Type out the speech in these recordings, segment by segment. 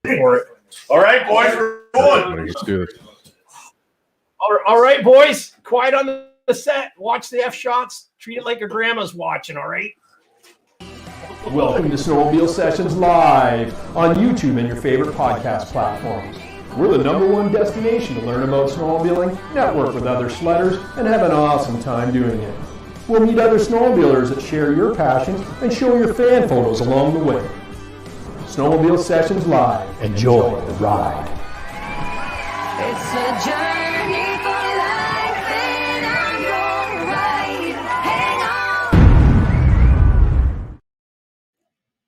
for it. All right, boys, we're going. Let's do it. All right, boys, quiet on the set. Watch the F shots. Treat it like your grandma's watching, all right? Welcome to Snowmobile Sessions Live on YouTube and your favorite podcast platforms. We're the #1 destination to learn about snowmobiling, network with other sledders, and have an awesome time doing it. We'll meet other snowmobilers that share your passions and show your fan photos along the way. Snowmobile Sessions Live. Enjoy the ride. It's a journey for life and I'm your ride. Hang on.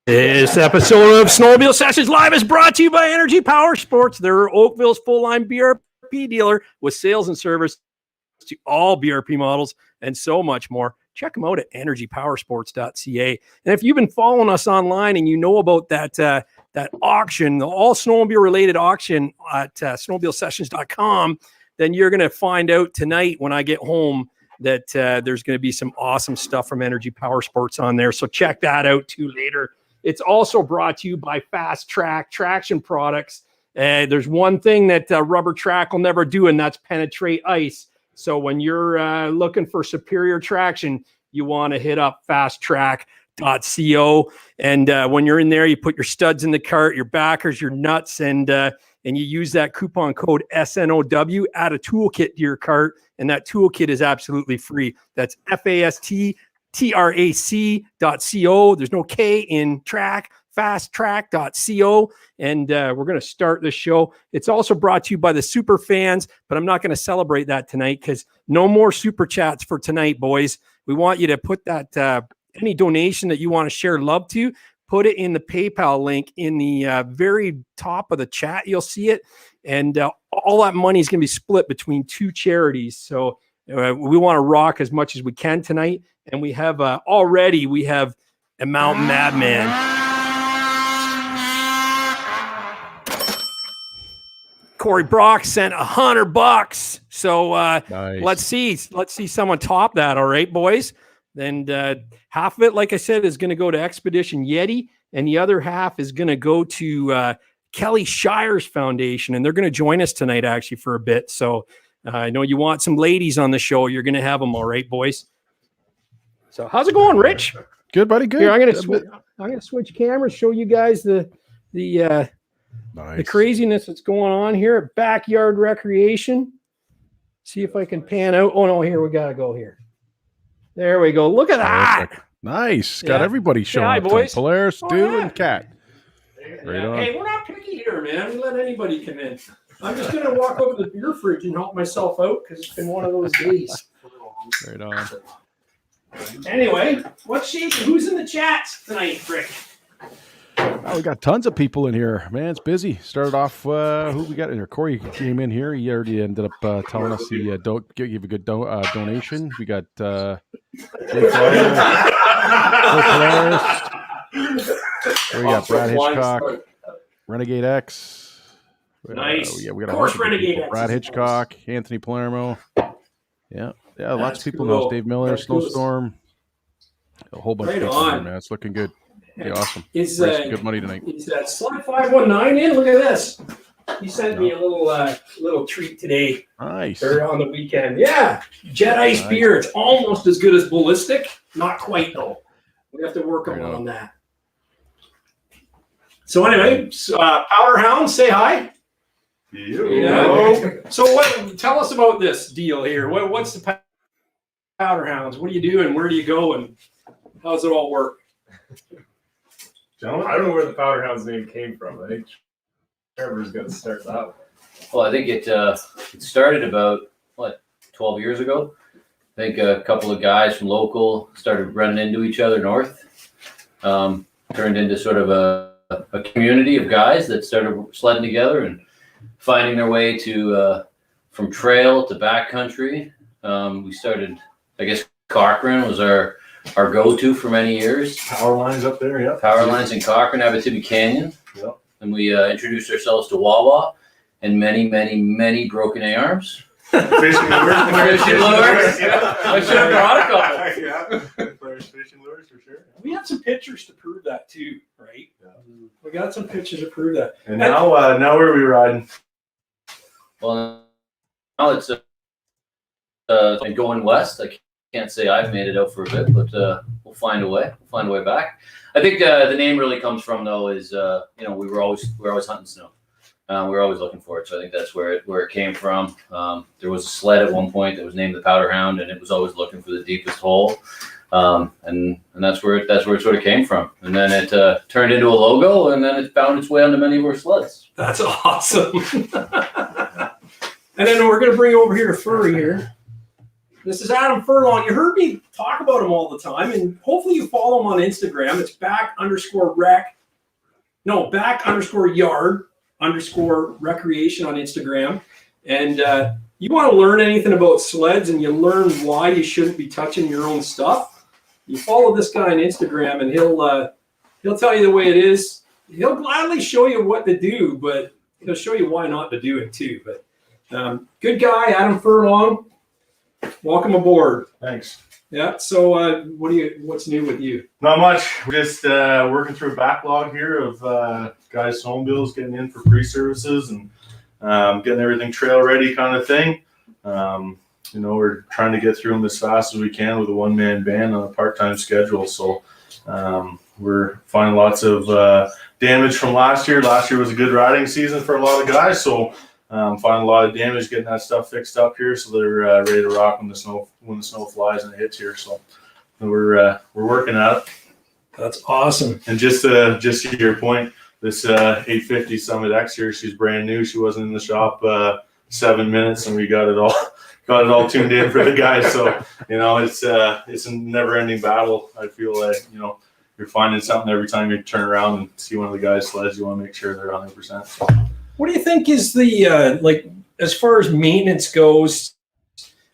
This episode of Snowmobile Sessions Live is brought to you by Energy Power Sports. They're Oakville's full-line BRP dealer with sales and service to all BRP models and so much more. Check them out at energypowersports.ca. And if you've been following us online and you know about that auction, the all snowmobile related auction at snowmobilesessions.com, then you're going to find out tonight when I get home that there's going to be some awesome stuff from Energy Power Sports on there. So check that out too later. It's also brought to you by Fast Track Traction Products. There's one thing that rubber track will never do, and that's penetrate ice. So when you're looking for superior traction, you want to hit up fasttrack.co. And when you're in there, you put your studs in the cart, your backers, your nuts, and you use that coupon code SNOW, add a toolkit to your cart, and that toolkit is absolutely free. That's fasttrack.co. There's no K in track. fasttrack.co, and we're going to start the show. It's also brought to you by the super fans, but I'm not going to celebrate that tonight because no more super chats for tonight, boys. We want you to put that any donation that you want to share love to, put it in the PayPal link in the very top of the chat. You'll see it, and all that money is going to be split between two charities. So we want to rock as much as we can tonight, and we have already we have a Mountain Madman. Corey Brock sent $100. So Nice. let's see someone top that. All right, boys. And half of it, like I said, is going to go to Expedition Yeti, and the other half is going to go to Kelly Shires Foundation, and they're going to join us tonight actually for a bit. So I know you want some ladies on the show. You're going to have them, all right, boys. So how's it going, Rich? Good, buddy. Good. Here, I'm going to switch cameras, show you guys the craziness that's going on here at Backyard Recreation. See if I can pan out. Oh, no, here, we got to go here. There we go. Look at that. Nice. Got everybody showing hi, up. boys. Polaris, Oh, Stu, yeah. and Kat. Right on. Hey, we're not picky here, man. We let anybody come in. I'm just going to walk over to the beer fridge and help myself out because it's been one of those days. Right on. Anyway, who's in the chats tonight, Rick? Oh, we got tons of people in here. Man, it's busy. Started off, who we got in here? Corey came in here. He already ended up telling us he give a good donation. We got Jay Flyer, Polaris. We got Brad Hitchcock, Renegade X. Nice. Yeah, we got Of course, a bunch of Renegade people. X Brad is Hitchcock, Anthony Palermo. Yeah, lots of people cool. know. Dave Miller, That's cool. Snowstorm. A whole bunch Right of people on. here, man. It's looking good. Yeah, awesome. Is Raising good money tonight. Is that Slide 519 in? Look at this. He sent me a little treat today. Nice. Or on the weekend. Yeah. Jet Ice beer. It's almost as good as Ballistic. Not quite, though. We have to work on that. So anyway, Powder Hound, say hi. Yeah. So tell us about this deal here. What's the Powder Hounds? What do you do and where do you go and how does it all work? Gentlemen, I don't know where the Powder Hounds name came from. I think Trevor's going to start that. Well, I think it started about 12 years ago. I think a couple of guys from local started running into each other north. Turned into sort of a community of guys that started sledding together and finding their way to from trail to backcountry. We started, I guess, Cochrane was our go-to for many years. Power lines up there, yeah. Power lines in Cochrane, Abitibi Canyon. Yep. And we introduced ourselves to Wawa and many, many, many broken A-arms. Fishing lures. Fishing lures. Yeah. I should have brought a couple. Yeah. lures, fishing lures for sure. We have some pictures to prove that too, right? Yeah. We got some pictures to prove that. And now where are we riding? Well, now it's going west. I can't say I've made it out for a bit, but we'll find a way. We'll find a way back. I think the name really comes from though is we were always hunting snow. We were always looking for it, so I think that's where it came from. There was a sled at one point that was named the Powder Hound, and it was always looking for the deepest hole, and that's where it sort of came from. And then it turned into a logo, and then it found its way onto many of our sleds. That's awesome. And then we're going to bring over here Furry here. This is Adam Furlong. You heard me talk about him all the time, and hopefully you follow him on Instagram. It's back_yard_recreation on Instagram. And you want to learn anything about sleds and you learn why you shouldn't be touching your own stuff, you follow this guy on Instagram, and he'll tell you the way it is. He'll gladly show you what to do, but he'll show you why not to do it too. But good guy, Adam Furlong. Welcome aboard. Thanks. Yeah. So what's new with you? Not much. We're just working through a backlog here of guys' snowmobiles getting in for pre-services and getting everything trail ready kind of thing. We're trying to get through them as fast as we can with a one-man band on a part-time schedule. So we're finding lots of damage from last year. Last year was a good riding season for a lot of guys. So finding a lot of damage, getting that stuff fixed up here so they're ready to rock when the snow flies and it hits here. So we're working at it. That's awesome. And just to your point, this 850 Summit X here, she's brand new. She wasn't in the shop 7 minutes, and we got it all tuned in for the guys. So it's a never-ending battle. I feel like you're finding something every time you turn around and see one of the guys' sleds. You want to make sure they're 100%. So. What do you think is the as far as maintenance goes?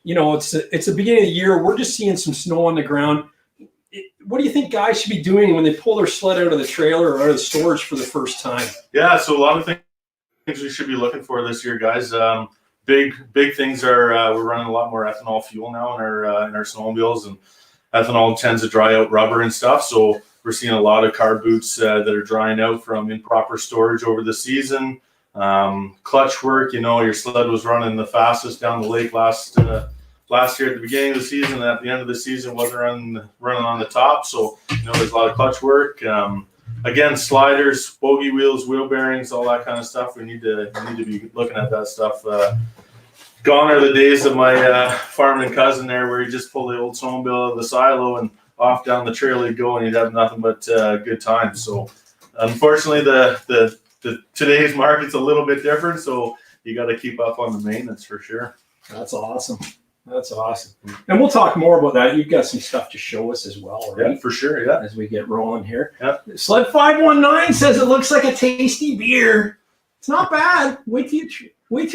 It's the beginning of the year. We're just seeing some snow on the ground. What do you think guys should be doing when they pull their sled out of the trailer or out of the storage for the first time? Yeah, so a lot of things we should be looking for this year, guys. Big things are we're running a lot more ethanol fuel now in our snowmobiles, and ethanol tends to dry out rubber and stuff. So we're seeing a lot of car boots that are drying out from improper storage over the season. Clutch work, your sled was running the fastest down the lake last year at the beginning of the season, and at the end of the season wasn't running on the top. So there's a lot of clutch work. Again, sliders, bogey wheels, wheel bearings, all that kind of stuff. We need to be looking at that stuff. Gone are the days of my farming cousin there, where you just pull the old snowmobile out of the silo and off down the trail he'd go, and he'd have nothing but good times. So unfortunately, the today's market's a little bit different, so you got to keep up on the maintenance for sure. That's awesome. That's awesome. And we'll talk more about that. You've got some stuff to show us as well, right? Yeah, for sure. Yeah. As we get rolling here. Yeah. Sled 519 says it looks like a tasty beer. It's not bad. Wait till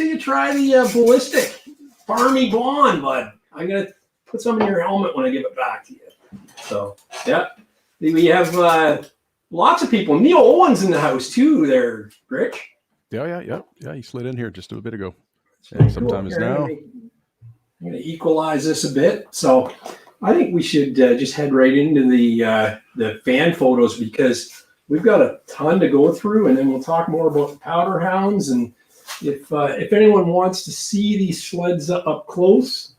you try the ballistic Farmy Blonde, bud. I'm gonna put some in your helmet when I give it back to you. So yeah, we have lots of people. Neil Owen's in the house too. There, Rich. Yeah. He slid in here just a bit ago. Yeah, sometime is now. I'm going to equalize this a bit. So I think we should just head right into the fan photos, because we've got a ton to go through, and then we'll talk more about the powder hounds. And if anyone wants to see these sleds up close,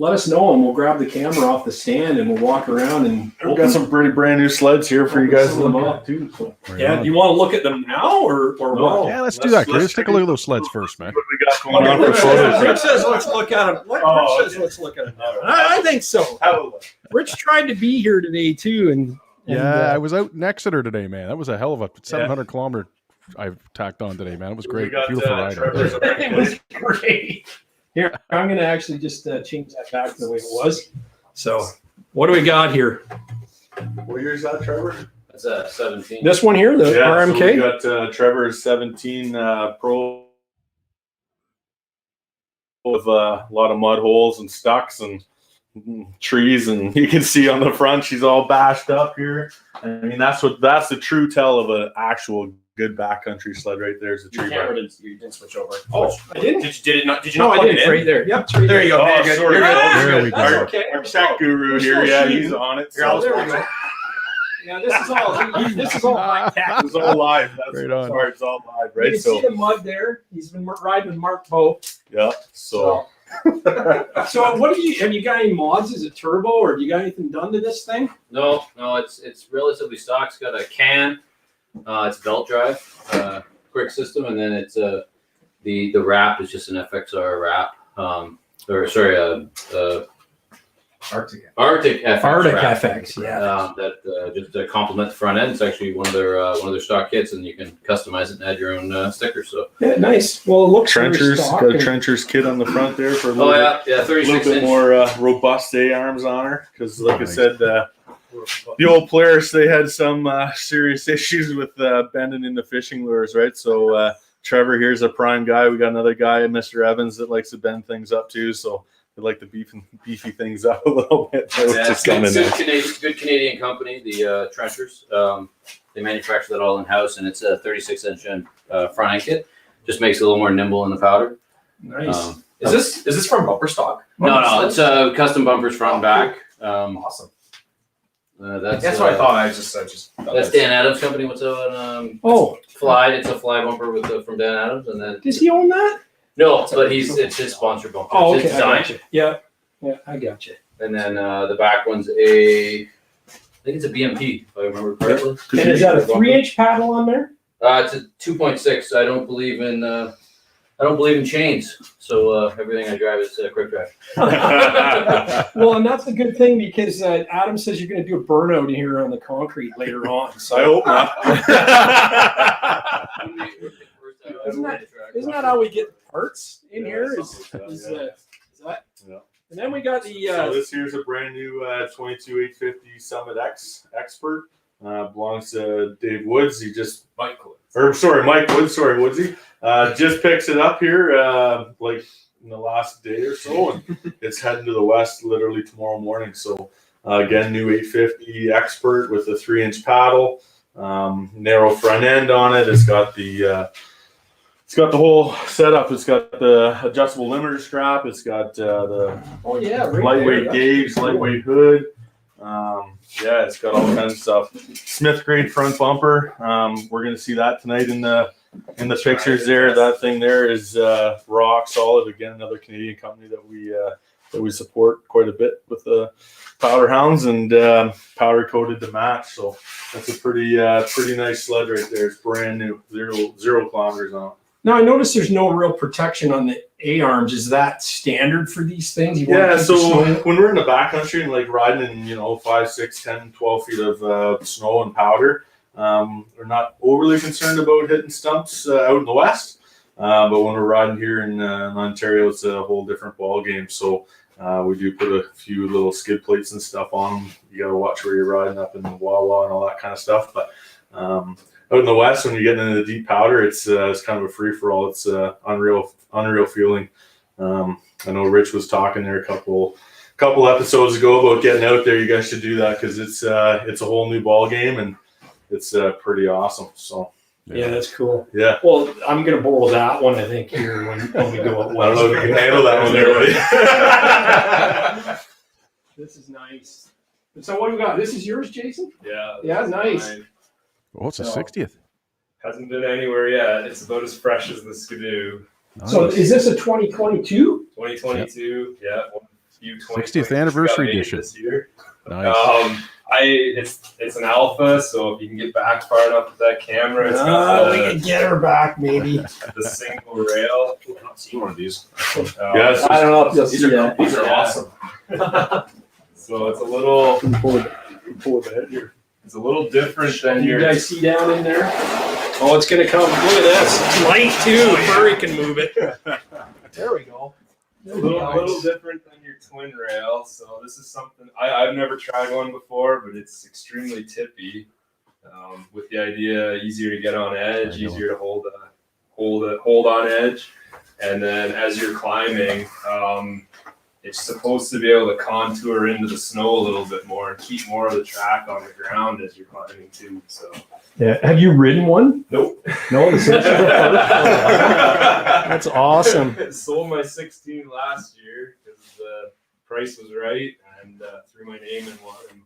let us know, and we'll grab the camera off the stand and we'll walk around. And we've got some pretty brand new sleds here for you guys to look at too. So. Yeah, do you want to look at them now or what? Yeah, let's do that. Let's take a look at those sleds first, man. What we got going on for photos? Rich says let's look at them. Rich says let's look at them. I think so. Rich tried to be here today too, and I was out in Exeter today, man. That was a hell of a 700 kilometer I've tacked on today, man. It was great. Beautiful ride. It was great. Here, I'm going to actually just change that back to the way it was. So, what do we got here? What year is that, Trevor? That's 17. This one here, the RMK? So we got Trevor's 17 Pro with a lot of mud holes and stucks and trees, and you can see on the front she's all bashed up here. I mean, that's the true tell of an actual good backcountry sled right there is the tree Camera bark. didn't switch over. Oh, I didn't. Did you not No, I plug did. it It's in? right there. Yep, it's right There you go. Oh, There you go. sorry. You're good. There we go. That's Our, okay. our tech guru We're here, still yeah, shooting. he's on it. Here, I'll So there we go. Yeah, this is all high tech. it's all live. That's Right the on. part. It's all live, You right? can see the mud there. He's been riding with Mark Poe. Yeah. So So what have you got any mods? Is it turbo or have you got anything done to this thing? No, it's relatively stock. It's got a can. It's belt drive, quick system, and then it's the wrap is just an FXR wrap. Arctic FX. Arctic wrap. FX, yeah. That just to complement the front end. It's actually one of their stock kits, and you can customize it and add your own stickers. So Yeah, nice. Well, it looks very trenchers, stock got a and- trenchers kit on the front there for a little, yeah, 36 little bit inch. more robust A arms on her because, like Nice. I said, the old players they had some serious issues with bending into fishing lures, right? So Trevor here's a prime guy. We got another guy, Mr. Evans, that likes to bend things up too. So they like to beefy things up a little bit. So Yeah, just coming in. good Canadian company, the Trenchers. They manufacture that all in house, and it's a 36-inch front end kit. Just makes it a little more nimble in the powder. Nice. Is this from bumper stock? No, it's custom bumpers front and back. Awesome. That's what I thought. I just thought That's Dan Adams' company. What's on Fly? It's a fly bumper from Dan Adams, and then Does he own that? no, but it's his sponsor bumper. Oh, It's okay. his I design. got you. Yeah, I got you. And then the back one's I think it's a BMP, if I remember correctly. And is that a 3-inch paddle on there? It's a 2.6. I don't believe in chains, so everything I drive is quick drive. Well, and that's a good thing because Adam says you're going to do a burnout here on the concrete later on. I So hope not. isn't that how we get parts in here? Yeah, Is something like that? Yeah. And then we got the So this here's a brand new 22-850 Summit X Expert. Belongs to Dave Woods. He just Mike Woods. Sorry, Woodsy. Just picks it up here like in the last day or so, and it's heading to the west literally tomorrow morning. So again, new 850 Expert with a 3-inch paddle, narrow front end on it. It's got the whole setup. It's got the adjustable limiter strap. It's got the lightweight gauge, lightweight hood. It's got all kinds of stuff. Smith grade front bumper. We're gonna see that tonight in the pictures there. That thing there is rock solid. Again, another Canadian company that we support quite a bit with the powder hounds and powder coated to match. So that's a pretty nice sled right there. It's brand new, 0 kilometers on it. Now I noticed there's no real protection on the A arms. Is that standard for these things? So when we're in the backcountry and like riding in 5, 6, 10, 12 feet of snow and powder, we're not overly concerned about hitting stumps out in the west. But when we're riding here in Ontario, it's a whole different ball game. So we do put a few little skid plates and stuff on them. You got to watch where you're riding up in the Wawa and all that kind of stuff. But out in the west, when you get into the deep powder, it's kind of a free for all. It's unreal feeling. I know Rich was talking there a couple episodes ago about getting out there. You guys should do that because it's a whole new ball game and it's pretty awesome. So Yeah, that's cool. yeah. Well, I'm gonna borrow that one. I think here when we go out I don't know if you can handle that one there, buddy. This is nice. And so what do we got? This is yours, Jason? Yeah, that's nice. mine. Oh, it's a No. 60th. Hasn't been anywhere yet. It's about as fresh as the Skidoo. So Nice. is this a 2022? 2022. Yeah. One few 60th 2022 anniversary got made edition. this year. Nice. It's an alpha, so if you can get back far enough with that camera, it's got We can get her back, maybe. the single rail. I've not seen one of these. Yes. I don't know if you'll These see are that. these are awesome. So it's a little Pull the head here. it's a little different than You your guys see down in there? Oh, it's gonna come. Look at this. It's light too. Furry can move it. There we go. a little different than your twin rail. So this is something I've never tried one before, but it's extremely tippy. With the idea easier to get on edge, easier to hold on edge, and then as you're climbing, it's supposed to be able to contour into the snow a little bit more and keep more of the track on the ground as you're climbing too. So Yeah. Have you ridden one? nope. No, this is the first one. That's awesome. Sold my 16 last year because the price was right, and threw my name in one and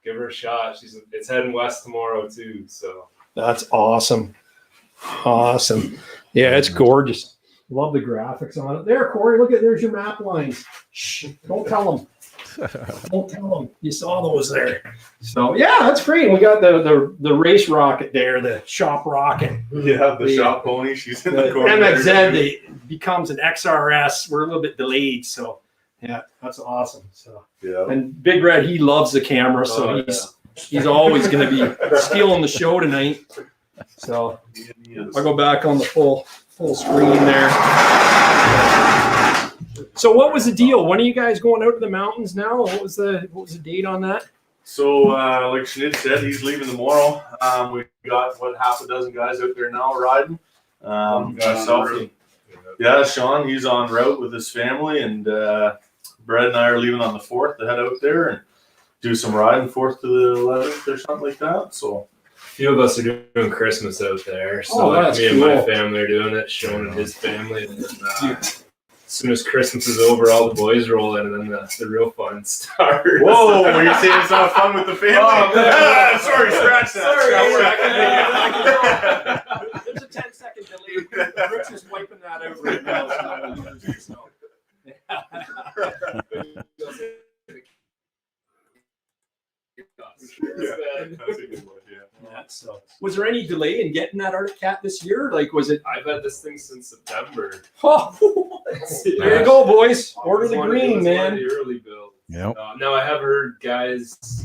give her a shot. It's heading west tomorrow too. So That's awesome. Awesome. Yeah, it's gorgeous. Love the graphics on it. There, Corey, look at, there's your map lines. Shh, don't tell them. Don't tell them. You saw those there. So yeah, that's great. We got the race rocket there, the shop rocket. Yeah, the shop pony. She's in the corner. MXZ becomes an XRS. We're a little bit delayed, so yeah, that's awesome. So Yeah. and Big Red, he loves the camera, so he's always going to be stealing the show tonight. So I'll go back on the full screen there. So what was the deal? When are you guys going out to the mountains now? What was the date on that? So, like Schnitt said, he's leaving tomorrow. We got half a dozen guys out there now riding. Myself and Sean, he's en route with his family, and Brad and I are leaving on the 4th to head out there and do some riding 4th to the 11th or something like that. So. a few of us are doing Christmas out there. So Oh, like that's me and my cool. family are doing it, Sean and his family. And then, as soon as Christmas is over, all the boys roll in, and then the real fun starts. Whoa, were you saying it's not fun with the family? Oh, man. Sorry, scratch that. There's a 10-second delay. Rich is wiping that out right now. So. Yeah, so was there any delay in getting that Arctic Cat this year? Like, was it? I've had this thing since September. Oh, there you go, boys. Order the It was green, one of man. the early build. Yep. Now I have heard guys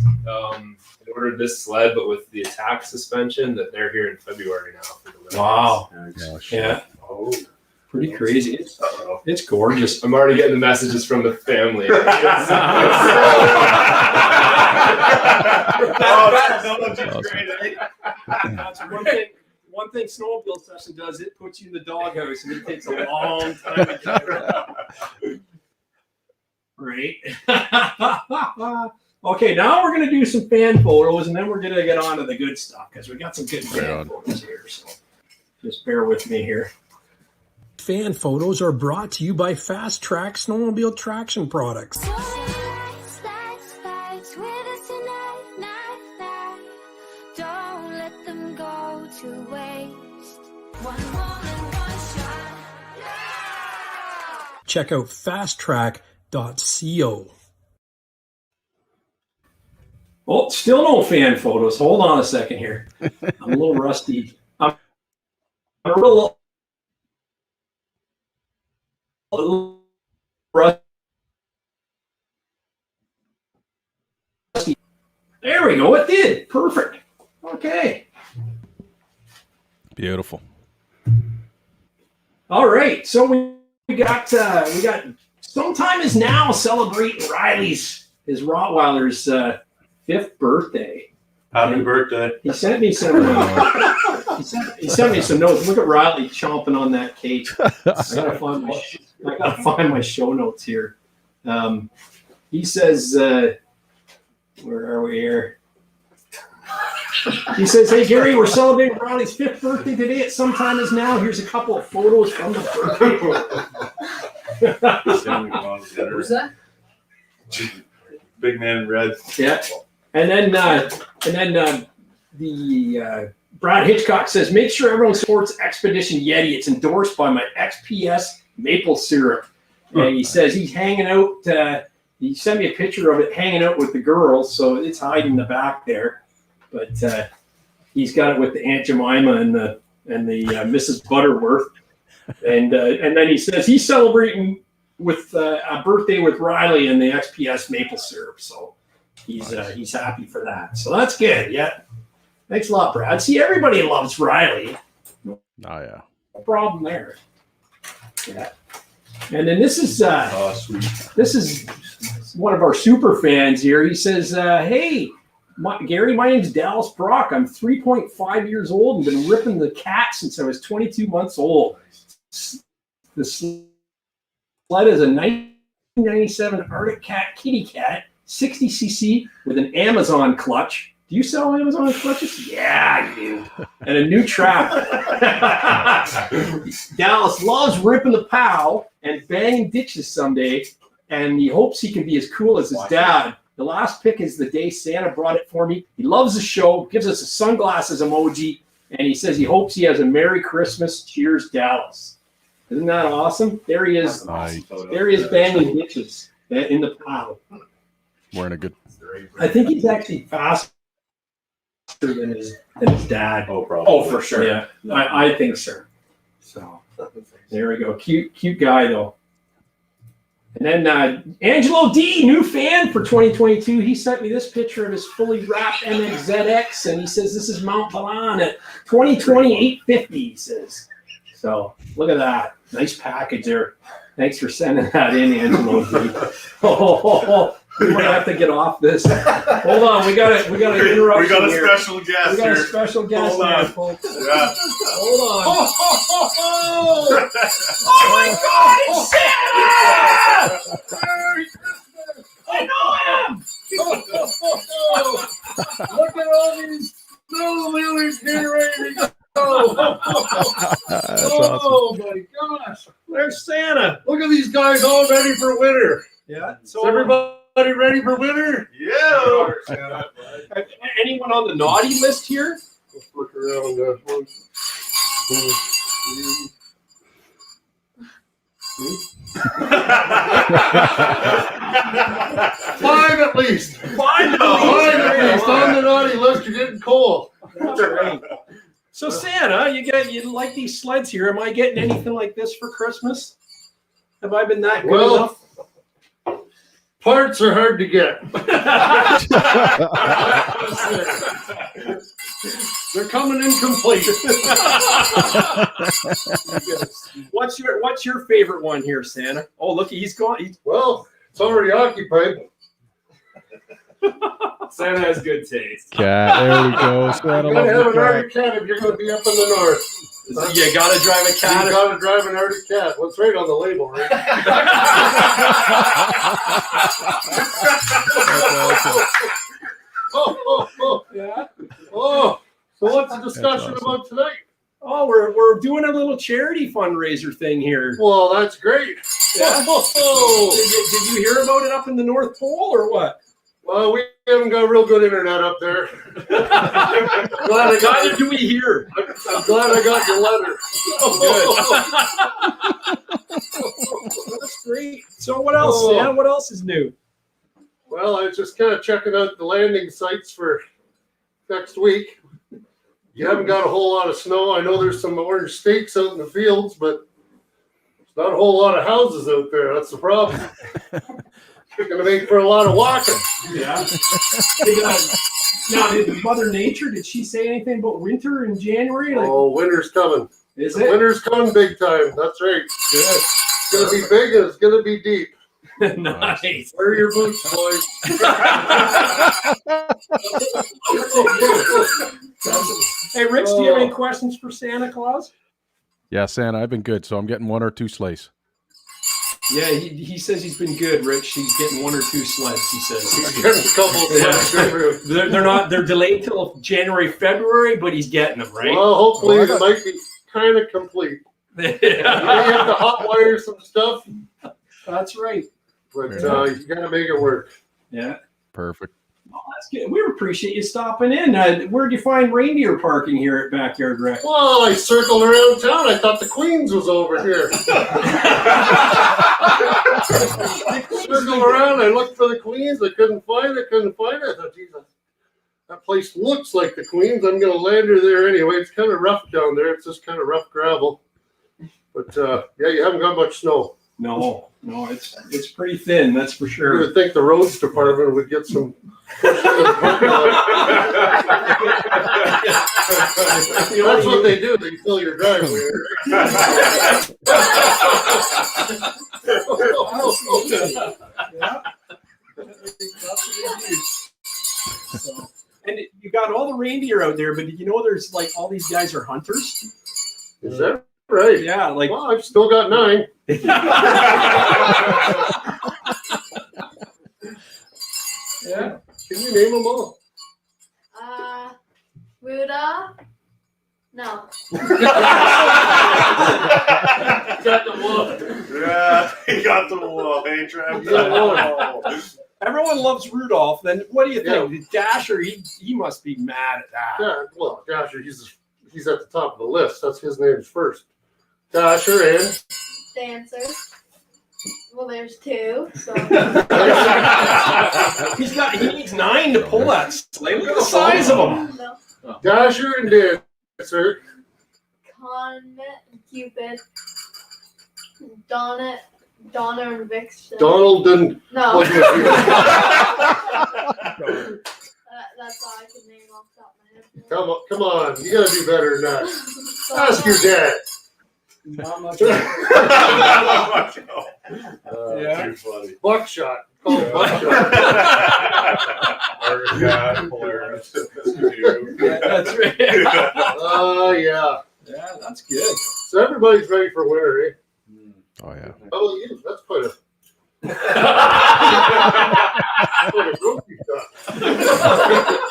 ordered this sled, but with the attack suspension, that they're here in February now. For the Wow. Gosh. Yeah, Oh, pretty crazy. It's gorgeous. I'm already getting the messages from the family. That's one thing Snowmobile Session does. It puts you in the doghouse, and it takes a long time to get out. Right. Okay, now we're gonna do some fan photos, and then we're gonna get on to the good stuff because we got some good fan photos here. So just bear with me here. Fan photos are brought to you by Fast Track Snowmobile Traction Products. Don't let them go to waste. One moment, one shot. Check out fasttrack.co. Oh, still no fan photos. Hold on a second here. I'm a little rusty. I'm a little rusty. There we go. It did. Perfect. Okay. Beautiful. All right. So we got sometime is now celebrating his Rottweiler's 5th birthday. Happy birthday. He sent me some. He sent me some notes. Look at Riley chomping on that cake. I gotta find my show notes here. He says, "Where are we here?" He says, "Hey Gary, we're celebrating Riley's 5th birthday today at some time is now. Here's a couple of photos from the birthday." Who's that? Big man in red. Yeah, and then the Brad Hitchcock says, "Make sure everyone supports Expedition Yeti. It's endorsed by my XPS maple syrup." And he says he's hanging out. He sent me a picture of it hanging out with the girls, so it's hiding in the back there. But he's got it with the Aunt Jemima and the Mrs. Butterworth. And then he says he's celebrating with a birthday with Riley and the XPS maple syrup. So he's happy for that. So that's good. Yeah. Thanks a lot, Brad. See, everybody loves Riley. Oh yeah. No problem there. Yeah. And then this is Sweet. this is one of our super fans here. He says, "Hey, Gary, my name's Dallas Brock. I'm 3.5 years old and been ripping the cat since I was 22 months old. The sled is a 1997 Arctic Cat Kitty Cat 60cc with an Amazon clutch. Do you sell Amazon clutches? Yeah, I do. And a new trap. Dallas loves ripping the pow and banging ditches someday, and he hopes he can be as cool as his dad. The last pick is the day Santa brought it for me. He loves the show, gives us a sunglasses emoji, and he says he hopes he has a Merry Christmas. Cheers, Dallas. Isn't that awesome? There he is. Nice. There he is banging ditches in the pow. Wearing a good. I think he's actually faster than his dad. Oh, probably. Oh, for sure. Yeah, I think so. So there we go. Cute guy though. And then Angelo D, new fan for 2022. He sent me this picture of his fully wrapped MXZX, and he says this is Mount Balan at 2020 850. He says. So look at that. Nice package there. Thanks for sending that in, Angelo D. We might have to get off this. Hold on, we got an interruption. We got a here. special guest We got here. a special guest Hold here, on. folks. Yeah. Hold on. Oh my God, it's Santa! I know him! Look at all these snowmobiles here ready to go. That's Oh awesome. my gosh. There's Santa. Look at these guys all ready for winter. Yeah. Is everybody ready for winter? Yeah. Anyone on the naughty list here? Let's look around. 1, 2, 3. 5 at least. 5 5 at least. On the naughty list, you're getting cold. That's right. So Santa, you like these sleds here? Am I getting anything like this for Christmas? Have I been that good enough? Parts are hard to get. They're coming incomplete. What's your favorite one here, Santa? Oh, look, he's gone. Well, it's already occupied. Santa has good taste. Cat. There we go. Santa You gotta have loves an the cat. Arctic cat if you're going to be up in the north. You gotta drive a cat. You gotta drive an Arctic cat. What's right on the label, right? Yeah. Oh, so what's the discussion awesome. about tonight? Oh, we're doing a little charity fundraiser thing here. Well, that's great. Yeah. Did you hear about it up in the North Pole or what? Well, we haven't got real good internet up there. Neither do we here. I'm glad I got your letter. That's great. So what else, Santa? What else is new? Well, I was just kind of checking out the landing sites for next week. You haven't got a whole lot of snow. I know there's some orange stakes out in the fields, but there's not a whole lot of houses out there. That's the problem. You're going to make for a lot of walking. Yeah. Now, did Mother Nature, did she say anything about winter in January? Like, Oh, winter's coming. is it? Winter's coming big time. That's right. Good. It's going to be big and it's going to be deep. Nice. Wear your boots, boys. Hey, Rich, do you have any questions for Santa Claus? Yeah, Santa, I've been good, so I'm getting 1 or 2 sleighs. Yeah, he says he's been good, Rich. He's getting 1 or 2 sleds, he says. He's getting a couple of Yeah. They're delayed till January, February, but he's getting them, right? Well, hopefully it might be kind of complete. You may have to hot wire some stuff, That's right. but you got to make it work. Yeah. Perfect. Well, that's good. We appreciate you stopping in. Where'd you find reindeer parking here at Backyard Rec? Well, I circled around town. I thought the Queens was over here. Circled around. I looked for the Queens. I couldn't find it. I thought, Jesus, that place looks like the Queens. I'm going to land her there anyway. It's kind of rough down there. It's just kind of rough gravel. But, yeah, you haven't got much snow. No, it's pretty thin, that's for You sure. would think the roads department would get some. That's what they do. They fill your driveway. And you got all the reindeer out there, but did you know there's like all these guys are hunters? Is that right? Yeah, like Well, I've still got 9. name them all. Ruda. No. Got the wolf. Yeah, he got the wolf. Hey, Trav. Everyone loves Rudolph. Then what do you think? Dasher, he must be mad at that. Yeah, well, Dasher, he's at the top of the list. That's his name's first. Dasher and Dancer. Well, there's 2. So. He needs 9 to pull that sleigh. Look at the size of them. No. Dasher and Dancer. Comet and Cupid. Donna and Vixen. Donald and No. what was That's all I can name off the top of my head. come on, you gotta do better than that. Ask your dad. Not much. Yeah. Too funny. Buckshot. Call it Buckshot. Polaris. Yeah, that's right. Oh, yeah. Yeah, that's good. So everybody's ready for winter, eh? Oh yeah. How about you? That's quite a grocery shop.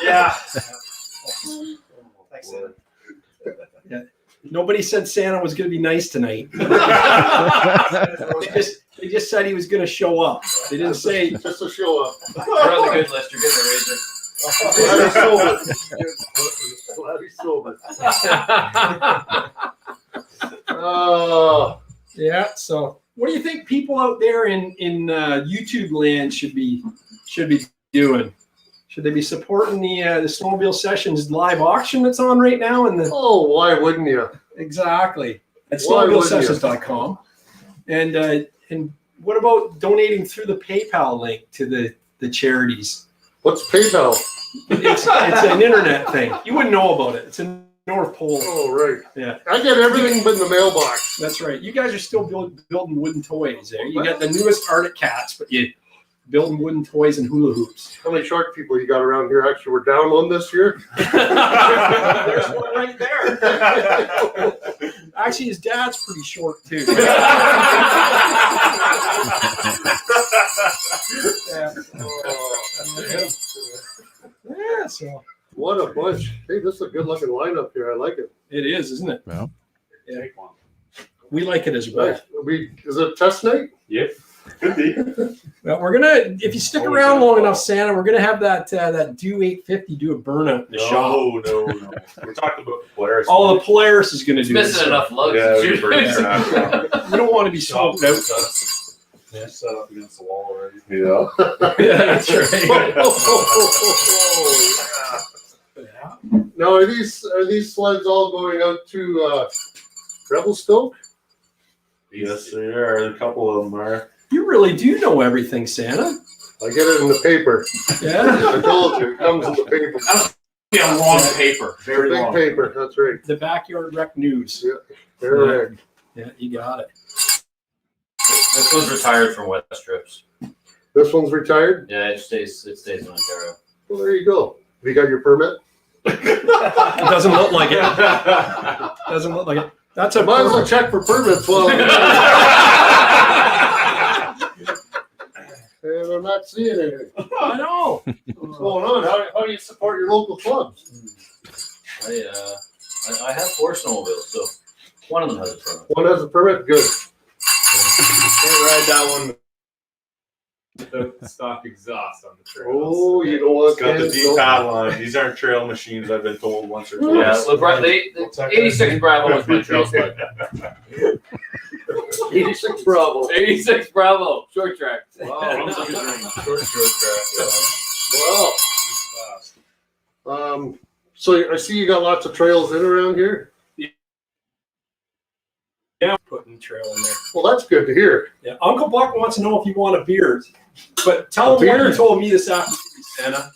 Yeah. Thanks, Santa. Yeah. Nobody said Santa was going to be nice tonight. They just said he was going to show up. They didn't say just to show up. You're on the good list. You're getting a razor. Glad he's sober. Oh. Yeah. So, what do you think people out there in YouTube land should be doing? Should they be supporting the Snowmobile Sessions live auction that's on right now? Oh, why wouldn't you? Exactly. At Why wouldn't you? snowmobilesessions.com. And what about donating through the PayPal link to the charities? What's PayPal? It's an internet thing. You wouldn't know about it. It's in North Pole. Oh, right. Yeah. I get everything but in the mailbox. That's right. You guys are still building wooden toys there. You got the newest Arctic Cats, but you building wooden toys and hula hoops. How many shark people you got around here? Actually, we're down one this year. There's one right there. Actually, his dad's pretty short too. Yeah, so what a bunch. Hey, this is a good looking lineup here. I like it. it is, isn't it? Yeah. Yeah. We like it as well. Nice. Is it test night? Yep. Could be. Well, we're gonna, if you stick around long enough, Santa, we're gonna have that do 850 do a burnout in the shop. No. We're talking about the Polaris. Oh, the Polaris is gonna do Missing this. enough lugs. Yeah, to we shoot. bring it out. You don't want to be smoked out. Yeah, set up against the wall already. Yeah, that's right. Yeah. Now, are these sleds all going out to Revelstoke? Yes, there are. A couple of them are. You really do know everything, Santa. I get it in the paper. Yeah. I told you, it comes in the paper. Yeah, long paper. Very Big long. paper, that's right. The Backyard Rec News. Correct. Yeah, you got it. This one's retired from wet strips. This one's retired? Yeah, it stays in Ontario. Well, there you go. Have you got your permit? It doesn't look like it. Doesn't look like it. That's a Might as well check for permits while and I'm not seeing anything. I know. What's going on? How do you support your local clubs? I have 4 snowmobiles, so one of them has a permit. One has a permit? Good. Can't ride that one without stock exhaust on the trail. Oh, you know what? It's got the deep paddle on it. These aren't trail machines, I've been told once or twice. Yeah, so the 86 Bravo was my trail sled. 86 Bravo. 86 Bravo, short track. Wow, looks like a dream. Short track. Wow. So I see you got lots of trails in around here. Yeah, putting trail in there. Well, that's good to hear. Yeah, Uncle Buck wants to know if you want a beard, but tell him what you told me this afternoon, Santa.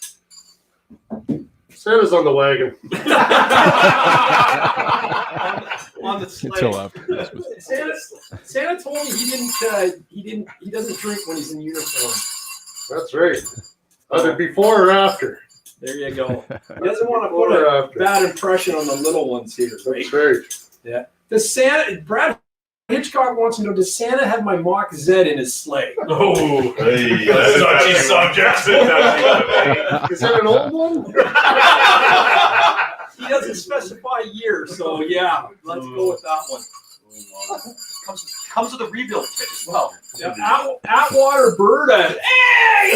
Santa's on the wagon. On the sleigh. Until after Christmas. Santa told me he doesn't drink when he's in uniform. That's right. Either before or after. There you go. He doesn't want to Before put or a after. bad impression on the little ones here, right? That's right. Yeah. The Santa, Brad Hitchcock wants to know, does Santa have my Mach Z in his sleigh? Oh, hey, that's a touchy subject. Is that an old one? He doesn't specify year, so yeah, let's go with that one. Comes with a rebuild kit as well. Yeah, Atwater Berta. Hey!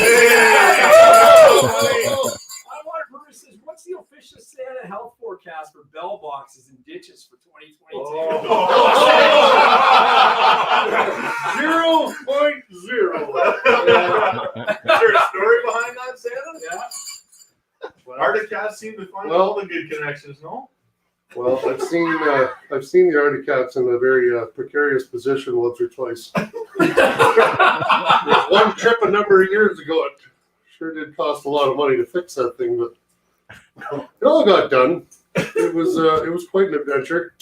Atwater Berta says, what's the official Santa health forecast for bell boxes and ditches for 2022? 0.0. Is there a story behind that, Santa? Yeah. Arctic Cats seem to find all the good connections, no? Well, I've seen the Arctic Cats in a very precarious position once or twice. One trip a number of years ago, it sure did cost a lot of money to fix that thing, but it all got done. It was quite an adventure.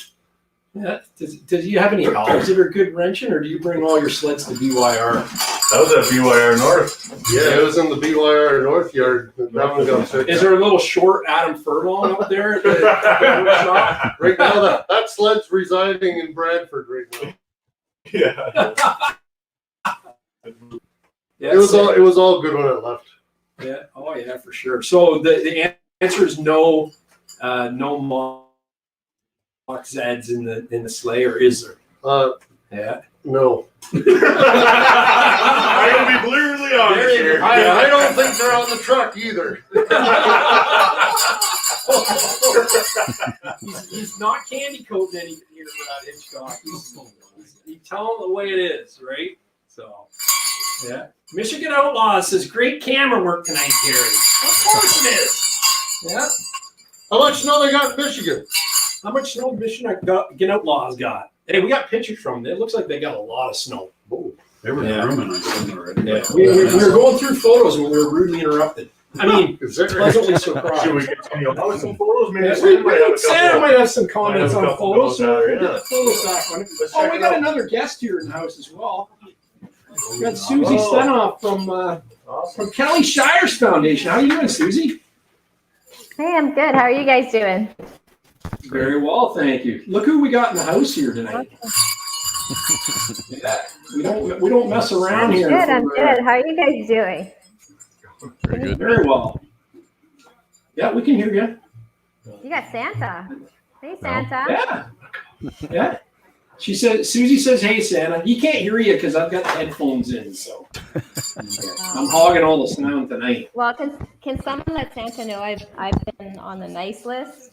Yeah. Does you have any elves that are good wrenching, or do you bring all your sleds to BYR? That was at BYR North. Yeah, it was in the BYR North Yard. That one got fixed. Is there a little short Adam Furlong up there at the workshop? Right now, that sled's residing in Bradford right now. Yeah. Yeah, It was all good when I left. Yeah. Oh yeah, for sure. So the answer is no. No Mach Zs in the sleigh, or is there? Yeah. No. I'm gonna be clearly honest here. I don't think they're on the truck either. he's not candy coating anything here about Hitchcock. He's telling the way it is, right? So, yeah. Michigan Outlaws says, great camera work tonight, Gary. Of course it is. Yeah. How much snow they got in Michigan? How much snow Michigan Outlaws got? Hey, we got pictures from them. It looks like they got a lot of snow. Oh, They were grooming on something already. Yeah. We were going through photos when we were rudely interrupted. I mean, is that pleasantly surprised. Should we continue on with some photos? Maybe Yeah, Santa might have some comments on photos. So we'll get the photo stack on it. Oh, we got another guest here in the house as well. We got Susie Stenoff from Kelly Shires Foundation. How are you doing, Susie? Hey, I'm good. How are you guys doing? Very well, thank you. Look who we got in the house here tonight. Yeah, we don't mess around here. Good, I'm good. How are you guys doing? Very good. Very well. Yeah, we can hear you. You got Santa. Hey, Santa. Yeah. Yeah. Susie says, hey, Santa. He can't hear you because I've got the headphones in, so I'm hogging all the sound tonight. Well, can someone let Santa know I've been on the nice list?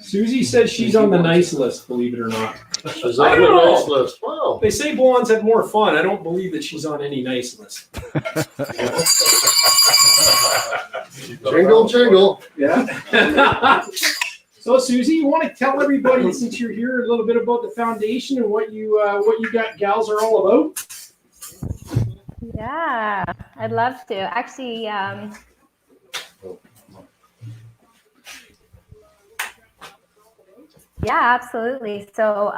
Susie says she's on the nice list, believe it or not. Is that the nice list? Wow. They say blondes have more fun. I don't believe that she's on any nice list. Jingle, jingle. Yeah. So, Susie, you want to tell everybody, since you're here, a little bit about the foundation and what you got gals are all about? Yeah, I'd love to. Actually, yeah, absolutely. So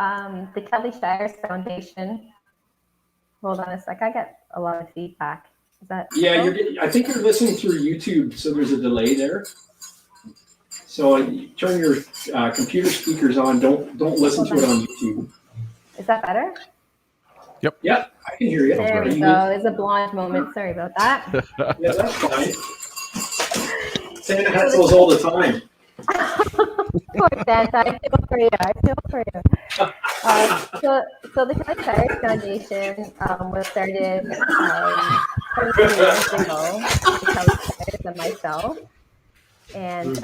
the Kelly Shires Foundation. Hold on a sec. I got a lot of feedback. Is that? Yeah, I think you're listening through YouTube, so there's a delay there. So turn your computer speakers on. Don't listen to it on YouTube. Is that better? Yep. Yeah, I can hear you. There we go. It's a blonde moment. Sorry about that. Yeah, that's fine. Santa has those all the time. Poor Santa. I feel for you. So the Kelly Shires Foundation was started 22 years ago by Kelly Shires and myself. And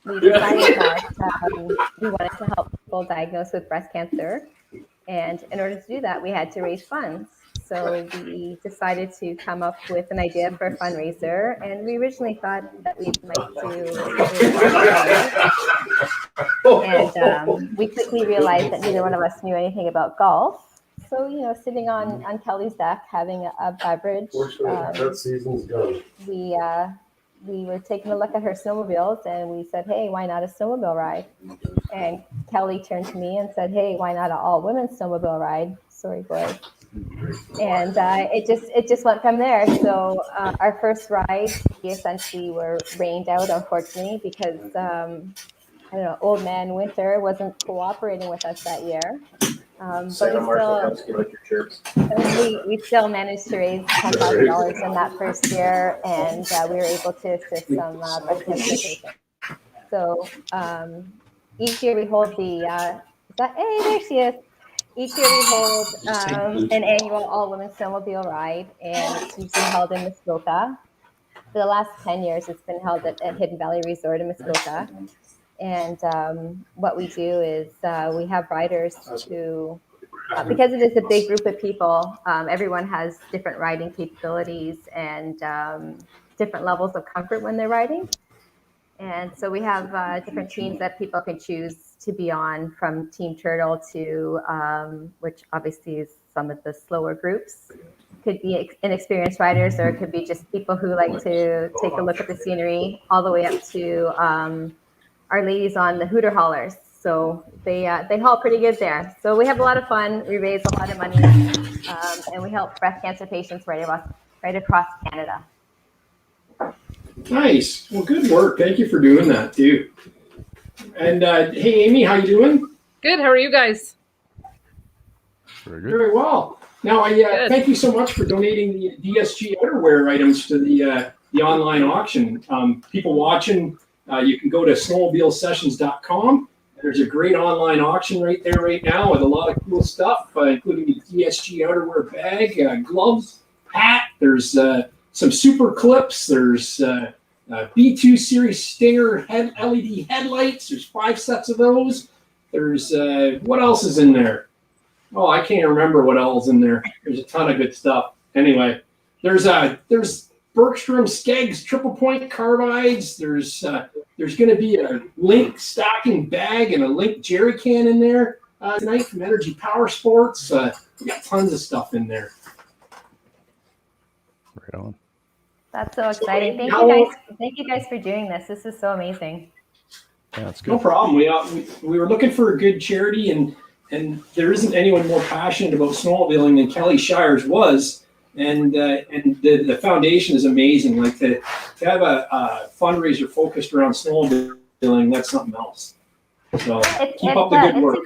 we decided that we wanted to help people diagnosed with breast cancer. And in order to do that, we had to raise funds. So we decided to come up with an idea for a fundraiser. And we originally thought that we'd like to. And we quickly realized that neither one of us knew anything about golf. So, sitting on Kelly's deck, having a beverage, That season's gone. we were taking a look at her snowmobiles and we said, hey, why not a snowmobile ride? And Kelly turned to me and said, hey, why not an all-women snowmobile ride? Sorry, boys. And it just went from there. So our first ride, we essentially were rained out, unfortunately, because, old man Winter wasn't cooperating with us that year. But Santa Marshall Husky, like your chirps. we still managed to raise $10,000 in that first year, and we were able to assist some breast cancer patients. So each year we hold the, hey, there she is. Each year we hold an annual all-women snowmobile ride, and it's usually held in Muskoka. For the last 10 years, it's been held at Hidden Valley Resort in Muskoka. And what we do is we have riders who, because it is a big group of people, everyone has different riding capabilities and different levels of comfort when they're riding. And so we have different teams that people can choose to be on, from Team Turtle to, which obviously is some of the slower groups. Could be inexperienced riders, or it could be just people who like to take a look at the scenery, all the way up to our ladies on the hooter haulers. So they haul pretty good there. So we have a lot of fun. We raise a lot of money, and we help breast cancer patients right across Canada. Nice. Well, good work. Thank you for doing that too. And hey, Amy, how you doing? Good. How are you guys? Very good. Very well. Now, thank you so much for donating the DSG outerwear items to the online auction. People watching, you can go to snowmobilesessions.com. There's a great online auction right there right now with a lot of cool stuff, including the DSG outerwear bag, gloves, hat. There's some super clips. There's B2 series Stinger LED headlights. There's 5 sets of those. There's what else is in there? Oh, I can't remember what else is in there. There's a ton of good stuff. Anyway, there's Bergstrom Skeggs triple point carbides. There's going to be a Link stocking bag and a Link jerry can in there tonight from Energy Power Sports. We got tons of stuff in there. Right on. That's so exciting. Thank you guys for doing this. This is so amazing. Yeah, that's good. No problem. We were looking for a good charity, and there isn't anyone more passionate about snowmobiling than Kelly Shires was. And the foundation is amazing. Like to have a fundraiser focused around snowmobiling, that's something else. So keep up the good work.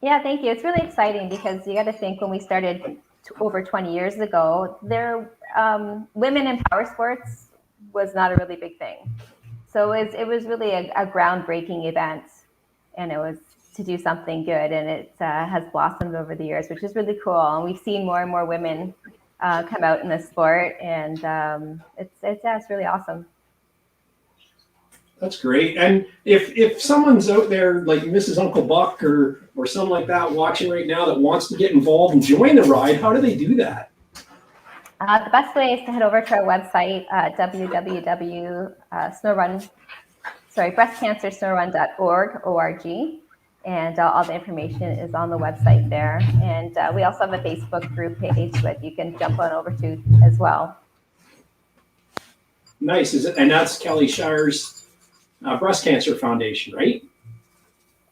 Yeah, thank you. It's really exciting because you got to think, when we started over 20 years ago, women in power sports was not a really big thing. So it was really a groundbreaking event, and it was to do something good, and it has blossomed over the years, which is really cool. And we've seen more and more women come out in the sport, and it's really awesome. That's great. And if someone's out there like Mrs. Uncle Buck or something like that watching right now that wants to get involved and join the ride, how do they do that? The best way is to head over to our website, breastcancersnowrun.org, and all the information is on the website there. And we also have a Facebook group page that you can jump on over to as well. Nice. And that's Kelly Shires Breast Cancer Foundation, right?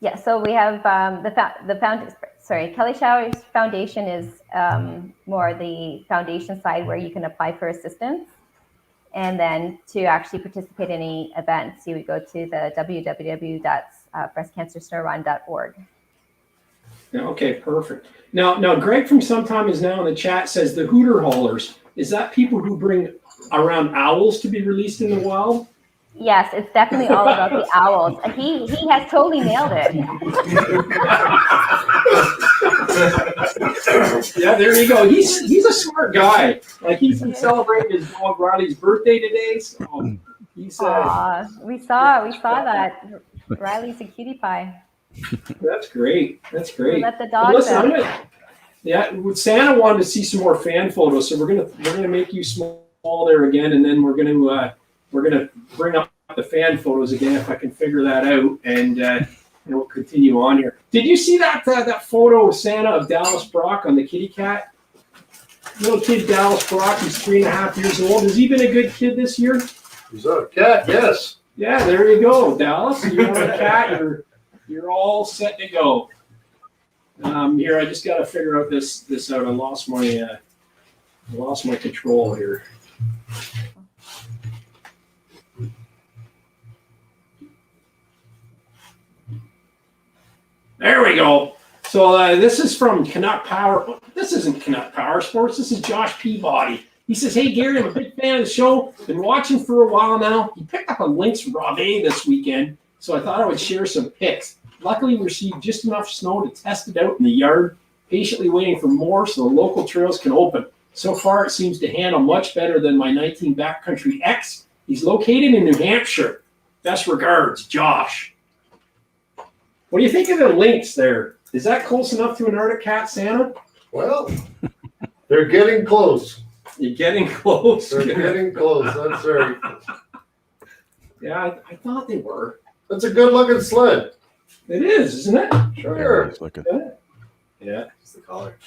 Yeah. So we have Kelly Shires Foundation is more the foundation side, where you can apply for assistance. And then to actually participate in any events, you would go to the www.breastcancersnowrun.org. Okay, perfect. Now, Greg from Sometime Is Now in the chat says the hooter haulers, is that people who bring around owls to be released in the wild? Yes, it's definitely all about the owls. He has totally nailed it. Yeah, there you go. He's a smart guy. Like, he's celebrating his dog Riley's birthday today. So he's we saw that. Riley's a cutie pie. That's great. That's great. Let the dog Santa wanted to see some more fan photos, so we're gonna make you small there again, and then we're gonna bring up the fan photos again if I can figure that out, and we'll continue on here. Did you see that photo of Santa of Dallas Brock on the kitty cat? Little kid Dallas Brock, he's 3.5 years old. Has he been a good kid this year? He's a cat, yes. Yeah, there you go, Dallas. You want a cat? You're all set to go. Here, I just got to figure out this out. I lost my control here. There we go. So this is from Canuck Power. This isn't Canuck Power Sports. This is Josh Peabody. He says, "Hey Gary, I'm a big fan of the show. Been watching for a while now. He picked up a Lynx Rave this weekend, so I thought I would share some pics. Luckily, we received just enough snow to test it out in the yard. Patiently waiting for more so the local trails can open. So far, it seems to handle much better than my 19 Backcountry X. He's located in New Hampshire. Best regards, Josh." What do you think of the Lynx there? Is that close enough to an Arctic Cat, Santa? Well, they're getting close. You're getting close. They're getting close. That's right. Yeah, I thought they were. That's a good looking sled. It is, isn't it? Sure. Nice looking. Yeah. It's the color.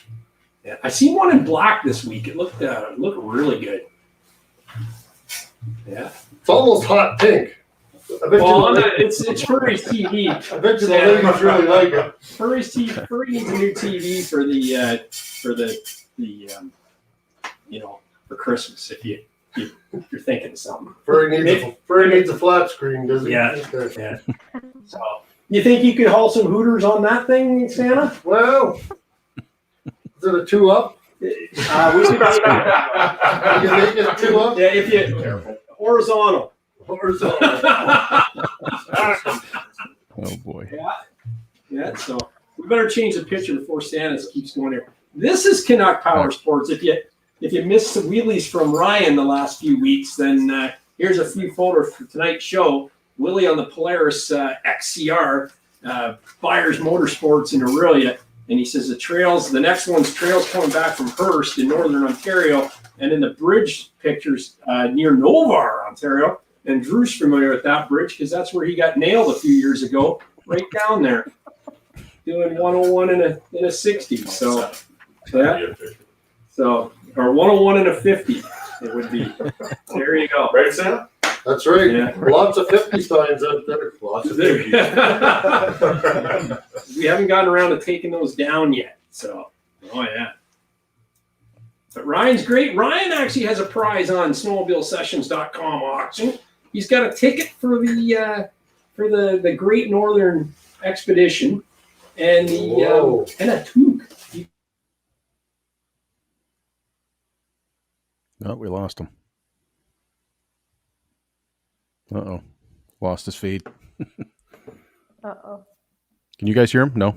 Yeah. I seen one in black this week. It looked really good. Yeah. It's almost hot pink. I bet Well, you it's Furry's TV. I bet you the ladies really like it. Furry needs a new TV for the for Christmas if you're thinking of something. Furry needs a flat screen, doesn't Yeah. it? Yeah. So you think you could haul some Hooters on that thing, Santa? Well, is it a 2-up? We could You make it a 2-up? Yeah, if you horizontal. Oh boy. Yeah. So we better change the picture before Santa keeps going here. This is Canuck Power Sports. If you missed the wheelies from Ryan the last few weeks, then here's a few photos for tonight's show. Willie on the Polaris XCR, Byers Motorsports in Aurelia. And he says the next one's trails coming back from Hearst in Northern Ontario, and in the bridge pictures near Novar, Ontario. And Drew's familiar with that bridge because that's where he got nailed a few years ago, right down there, doing 101 in a 60. So or 101 in a 50, it would be. There you go. Right, Sam? That's right. Yeah. Lots of 50 signs out there. Lots of There. things. We haven't gotten around to taking those down yet. So, oh yeah. But Ryan's great. Ryan actually has a prize on snowmobilesessions.com auction. He's got a ticket for the Great Northern Expedition and and a toque. Oh, we lost him. Uh-oh. Lost his feed. Uh-oh. Can you guys hear him? No?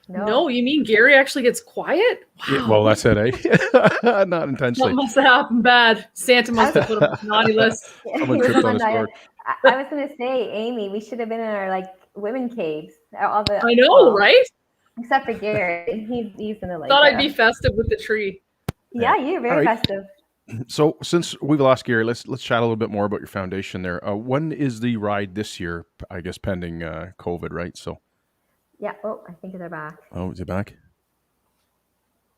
No, you mean Gary actually gets quiet? Wow. Yeah, well, that's it, eh? Not intentionally. That must have happened bad. Santa must have put him on the naughty list. Someone tripped on his board. I was going to say, Amy, we should have been in our women caves. I know, right? Except for Gary. He's in the Thought I'd be festive with the tree. Yeah, you're very festive. So since we've lost Gary, let's chat a little bit more about your foundation there. When is the ride this year? I guess pending COVID, right? So. Yeah. Oh, I think they're back. Oh, is he back?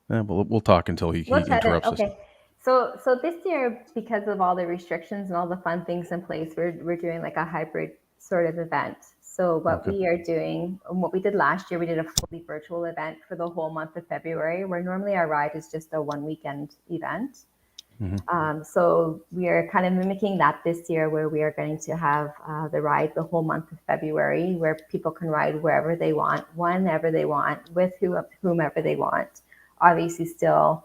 Yeah, we'll talk until he interrupts us. Okay. So this year, because of all the restrictions and all the fun things in place, we're doing a hybrid sort of event. So what we are doing, and what we did last year, we did a fully virtual event for the whole month of February, where normally our ride is just a one weekend event. Mm-hmm. So we are kind of mimicking that this year, where we are going to have the ride the whole month of February, where people can ride wherever they want, whenever they want, with whomever they want. Obviously still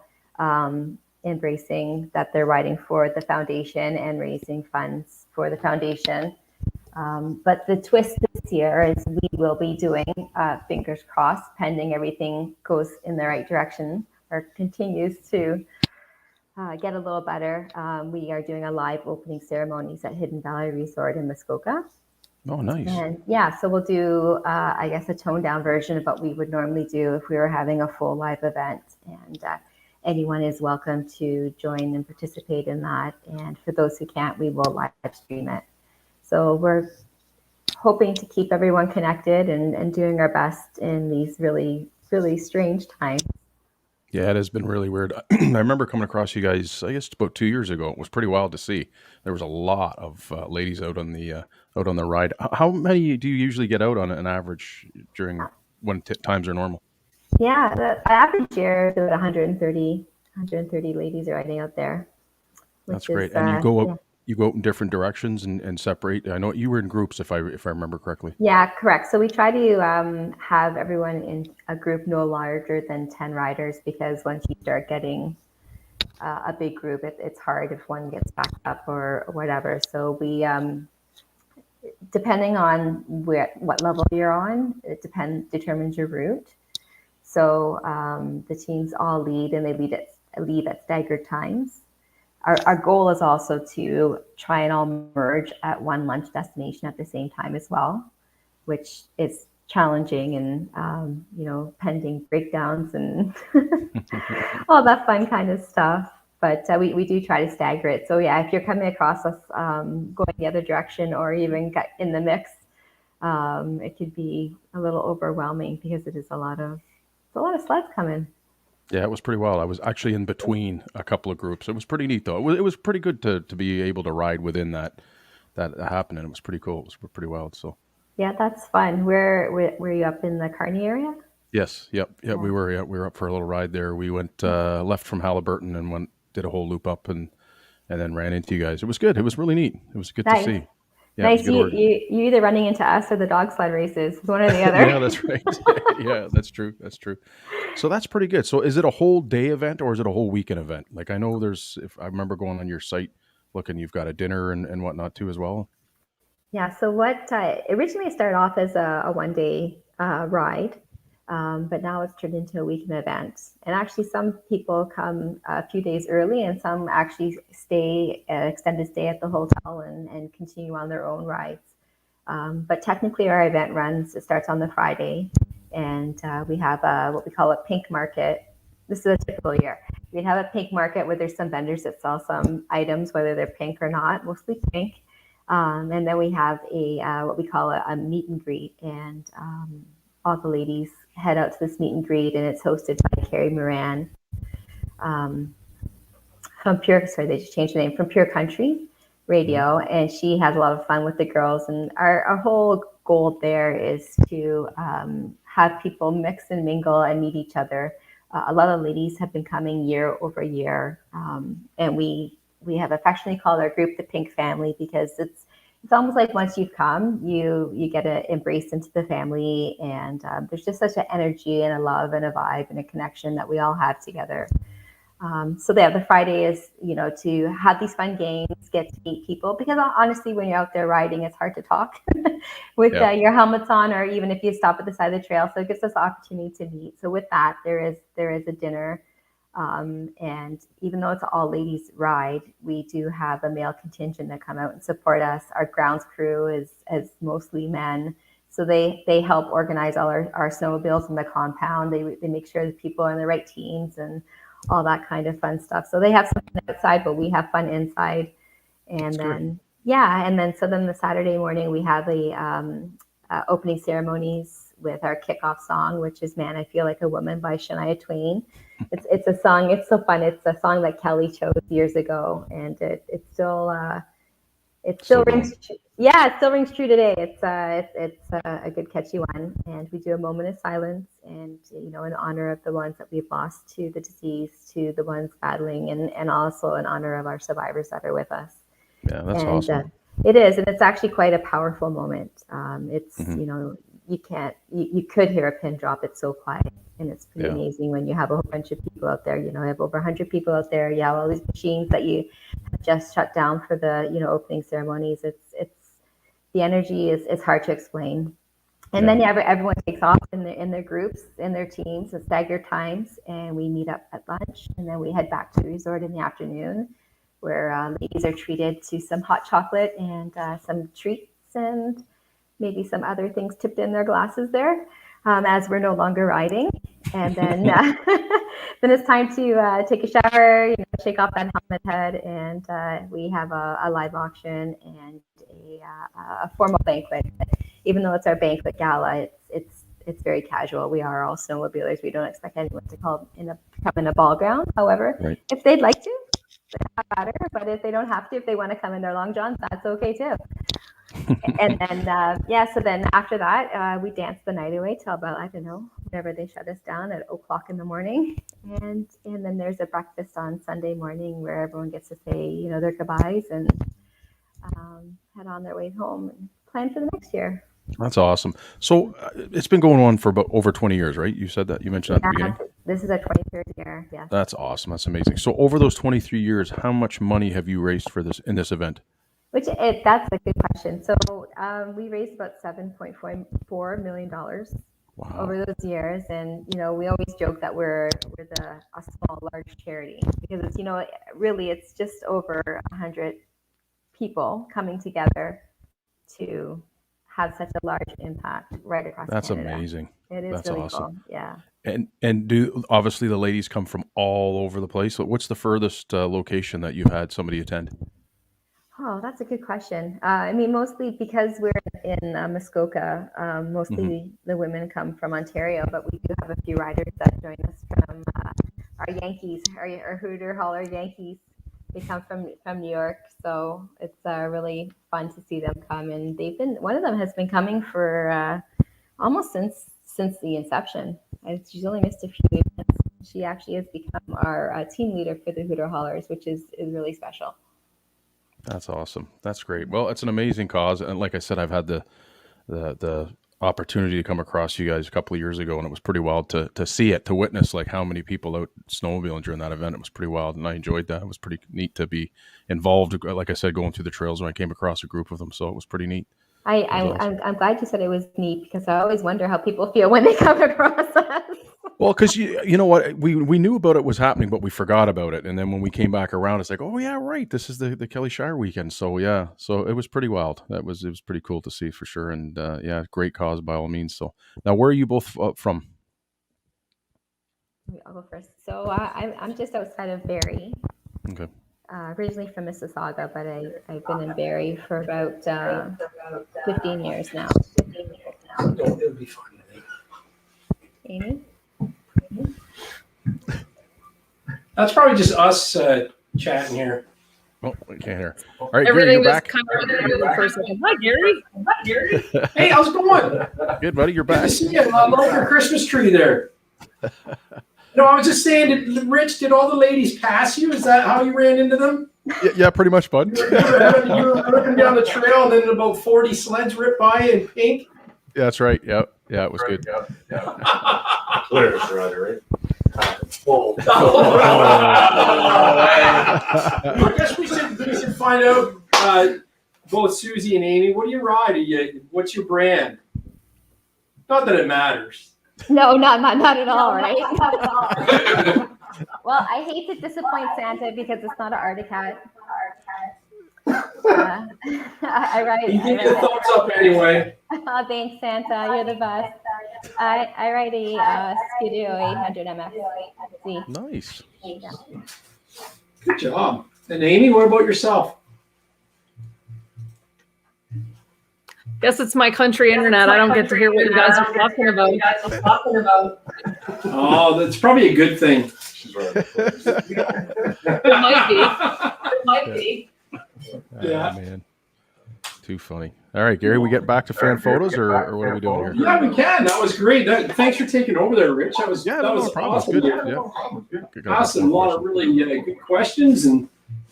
embracing that they're riding for the foundation and raising funds for the foundation. But the twist this year is we will be doing, fingers crossed, pending everything goes in the right direction or continues to get a little better. We are doing a live opening ceremonies at Hidden Valley Resort in Muskoka. Oh, nice. And yeah, so we'll do, I guess, a toned down version of what we would normally do if we were having a full live event. And anyone is welcome to join and participate in that. And for those who can't, we will live stream it. So we're hoping to keep everyone connected and doing our best in these really, really strange times. Yeah, it has been really weird. I remember coming across you guys, I guess about 2 years ago. It was pretty wild to see. There was a lot of ladies out on the ride. How many do you usually get out on an average during when times are normal? Yeah, the average year is about 130 ladies riding out there. That's great. And you go out, you go out in different directions and separate. I know you were in groups, if I remember correctly. Yeah, correct. So we try to have everyone in a group no larger than 10 riders, because once you start getting a big group, it's hard if one gets backed up or whatever. So we, depending on what level you're on, it determines your route. So the teams all lead, and they lead at staggered times. Our goal is also to try and all merge at one lunch destination at the same time as well, which is challenging and, pending breakdowns and all that fun kind of stuff. But we do try to stagger it. So yeah, if you're coming across us going the other direction or even get in the mix, it could be a little overwhelming because it is a lot of sleds coming. Yeah, it was pretty wild. I was actually in between a couple of groups. It was pretty neat, though. It was pretty good to be able to ride within that happening. It was pretty cool. It was pretty wild. So yeah, that's fun. Were you up in the Kearney area? Yes. Yep. Yeah, we were up for a little ride there. We went left from Halliburton and did a whole loop up and then ran into you guys. It was good. It was really neat. It was good to see. Yeah, nice. You either running into us or the dog sled races, one or the other. Yeah, that's right. Yeah, that's true. That's true. So that's pretty good. So is it a whole day event or is it a whole weekend event? Like I know if I remember going on your site looking, you've got a dinner and whatnot too as well. Yeah. So what originally started off as a one-day ride, but now it's turned into a weekend event. And actually, some people come a few days early, and some actually stay extended stay at the hotel and continue on their own rides. But technically, our event it starts on the Friday, and we have what we call a pink market. This is a typical year. We have a pink market where there's some vendors that sell some items, whether they're pink or not, mostly pink. And then we have what we call a meet and greet, and all the ladies head out to this meet and greet, and it's hosted by Carrie Moran from they just changed the name, from Pure Country Radio, and she has a lot of fun with the girls. And our whole goal there is to have people mix and mingle and meet each other. A lot of ladies have been coming year over year, and we have affectionately called our group the Pink Family, because it's almost like once you've come, you get embraced into the family, and there's just such an energy and a love and a vibe and a connection that we all have together. So the Friday is, to have these fun games, get to meet people, because honestly, when you're out there riding, it's hard to talk with your helmets on, or even if you stop at the side of the trail. So it gives us the opportunity to meet. So with that, there is a dinner. And even though it's an all ladies ride, we do have a male contingent that come out and support us. Our grounds crew is mostly men. So they help organize all our snowmobiles in the compound. They make sure that people are in the right teams and all that kind of fun stuff. So they have something outside, but we have fun inside. And then the Saturday morning we have the opening ceremonies with our kickoff song, which is "Man, I Feel Like a Woman" by Shania Twain. It's a song. It's so fun. It's a song that Kelly chose years ago, and it still rings. Yeah, it still rings true today. It's a good catchy one, and we do a moment of silence, and in honor of the ones that we've lost to the disease, to the ones battling, and also in honor of our survivors that are with us. Yeah, that's awesome. It is, and it's actually quite a powerful moment. It's you could hear a pin drop. It's so quiet, and it's pretty amazing when you have a whole bunch of people out there. I have over 100 people out there. You have all these machines that you have just shut down for the opening ceremonies. It's the energy is hard to explain. And then everyone takes off in their groups, in their teams at staggered times, and we meet up at lunch, and then we head back to the resort in the afternoon, where ladies are treated to some hot chocolate and some treats and maybe some other things tipped in their glasses there, as we're no longer riding. And then then it's time to take a shower, shake off that helmet head, and we have a live auction and a formal banquet. Even though it's our banquet gala, it's very casual. We are all snowmobilers. We don't expect anyone to come in a ball gown. However, if they'd like to, better. But if they don't have to, if they want to come in their long johns, that's okay too. And then so then after that, we dance the night away till about, I don't know, whenever they shut us down at 0:00 in the morning. And then there's a breakfast on Sunday morning where everyone gets to say their goodbyes, and head on their way home and plan for the next year. That's awesome. So it's been going on for about over 20 years, right? You said that, you mentioned at the beginning. This is our 23rd year. Yes. That's awesome. That's amazing. So over those 23 years, how much money have you raised for this in this event? That's a good question. So we raised about $7.4 million over those years, and we always joke that we're a small, large charity because it's really it's just over 100 people coming together to have such a large impact right across That's Canada. Amazing. It is That's really awesome. cool. Yeah. And do obviously the ladies come from all over the place. So what's the furthest location that you've had somebody attend? Oh, that's a good question. I mean, mostly because we're in Muskoka, mostly the women come from Ontario, but we do have a few riders that join us from our Yankees, our Hooter Holler Yankees. They come from New York, so it's really fun to see them come. And one of them has been coming for almost since the inception. She's only missed a few events. She actually has become our team leader for the Hooter Hollers, which is really special. That's awesome. That's great. Well, it's an amazing cause, and like I said, I've had the opportunity to come across you guys a couple of years ago, and it was pretty wild to see it, to witness like how many people out snowmobiling during that event. It was pretty wild, and I enjoyed that. It was pretty neat to be involved. Like I said, going through the trails when I came across a group of them, so it was pretty neat. I'm glad you said it was neat because I always wonder how people feel when they come across us. Well, because you know what, we knew about it was happening, but we forgot about it. And then when we came back around, it's like, oh yeah, right, this is the Kelly Shire weekend. So yeah, so it was pretty wild. It was pretty cool to see for sure. And yeah, great cause by all means. So now, where are you both from? I'll go first. So I'm just outside of Barrie. Okay. Originally from Mississauga, but I've been in Barrie for about 15 years now. It'll be fun. Amy? That's probably just us chatting here. Oh, I can't hear. All right, Everything Gary, you're was back. kind of for a second. Hi, Gary. Hi, Gary. Hey, how's it going? Good, buddy. You're Good to back. see you. I love your Christmas tree there. No, I was just saying, Rich, did all the ladies pass you? Is that how you ran into them? Yeah, pretty much, bud. You were ripping down the trail, and then about 40 sleds ripped by in pink. Yeah, that's right. Yeah, it was good. Clear as rudder, right? I guess we should find out, both Susie and Amy, what do you ride? What's your brand? Not that it matters. No, not at all, right? Well, I hate to disappoint Santa because it's not an Arctic Cat. I ride. You give me a thumbs up anyway. Oh, thanks, Santa. You're the best. I ride a Skidoo 800 MFC. Nice. Yeah. Good job. And Amy, what about yourself? Guess it's my country internet. I don't get to hear what you guys are talking about. Oh, that's probably a good thing. It might be. It might be. Yeah. Oh, man. Too funny. All right, Gary, we get back to fan photos, or what are we doing here? Yeah, we can. That was great. Thanks for taking over there, Rich. That was no problem. awesome. Good. Yeah. Awesome. A lot of really good questions and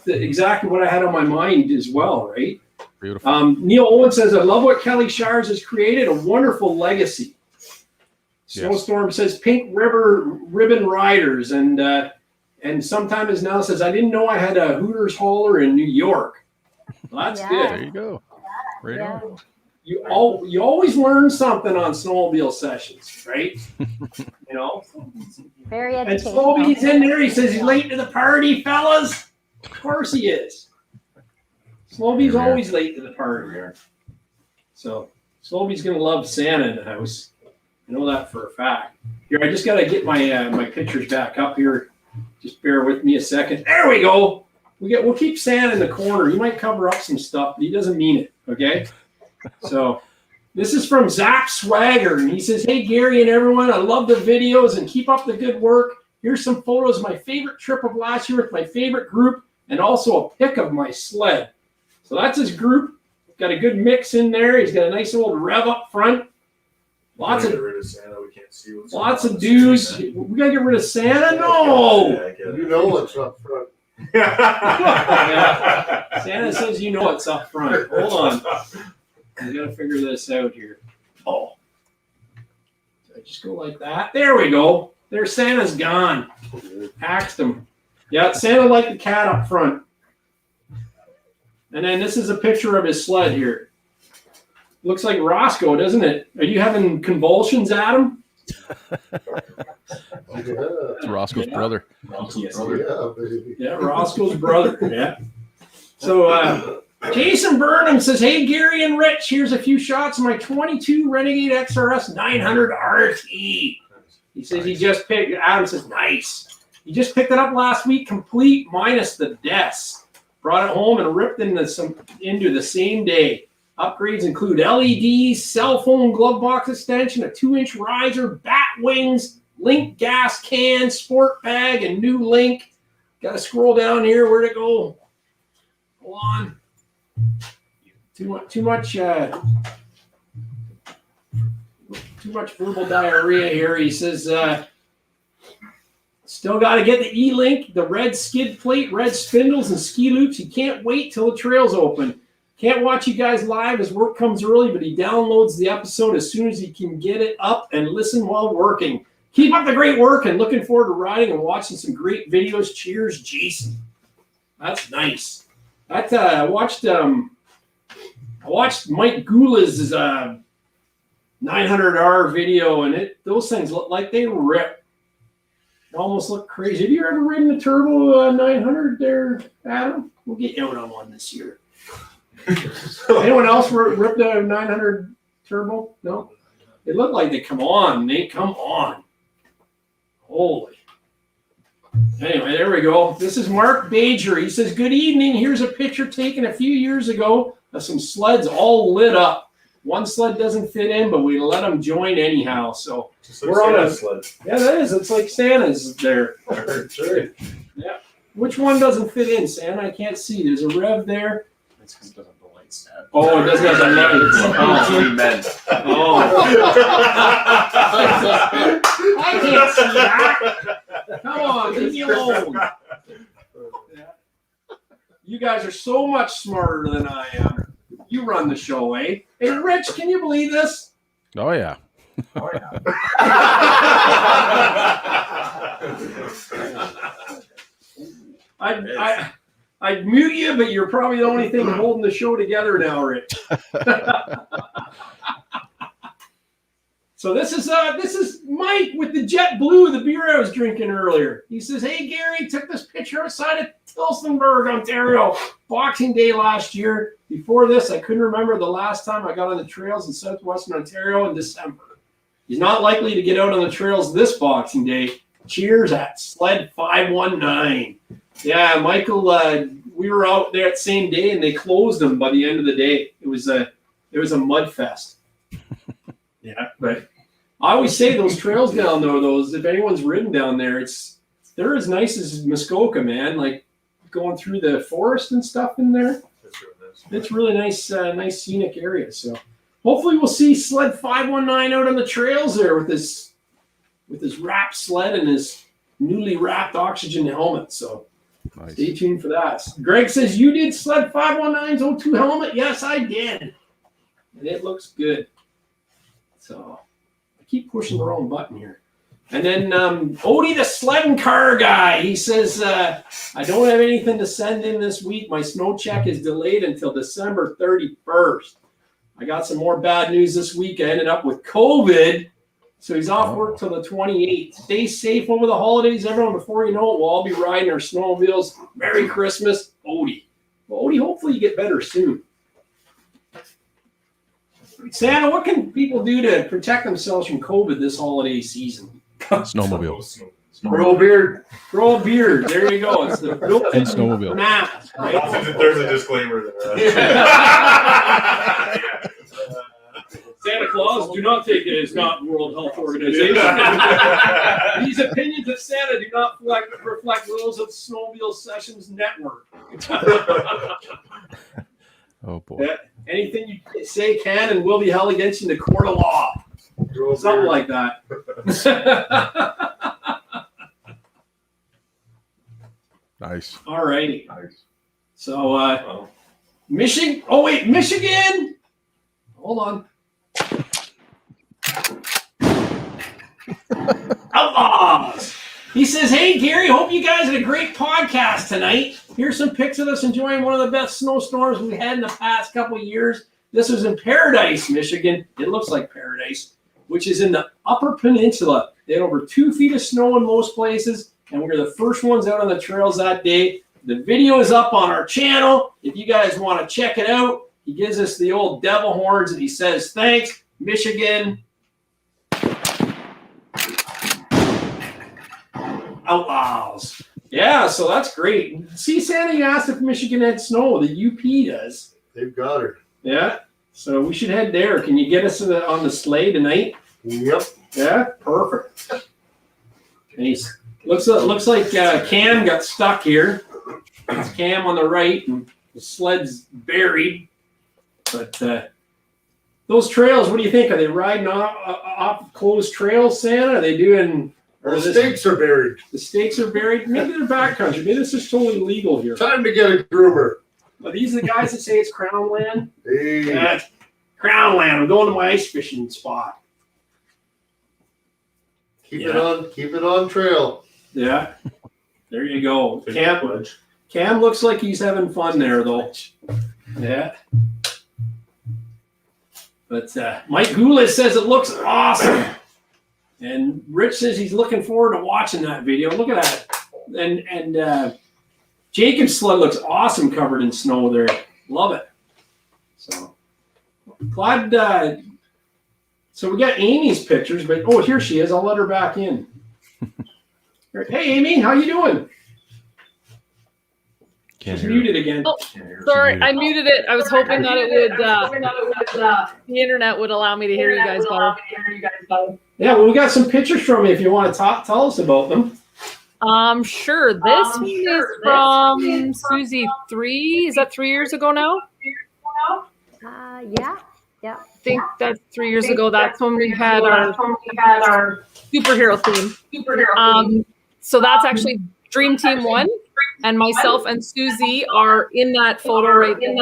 exactly what I had on my mind as well, right? Beautiful. Neil Owen says, I love what Kelly Shires has created, a wonderful legacy. Snowstorm says, Pink Ribbon Riders. And sometimes now says, I didn't know I had a Hooters hauler in New York. Well, that's good. There you go. Right on. You always learn something on snowmobile sessions, right? Very And educational. Sloby's in there. He says he's late to the party, fellas. Of course he is. Sloby's always late to the party here. So Sloby's gonna love Santa in the house. I know that for a fact. Here, I just gotta get my my pictures back up here. Just bear with me a second. There we go. We'll keep Santa in the corner. He might cover up some stuff, but he doesn't mean it. Okay. So this is from Zach Swagger, and he says, "Hey Gary and everyone, I love the videos and keep up the good work. Here's some photos of my favorite trip of last year with my favorite group, and also a pic of my sled." So that's his group. Got a good mix in there. He's got a nice old rev up front. Lots of dudes. We gotta get rid of Santa. No. You know what's up front. Yeah. Santa says you know it's up front. Hold on. I gotta figure this out here. Oh. Do I just go like that? There we go. There, Santa's gone. Axed him. Yeah, Santa like the cat up front. And then this is a picture of his sled here. Looks like Roscoe, doesn't it? Are you having convulsions, Adam? It's Roscoe's brother. Yes. Yeah, baby. Yeah, Roscoe's brother. Yeah. So Jason Burnham says, "Hey Gary and Rich, here's a few shots of my 22 Renegade XRS 900 RT." He says he just picked. Adam says, "Nice." He just picked it up last week, complete minus the desk. Brought it home and ripped into the same day. Upgrades include LEDs, cell phone glove box extension, a 2-inch riser, bat wings, link gas can, sport bag, and new link. Got to scroll down here. Where'd it go? Hold on. Too much verbal diarrhea here. He says, still got to get the E-Link, the red skid plate, red spindles, and ski loops. He can't wait till the trail's open. Can't watch you guys live as work comes early, but he downloads the episode as soon as he can get it up and listen while working. Keep up the great work and looking forward to riding and watching some great videos. Cheers, Jason. That's nice. I watched Mike Gula's 900R video, and those things look like they rip. They almost look crazy. Have you ever ridden a Turbo 900 there, Adam? We'll get you out on one this year. Anyone else ripped a 900 Turbo? No? It looked like they come on. They come on. Holy. Anyway, there we go. This is Mark Bajer. He says, "Good evening. Here's a picture taken a few years ago of some sleds all lit up. One sled doesn't fit in, but we let them join anyhow." So we're on a sled. Yeah, that is. It's like Santa's there. Yeah. Which one doesn't fit in, Santa? I can't see. There's a Rev there. It's because it doesn't have the lights, Dad. Oh, it doesn't have the lights. Oh. I can't see that. Come on, leave me alone. Yeah. You guys are so much smarter than I am. You run the show, eh? Hey, Rich, can you believe this? Oh, yeah. Oh, yeah. I'd mute you, but you're probably the only thing holding the show together now, Rich. So this is Mike with the Jet Blue, the beer I was drinking earlier. He says, "Hey Gary, took this picture outside of Tillsonburg, Ontario, Boxing Day last year. Before this, I couldn't remember the last time I got on the trails in southwestern Ontario in December. He's not likely to get out on the trails this Boxing Day. Cheers at Sled 519. Yeah, Michael, we were out there that same day and they closed them by the end of the day. It was a mud fest. Yeah, but I always say those trails down there, if anyone's ridden down there, they're as nice as Muskoka, man. Like going through the forest and stuff in there. It's really nice, nice scenic area. So hopefully we'll see Sled 519 out on the trails there with his wrapped sled and his newly wrapped oxygen helmet. So nice. Stay tuned for that. Greg says, "You did Sled 519's O2 helmet?" Yes, I did. And it looks good. So I keep pushing the wrong button here. And then Odie, the sled and car guy, he says, "I don't have anything to send in this week. My snow check is delayed until December 31st. I got some more bad news this week. I ended up with COVID. So he's off work till the 28th. Stay safe over the holidays, everyone. Before you know it, we'll all be riding our snowmobiles. Merry Christmas, Odie." Well, Odie, hopefully you get better soon. Santa, what can people do to protect themselves from COVID this holiday season? Snowmobile. Grow a beard. Grow a beard. There you go. It's the and snowmobile. mask, right? There's a disclaimer there. Santa Claus, do not take it as not World Health Organization. These opinions of Santa do not reflect those of Snowmobile Sessions Network. Oh, boy. Yeah, anything you say can and will be held against you in the court of law. Something like that. Nice. Nice. All righty. So, Michigan. Oh, wait, Michigan. Hold on. Outlaws. He says, "Hey, Gary, hope you guys had a great podcast tonight. Here's some pics of us enjoying one of the best snowstorms we've had in the past couple of years. This was in Paradise, Michigan. It looks like Paradise, which is in the Upper Peninsula. They had over 2 feet of snow in most places, and we were the first ones out on the trails that day. The video is up on our channel. If you guys want to check it out." He gives us the old devil horns, and he says, "Thanks, Michigan Outlaws." Yeah, so that's great. See, Santa, you asked if Michigan had snow. The UP does. They've got her. Yeah, so we should head there. Can you get us on the sleigh tonight? Yep. Yeah, perfect. And he's looks like Cam got stuck here. It's Cam on the right, and the sled's buried. But those trails, what do you think? Are they riding off closed trails, Santa? Are they doing? The stakes are buried. The stakes are buried. Maybe they're backcountry. Maybe this is totally legal here. Time to get a groomer. Are these the guys that say it's Crown Land? Hey. Yeah, Crown Land. I'm going to my ice fishing spot. Keep it on trail. Yeah. There you go. Cam looks like he's having fun there, though. Yeah. But Mike Goulet says it looks awesome. And Rich says he's looking forward to watching that video. Look at that. And Jacob's sled looks awesome covered in snow there. Love it. So glad. So we got Amy's pictures, but here she is. I'll let her back in. Hey, Amy, how you doing? She's muted again. Oh, sorry, I muted it. I was hoping that it would. The internet would allow me to hear you guys better. Yeah, well, we got some pictures from you if you want to tell us about them. Sure. This one is from Susie 3. Is that 3 years ago now? Yeah. I think that's 3 years ago. That's when we had our superhero theme. So that's actually Dream Team 1, and myself and Susie are in that photo right there.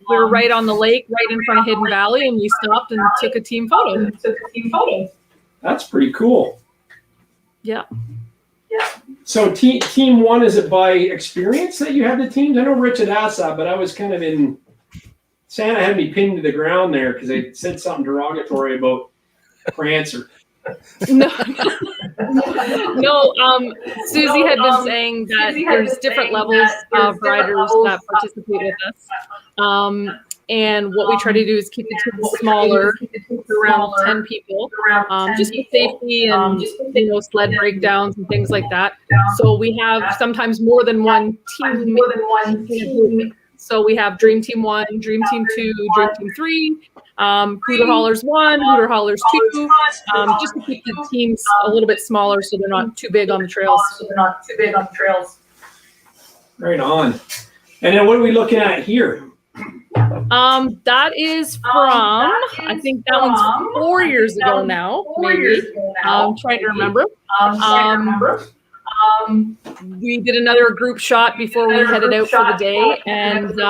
We were right on the lake, right in front of Hidden Valley, and we stopped and took a team photo. That's pretty cool. Yeah. So team 1, is it by experience that you have the teams? I know Rich had asked that, but I was kind of in. Santa had me pinned to the ground there because I said something derogatory about Prancer. No, Susie had been saying that there's different levels of riders that participate with us. And what we try to do is keep the team smaller, around 10 people, just for safety and sled breakdowns and things like that. So we have sometimes more than one team. So we have Dream Team 1, Dream Team 2, Dream Team 3, Hooter Haulers 1, Hooter Haulers 2, just to keep the teams a little bit smaller so they're not too big on the trails. Right on. And then what are we looking at here? That is from, I think that one's 4 years ago now, maybe. I'm trying to remember. We did another group shot before we headed out for the day, and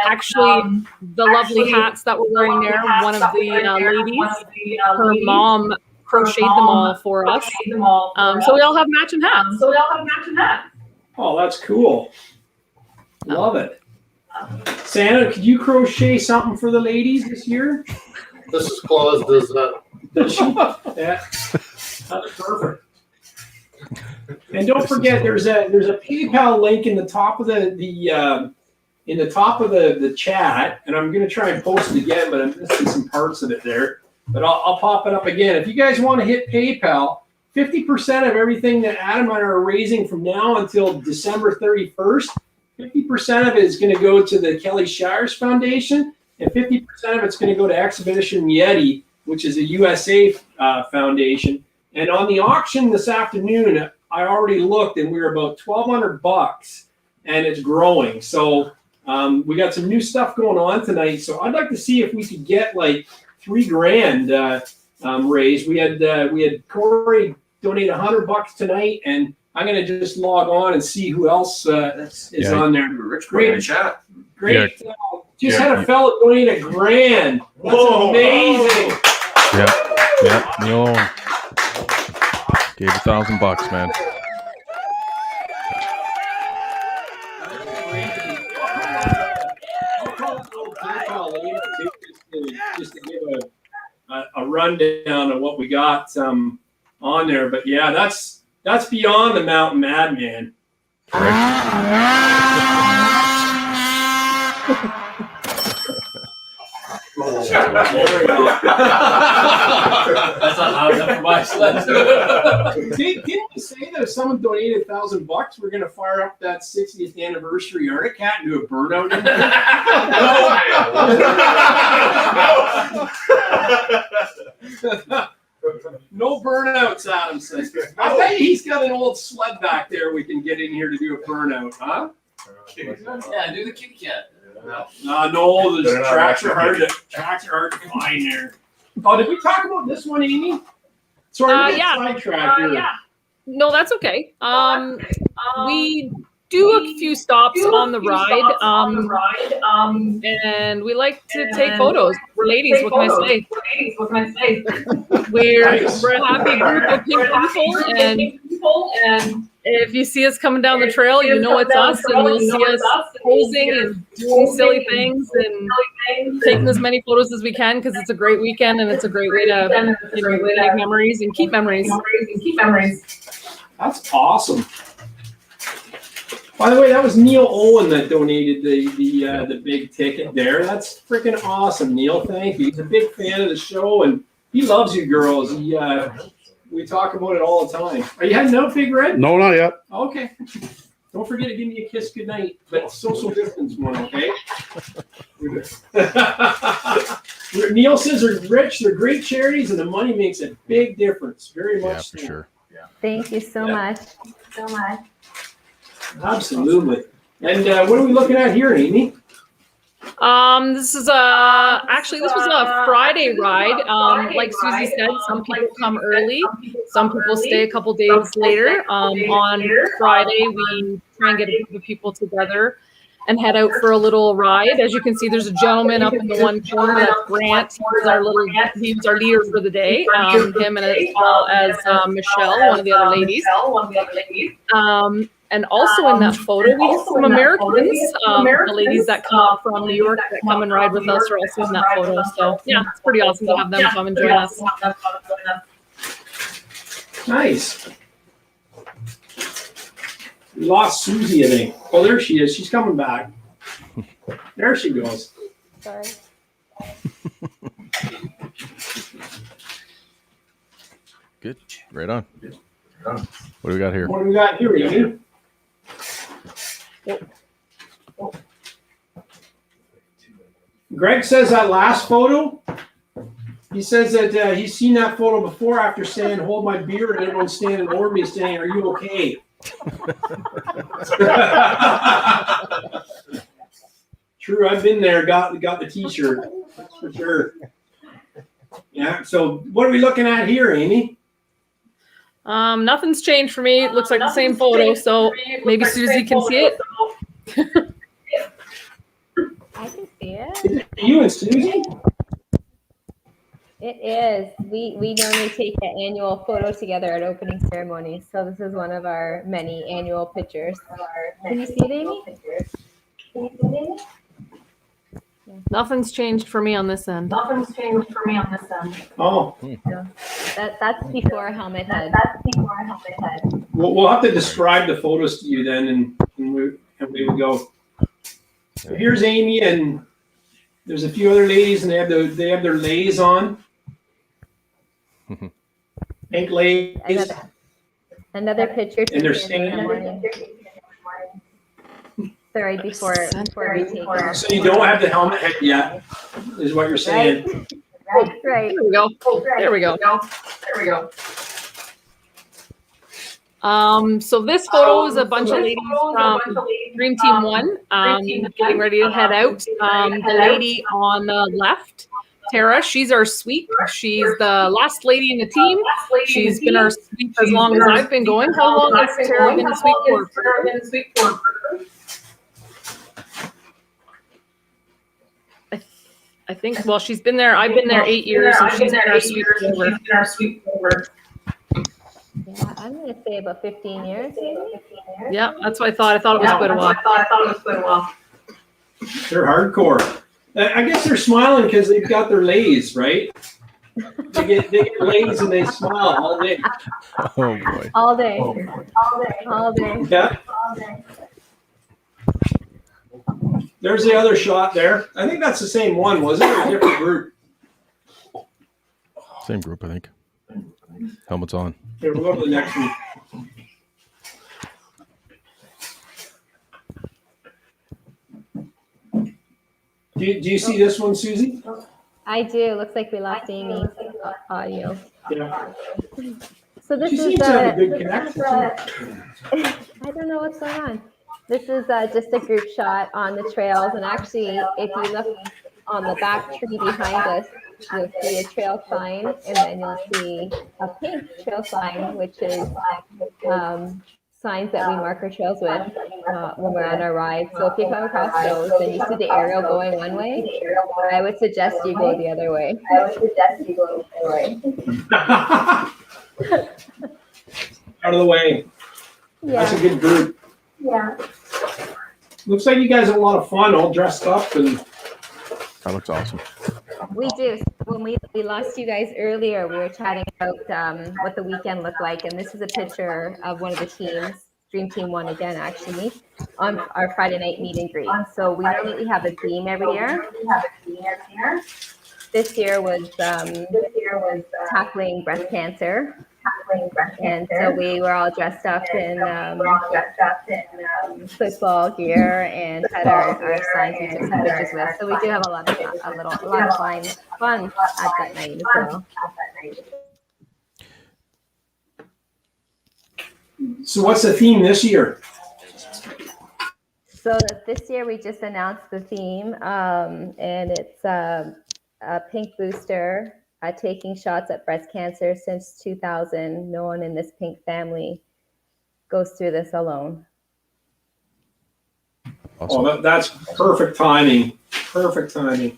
actually the lovely hats that we're wearing there, one of the ladies, her mom crocheted them all for us. So we all have matching hats. Oh, that's cool. Love it. Santa, could you crochet something for the ladies this year? This is Claus does that. Yeah, that's perfect. And don't forget, there's a PayPal link in the top of the chat, and I'm going to try and post it again, but I'm missing some parts of it there. But I'll pop it up again. If you guys want to hit PayPal, 50% of everything that Adam and I are raising from now until December 31st, 50% of it is going to go to the Kelly Shires Foundation, and 50% of it's going to go to Expedition Yeti, which is a USA foundation. And on the auction this afternoon, I already looked, and we were about $1,200, and it's growing. So we got some new stuff going on tonight. So I'd like to see if we could get like $3,000 raised. We had Corey donate $100 tonight, and I'm gonna just log on and see who else is Yeah. on there. Rich, Great chat. Great. Just had a fella donate $1,000. That's amazing. Yeah, Neil Owen gave $1,000, man. Just to give a rundown of what we got on there, but yeah, that's beyond the Mountain Madman. That's not loud enough for my sled. Didn't we say that if someone donated $1,000, we're gonna fire up that 60th anniversary Arctic Cat and do a burnout in there? No burnouts, Adam says. I bet he's got an old sled back there we can get in here to do a burnout, huh? Yeah, do the kitty cat. No, the tracks are hard to find there. Oh, did we talk about this one, Amy? Sorry, we got sidetracked here. No, that's okay. We do a few stops on the ride, and we like to take photos. We're ladies. What can I say? We're a happy group of pink people, and if you see us coming down the trail, you know it's us, and you'll see us posing and doing silly things and taking as many photos as we can because it's a great weekend and it's a great way to make memories and keep memories. That's awesome. By the way, that was Neil Owen that donated the big ticket there. That's freaking awesome, Neil. Thank you. He's a big fan of the show and he loves you girls. We talk about it all the time. Are you heading out, Big Red? No, not yet. Okay. Don't forget to give me a kiss goodnight, but social distance one, okay? Neil says they're rich, they're great charities, and the money makes a big difference. Very much for sure. Thank you so much. Absolutely. And what are we looking at here, Amy? This is actually this was a Friday ride. Like Susie said, some people come early, some people stay a couple days later. On Friday, we try and get a group of people together and head out for a little ride. As you can see, there's a gentleman up in the one corner. That's Grant. He was our leader for the day. Him and as well as Michelle, one of the other ladies. And also in that photo, we have some Americans, the ladies that come up from New York that come and ride with us are also in that photo. So yeah, it's pretty awesome to have them come and join us. Nice. We lost Susie, I think. Oh, there she is. She's coming back. There she goes. Sorry. Good. Right on. What do we got here? What do we got here, Amy? Greg says that last photo, he says that he's seen that photo before after saying, hold my beer, and everyone's standing over me saying, are you okay? True, I've been there, got the t-shirt, that's for sure. Yeah, so what are we looking at here, Amy? Nothing's changed for me. It looks like the same photo, so maybe Susie can see it. I can see it. Is it you and Susie? It is. We normally take an annual photo together at opening ceremony. So this is one of our many annual pictures. Can you see it, Amy? Nothing's changed for me on this end. Oh. That's before helmet head. We'll have to describe the photos to you then, and we would go. So here's Amy, and there's a few other ladies, and they have their leis on. Pink leis. Another picture. And they're standing. Sorry, before we take it. So you don't have the helmet head yet, is what you're saying. Right. There we go. There we go. So this photo is a bunch of ladies from Dream Team 1 getting ready to head out. The lady on the left Tara. She's our sweep. She's the last lady in the team. She's been our sweep as long as I've been going. How long has Tara been a sweep for? I think, well, she's been there. I've been there 8 years, and she's been our sweep over. Yeah, I'm going to say about 15 years. Yeah, that's what I thought. I thought it was quite a while. They're hardcore. I guess they're smiling because they've got their lays, right? They get lays and they smile all day. Oh boy. All day. All day. Yeah. There's the other shot there. I think that's the same one, wasn't it? Or a different group. Same group, I think. Helmets on. Here, we'll go to the next one. Do you see this one, Susie? I do. Looks like we lost Amy's audio. Yeah. So this She is seems to have a good connection. I don't know what's going on. This is just a group shot on the trails, and actually, if you look on the back tree behind us, you'll see a trail sign, and then you'll see a pink trail sign, which is signs that we mark our trails with when we're on our ride. So if you come across those and you see the arrow going one way, I would suggest you go the other way. Out of the way. Yeah. That's a good group. Yeah. Looks like you guys have a lot of fun, all dressed up, and That looks awesome. We do. When we lost you guys earlier, we were chatting about what the weekend looked like, and this is a picture of one of the teams, Dream Team 1 again, actually, on our Friday night meet and greet. So we normally have a theme every year. This year was tackling breast cancer. And so we were all dressed up in football gear and had our signs we took some pictures with. So we do have a lot of fun at that night as well. so what's the theme this year? So this year we just announced the theme, and it's a pink booster. Taking shots at breast cancer since 2000. No one in this pink family goes through this alone. Awesome. Oh, that's perfect timing. Perfect timing.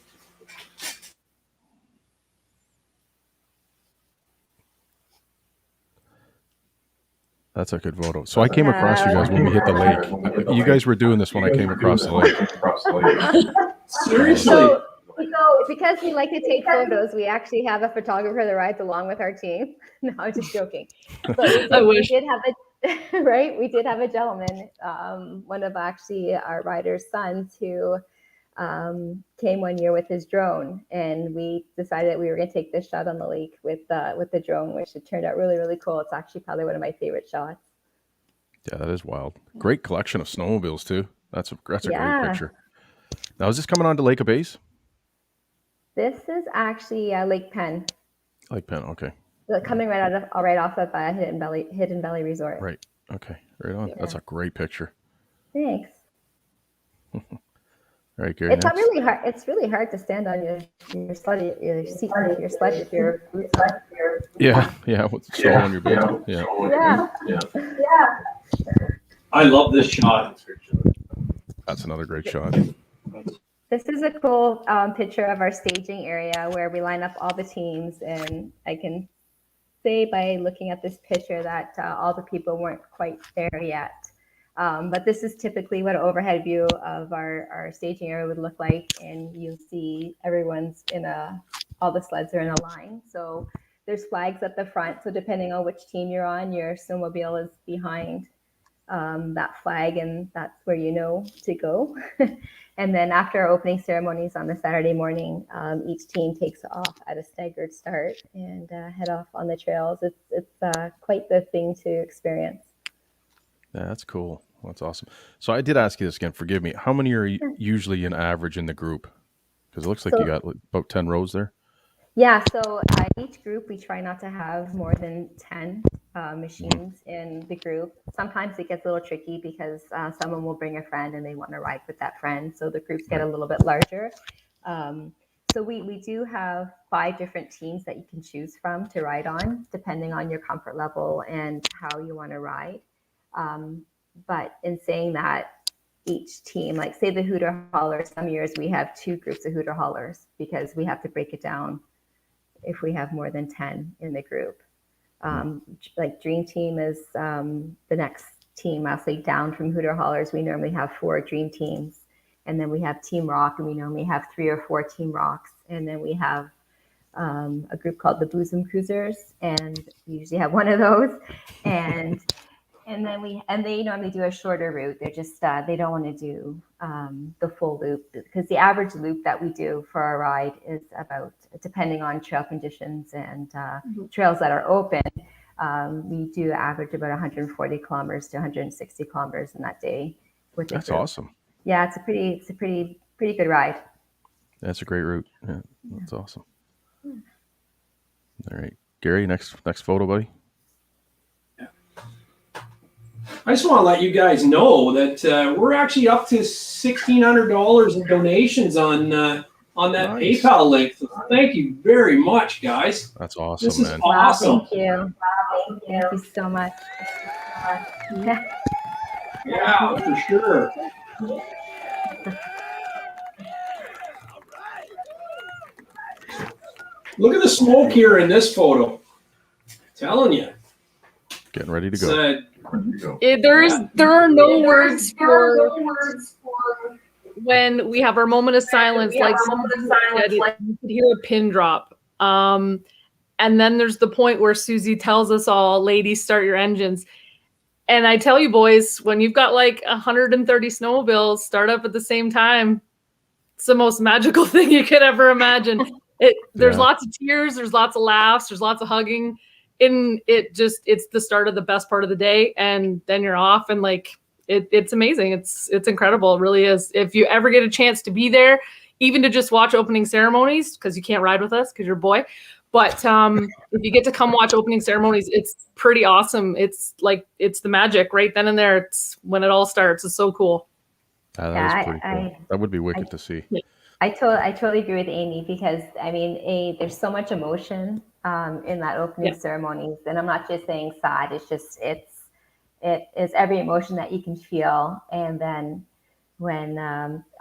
That's a good photo. So I came across you guys when we hit the lake. You guys were doing this when I came across the lake. Seriously? So because we like to take photos, we actually have a photographer that rides along with our team. No, I'm just joking. But we did have a right. We did have a gentleman, one of actually our rider's sons, who came one year with his drone, and we decided that we were going to take this shot on the lake with the drone, which it turned out really, really cool. It's actually probably one of my favorite shots. Yeah, that is wild. Great collection of snowmobiles too. That's a great picture. Now, is this coming on to Lake of Bays? This is actually Lake Penn. Lake Penn, okay. Coming right off of Hidden Valley Resort. Right. Okay. Right on. Yeah. That's a great picture. Thanks. Right, Gary. It's not really hard. It's really hard to stand on your sled, your seat, your sled with your boots on. Yeah, with the snow on your boot. Yeah. I love this shot. That's another great shot. This is a cool picture of our staging area where we line up all the teams, and I can say by looking at this picture that all the people weren't quite there yet. But this is typically what an overhead view of our staging area would look like, and you'll see everyone's all the sleds are in a line. So there's flags at the front. So depending on which team you're on, your snowmobile is behind that flag, and that's where you know to go. And then after our opening ceremonies on the Saturday morning, each team takes off at a staggered start and head off on the trails. It's quite the thing to experience. Yeah, that's cool. That's awesome. So I did ask you this again. Forgive me. How many are usually an average in the group? Because it looks like you got about 10 rows there. Yeah. So each group, we try not to have more than 10 machines in the group. Sometimes it gets a little tricky because someone will bring a friend and they want to ride with that friend. So the groups get a little bit larger. So we do have 5 different teams that you can choose from to ride on, depending on your comfort level and how you want to ride. But in saying that, each team, like say the Hooter Haulers, some years we have 2 groups of Hooter Haulers because we have to break it down if we have more than 10 in the group. Like Dream Team is the next team, I'll say down from Hooter Haulers. We normally have 4 Dream Teams. And then we have Team Rock, and we normally have 3 or 4 Team Rocks. And then we have a group called the Bosom Cruisers, and we usually have one of those. And they normally do a shorter route. They're just they don't want to do the full loop, because the average loop that we do for our ride is about, depending on trail conditions and trails that are open, we do average about 140 kilometers to 160 kilometers in that day. That's awesome. Yeah, it's a pretty good ride. That's a great route. Yeah, that's awesome. All right, Gary, next photo, buddy. I just want to let you guys know that we're actually up to $1,600 in donations on that Nice. PayPal link. So thank you very much, guys. That's awesome, This is man. awesome. Thank you. Thank you so much. Yeah, for sure. Look at the smoke here in this photo. Telling you. Getting ready to go. There are no words for when we have our moment of silence. Like you could hear a pin drop. And then there's the point where Susie tells us all, ladies, start your engines. And I tell you, boys, when you've got like 130 snowmobiles start up at the same time, it's the most magical thing you could ever imagine. There's lots of tears, there's lots of laughs, there's lots of hugging. It's the start of the best part of the day, and then you're off, and like it's amazing. It's incredible. It really is. If you ever get a chance to be there, even to just watch opening ceremonies, because you can't ride with us because you're a boy. But if you get to come watch opening ceremonies, it's pretty awesome. It's the magic right then and there. It's when it all starts. It's so cool. That is pretty cool. That would be wicked to see. I totally agree with Amy, because I mean, there's so much emotion in that opening ceremonies, and I'm not just saying sad. It's just it is every emotion that you can feel, and then when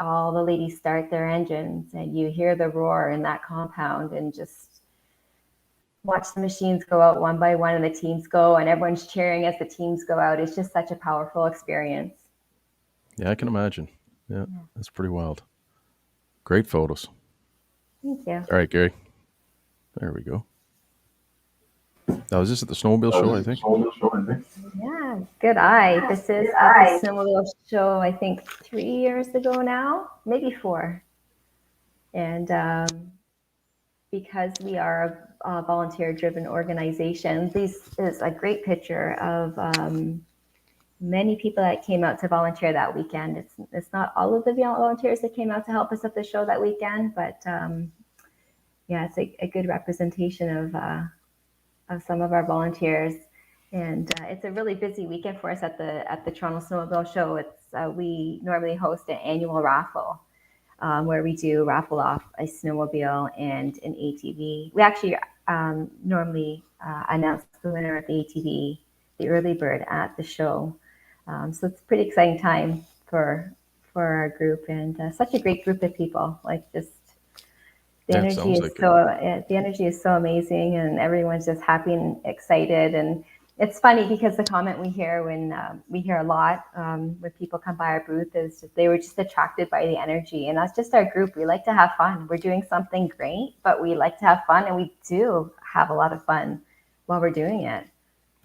all the ladies start their engines and you hear the roar in that compound, and just watch the machines go out one by one and the teams go, and everyone's cheering as the teams go out. It's just such a powerful experience. Yeah, I can imagine. Yeah, that's pretty wild. Great photos. Thank you. All right, Gary. There we go. Now, is this at the Snowmobile show, I think? Yeah, good eye. This is at the Snowmobile show, I think 3 years ago now, maybe 4. And because we are a volunteer-driven organization, this is a great picture of many people that came out to volunteer that weekend. It's not all of the volunteers that came out to help us at the show that weekend, but yeah, it's a good representation of some of our volunteers. And it's a really busy weekend for us at the Toronto Snowmobile Show. We normally host an annual raffle where we do raffle off a snowmobile and an ATV. We actually normally announce the winner of the ATV, the early bird, at the show. So it's a pretty exciting time for our group, and such a great group of people. Like, just the energy is so amazing, and everyone's just happy and excited. And it's funny because the comment we hear when we hear a lot when people come by our booth is just, they were just attracted by the energy. And that's just our group. We like to have fun. We're doing something great, but we like to have fun, and we do have a lot of fun while we're doing it.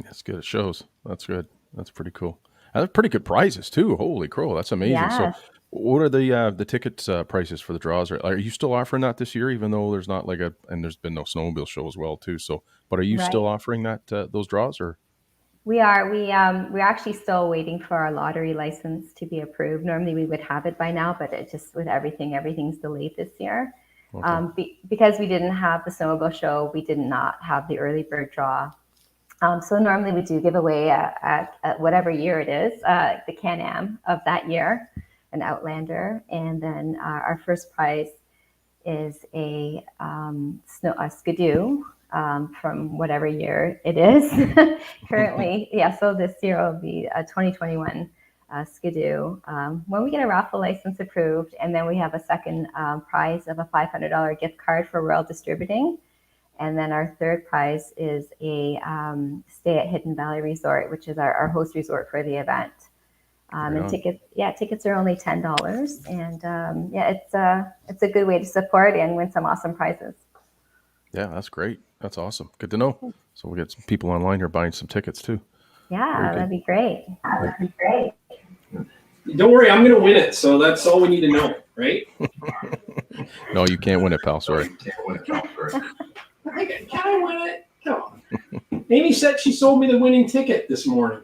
That's good. It shows. That's good. That's pretty cool. And pretty good prizes too. Holy crow, that's amazing. Yeah. So, what are the ticket prices for the draws? Are you still offering that this year, even though there's not and there's been no snowmobile show as well too? So, but are you still offering that those draws, or? We are. We're actually still waiting for our lottery license to be approved. Normally we would have it by now, but it just, with everything's delayed this year. Okay. Because we didn't have the snowmobile show, we did not have the early bird draw. So normally we do give away at whatever year it is, the Can-Am of that year, an Outlander, and then our first prize is a skidoo from whatever year it is. Currently, yeah, so this year will be a 2021 skidoo. When we get a raffle license approved, and then we have a second prize of a $500 gift card for Royal Distributing. And then our third prize is a stay at Hidden Valley Resort, which is our host resort for the event. And tickets are only $10. And it's a good way to support and win some awesome prizes. Yeah, that's great. That's awesome. Good to know. So we'll get some people online here buying some tickets too. Yeah, that'd be great. Don't worry, I'm going to win it. So that's all we need to know, right? No, you can't win it, pal. Sorry. Can I win it? Come on. Amy said she sold me the winning ticket this morning.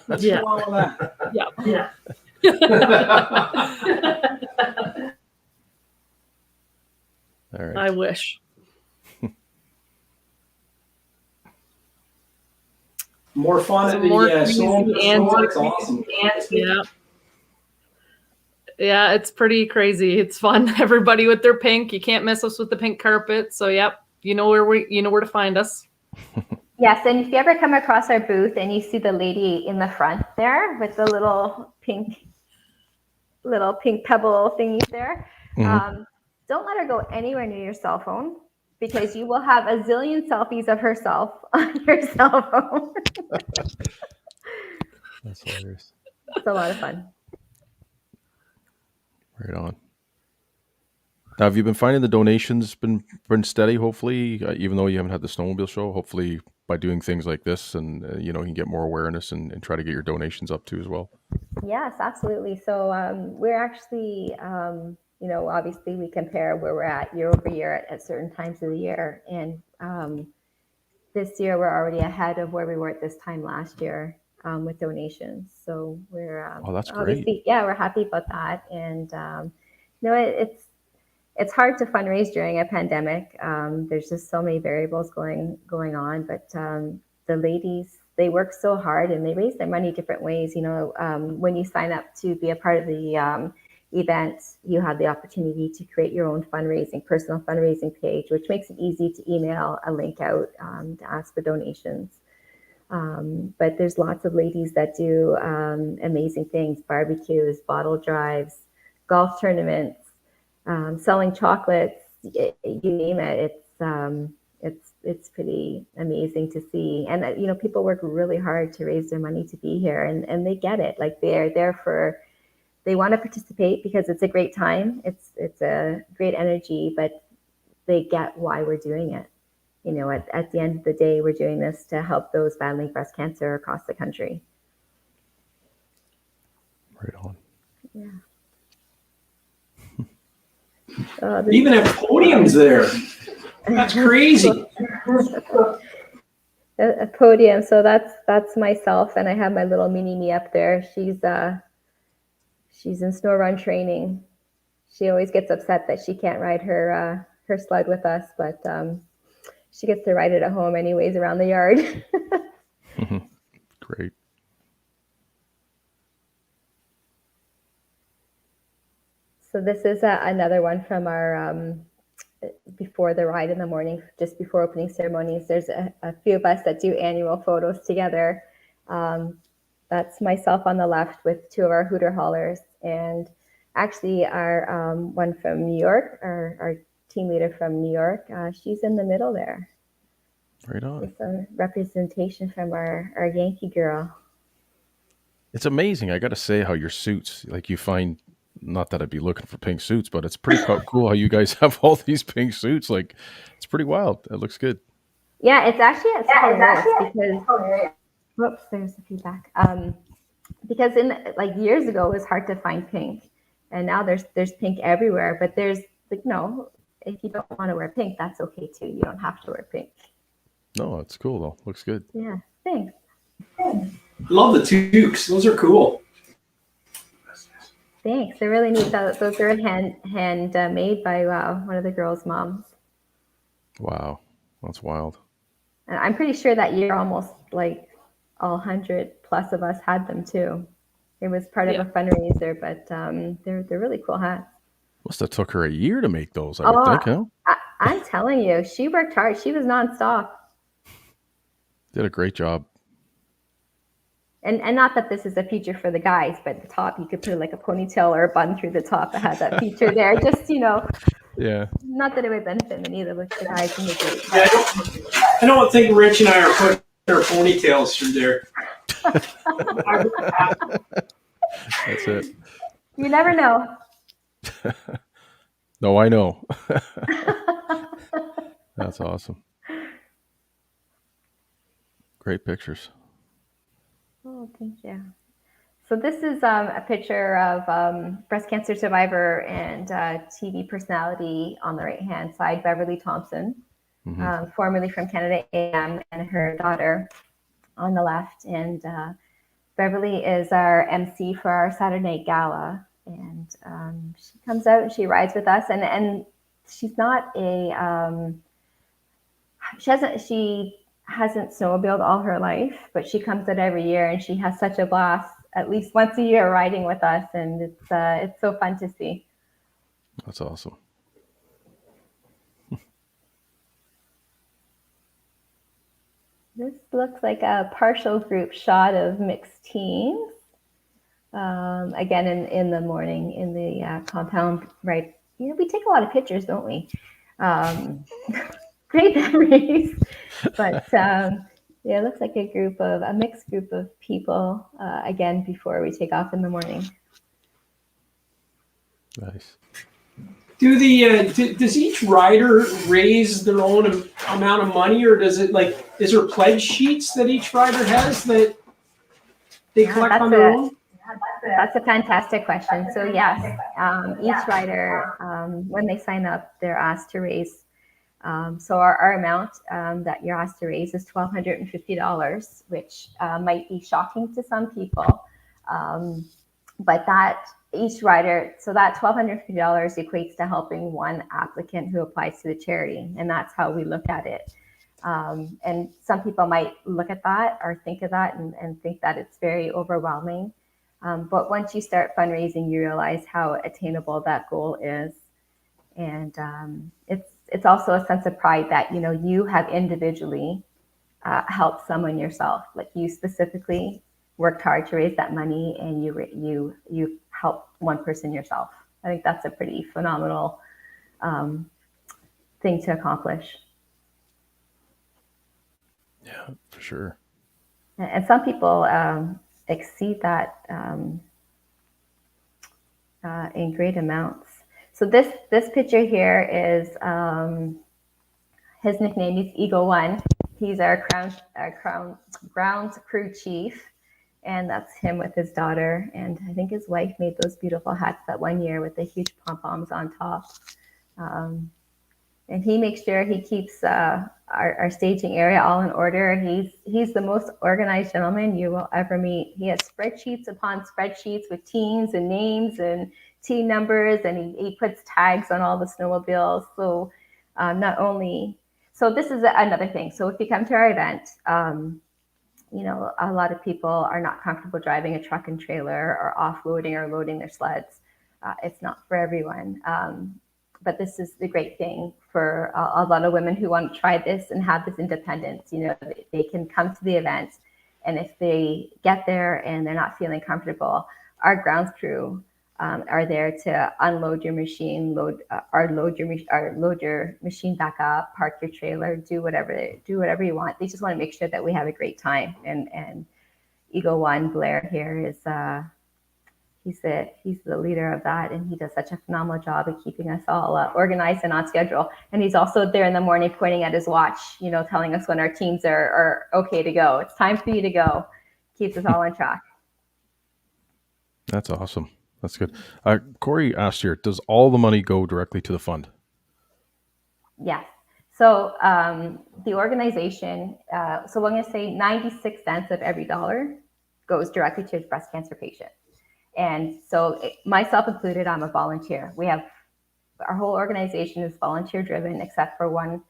What's Yeah. wrong with that? Yeah. All right. I wish. More fun at the snowmobile. It's awesome. Yeah. Yeah, it's pretty crazy. It's fun. Everybody with their pink. You can't miss us with the pink carpet. So yep, you know where to find us. Yes, and if you ever come across our booth and you see the lady in the front there with the little pink pebble thingies there, don't let her go anywhere near your cell phone, because you will have a zillion selfies of herself on your cell phone. That's hilarious. It's a lot of fun. Right on. Now, have you been finding the donations been steady? Hopefully, even though you haven't had the snowmobile show, hopefully by doing things like this, and you can get more awareness and try to get your donations up too as well. Yes, absolutely. So we're actually, obviously we compare where we're at year over year at certain times of the year, and this year we're already ahead of where we were at this time last year with donations. So we're that's great. Yeah, we're happy about that, and it's hard to fundraise during a pandemic. There's just so many variables going on, but the ladies, they work so hard and they raise their money different ways. When you sign up to be a part of the event, you have the opportunity to create your own personal fundraising page, which makes it easy to email a link out to ask for donations. But there's lots of ladies that do amazing things: barbecues, bottle drives, golf tournaments, selling chocolates, you name it. It's pretty amazing to see. And people work really hard to raise their money to be here, and they get it. Like, they're there they want to participate because it's a great time. It's a great energy, but they get why we're doing it. At the end of the day, we're doing this to help those battling breast cancer across the country. Right on. Yeah. They even have podiums there. That's crazy. A podium. So that's myself, and I have my little mini me up there. She's in snow run training. She always gets upset that she can't ride her sled with us, but she gets to ride it at home anyways around the yard. Great. So this is another one from our before the ride in the morning, just before opening ceremonies. There's a few of us that do annual photos together. That's myself on the left with two of our hooter haulers, and actually our one from New York, our team leader from New York, she's in the middle there. Right on. It's a representation from our Yankee girl. It's amazing. I got to say how your suits, like, you find, not that I'd be looking for pink suits, but it's pretty cool how you guys have all these pink suits. Like, it's pretty wild. It looks good. Yeah, it's actually because whoops, there's the feedback. Because years ago, it was hard to find pink, and now there's pink everywhere. But there's no, if you don't want to wear pink, that's okay too. You don't have to wear pink. No, it's cool though. Looks good. Yeah, thanks. Love the toques. Those are cool. Thanks. They're really neat. Those are hand made by one of the girls' moms. Wow, that's wild. And I'm pretty sure that year almost all 100 plus of us had them too. It was part of a fundraiser, but they're really cool hats. Must have took her a year to make those, I would think, huh? I'm telling you, she worked hard. She was nonstop. Did a great job. And not that this is a feature for the guys, but at the top you could put like a ponytail or a bun through the top that had that feature there. Just, Yeah. not that it would benefit me neither with the guys in the group. I don't think Rich and I are putting our ponytails through there. That's it. You never know. No, I know. That's awesome. Great pictures. Oh, thank you. So this is a picture of breast cancer survivor and TV personality on the right-hand side, Beverly Thompson, formerly from Canada AM, and her daughter on the left. And Beverly is our MC for our Saturday Night Gala. And she comes out and she rides with us. And she's not she hasn't snowmobiled all her life, but she comes out every year and she has such a blast at least once a year riding with us, and it's so fun to see. That's awesome. This looks like a partial group shot of mixed teams. Again, in the morning in the compound, right? We take a lot of pictures, don't we? Great memories. But it looks like a mixed group of people, again, before we take off in the morning. Nice. Does each rider raise their own amount of money, or is there pledge sheets that each rider has that they collect on their own? That's a fantastic question. So yes, each rider, when they sign up, they're asked to raise. So our amount that you're asked to raise is $1,250, which might be shocking to some people. But that each rider, so that $1,250 equates to helping one applicant who applies to the charity. And that's how we look at it. And some people might look at that or think of that and think that it's very overwhelming. But once you start fundraising, you realize how attainable that goal is. And it's also a sense of pride that, you have individually helped someone yourself. Like you specifically worked hard to raise that money and you helped one person yourself. I think that's a pretty phenomenal thing to accomplish. Yeah, for sure. And some people exceed that in great amounts. So this picture here is his nickname is Eagle One. He's our grounds crew chief, and that's him with his daughter. And I think his wife made those beautiful hats that one year with the huge pom-poms on top. And he makes sure he keeps our staging area all in order. He's the most organized gentleman you will ever meet. He has spreadsheets upon spreadsheets with teams and names and team numbers, and he puts tags on all the snowmobiles. So so this is another thing. So if you come to our event, a lot of people are not comfortable driving a truck and trailer or offloading or loading their sleds. It's not for everyone. But this is the great thing for a lot of women who want to try this and have this independence. They can come to the event, and if they get there and they're not feeling comfortable, our grounds crew are there to unload your machine, load your machine back up, park your trailer, do whatever you want. They just want to make sure that we have a great time. And Eagle One, Blair here, is he's the leader of that, and he does such a phenomenal job of keeping us all organized and on schedule. And he's also there in the morning pointing at his watch, telling us when our teams are okay to go. It's time for you to go. Keeps us all on track. That's awesome. That's good. Corey asked here, does all the money go directly to the fund? Yes. So the organization, so I'm going to say 96 cents of every dollar goes directly to a breast cancer patient. And so myself included, I'm a volunteer. Our whole organization is volunteer driven, except for one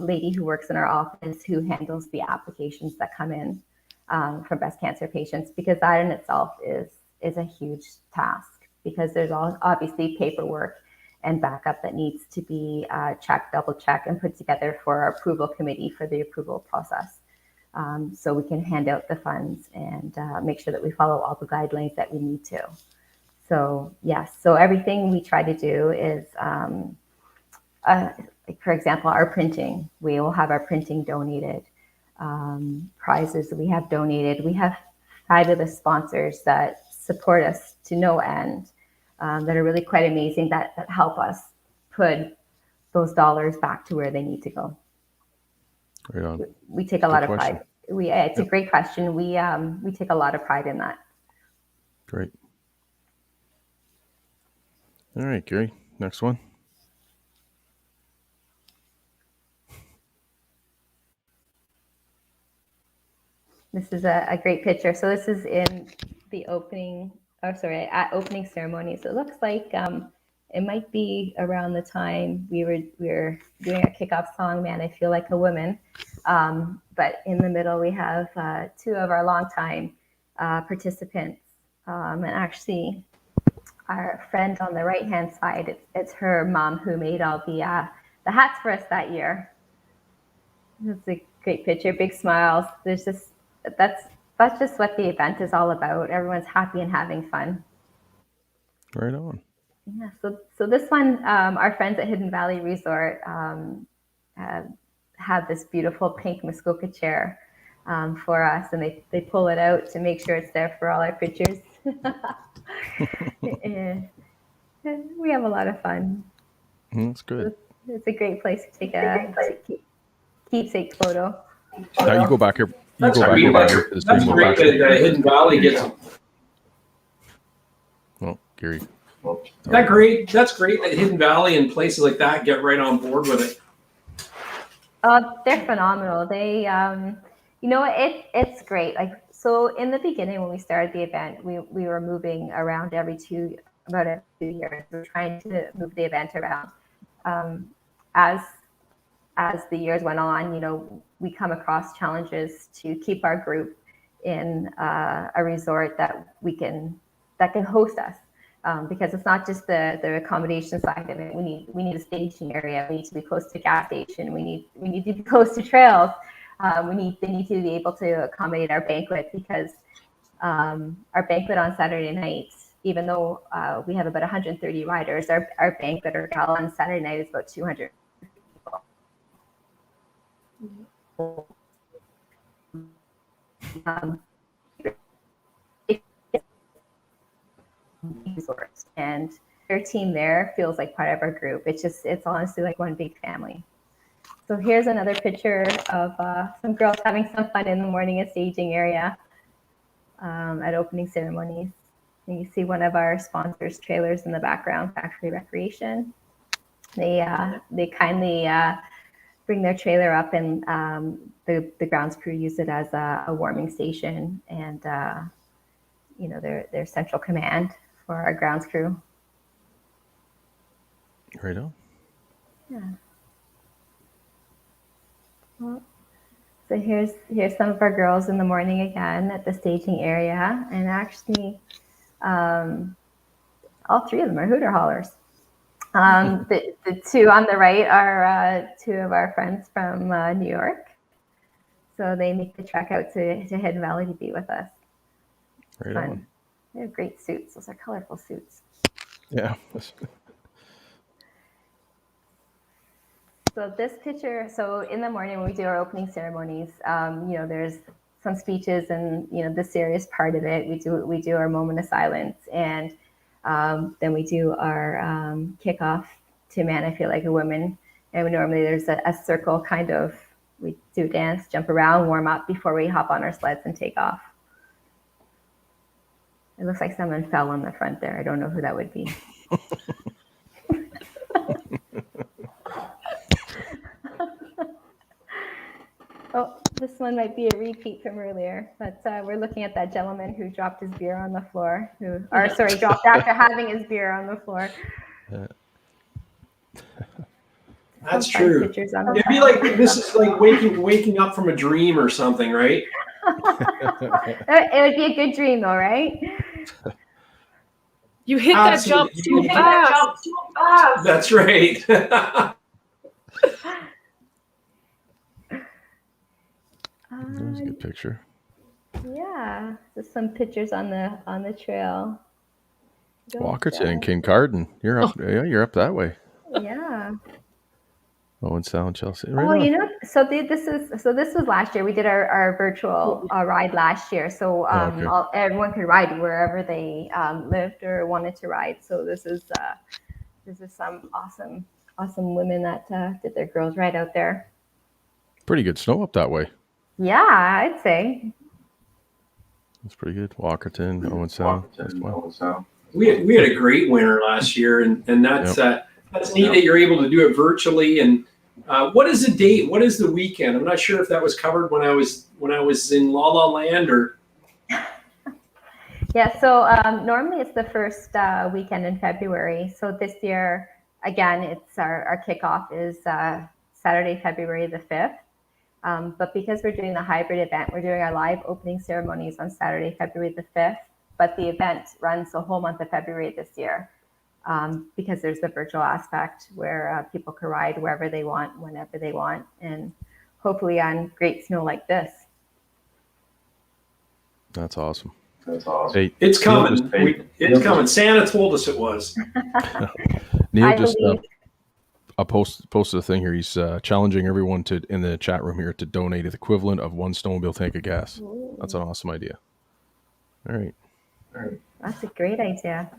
lady who works in our office who handles the applications that come in from breast cancer patients, because that in itself is a huge task, because there's obviously paperwork and backup that needs to be checked, double checked, and put together for our approval committee for the approval process. So we can hand out the funds and make sure that we follow all the guidelines that we need to. So yes, so everything we try to do is, like for example, our printing. We will have our printing donated. Prizes that we have donated. We have fabulous sponsors that support us to no end, that are really quite amazing, that help us put those dollars back to where they need to go. Right on. We take a lot of pride. It's a great question. We take a lot of pride in that. Great. All right, Gary, next one. This is a great picture. So this is in the opening, at opening ceremony. So it looks like it might be around the time we were doing a kickoff song, "Man, I Feel Like a Woman." But in the middle, we have two of our longtime participants. And actually, our friend on the right-hand side, it's her mom who made all the hats for us that year. It's a great picture, big smiles. There's just, that's just what the event is all about. Everyone's happy and having fun. Right on. Yeah, so this one, our friends at Hidden Valley Resort have this beautiful pink Muskoka chair for us, and they pull it out to make sure it's there for all our pictures. And we have a lot of fun. That's good. It's a great place to take a keepsake photo. Now you go back here. That's great that Hidden Valley gets them. Oh, Gary. That great. That's great that Hidden Valley and places like that get right on board with it. They're phenomenal. They, it's great. Like, so in the beginning, when we started the event, we were moving around about every 2 years. We're trying to move the event around. As the years went on, we come across challenges to keep our group in a resort that can host us. Because it's not just the accommodation side of it. We need a staging area. We need to be close to a gas station. We need to be close to trails. They need to be able to accommodate our banquet, because our banquet on Saturday night, even though we have about 130 riders, our banquet or gala on Saturday night is about 200 people. Resorts, and their team there feels like part of our group. It's honestly like one big family. So here's another picture of some girls having some fun in the morning at staging area at opening ceremonies. And you see one of our sponsors' trailers in the background, Factory Recreation. They kindly bring their trailer up, and the grounds crew use it as a warming station, and their central command for our grounds crew. Right on. Yeah. Well, so here's some of our girls in the morning again at the staging area, and actually, all three of them are hooter haulers. The two on the right are two of our friends from New York, so they make the trek out to Hidden Valley to be with us. Right Fun. on. They have great suits. Those are colorful suits. Yeah. So this picture, so in the morning when we do our opening ceremonies, there's some speeches and, the serious part of it. We do our moment of silence, and then we do our kickoff to "Man, I Feel Like a Woman." And normally there's a circle kind of, we do a dance, jump around, warm up before we hop on our sleds and take off. It looks like someone fell on the front there. I don't know who that would be. Oh, this one might be a repeat from earlier, but we're looking at that gentleman who dropped his beer on the floor, dropped after having his beer on the floor. That's true. It'd be like, this is like waking up from a dream or something, right? It would be a good dream though, right? You hit that jump too fast. That's right. There's a good picture. Yeah, just some pictures on the trail. Walkerton and Kincardine. You're up. Yeah, you're up that way. Yeah. Owen Sound, Chelsea. Right Oh, on. you know, this was last year. We did our virtual ride last year, so okay. everyone could ride wherever they lived or wanted to ride. So this is some awesome women that did their girls ride out there. Pretty good snow up that way. Yeah, I'd say. That's pretty good. Walkerton, Owen Sound. We had a great winter last year, and that's that's neat that you're able to do it virtually. And what is the date? What is the weekend? I'm not sure if that was covered when I was in La La Land or. Yeah, so normally it's the first weekend in February. So this year, again, it's our kickoff is Saturday, February the 5th. But because we're doing the hybrid event, we're doing our live opening ceremonies on Saturday, February the 5th. But the event runs the whole month of February this year because there's the virtual aspect where people can ride wherever they want, whenever they want, and hopefully on great snow like this. That's awesome. Hey, it's coming. It's coming. Santa told us it was. Neil just posted a thing here. He's challenging everyone in the chat room here to donate the equivalent of one snowmobile tank of gas. Ooh. That's an awesome idea. All right. That's a great idea.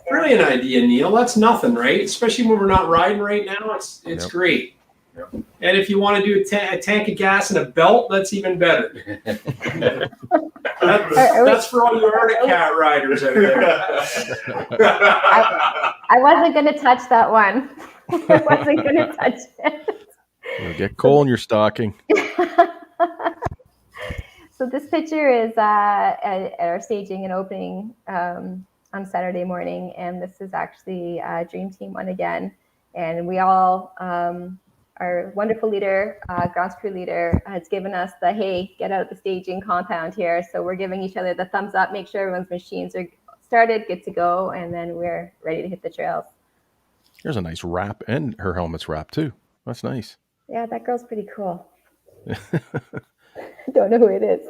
Brilliant idea, Neil. That's nothing, right? Especially when we're not riding right now. It's great. Yep. And if you want to do a tank of gas and a belt, that's even better. That's for all you Arctic Cat riders out there. I wasn't going to touch that one. I wasn't going to touch it. You'll get coal in your stocking. So this picture is at our staging and opening on Saturday morning, and this is actually Dream Team 1 again. And we all, our wonderful leader, grounds crew leader, has given us the, hey, get out of the staging compound here. So we're giving each other the thumbs up, make sure everyone's machines are started, good to go, and then we're ready to hit the trails. There's a nice wrap, and her helmet's wrapped too. That's nice. Yeah, that girl's pretty cool. Don't know who it is.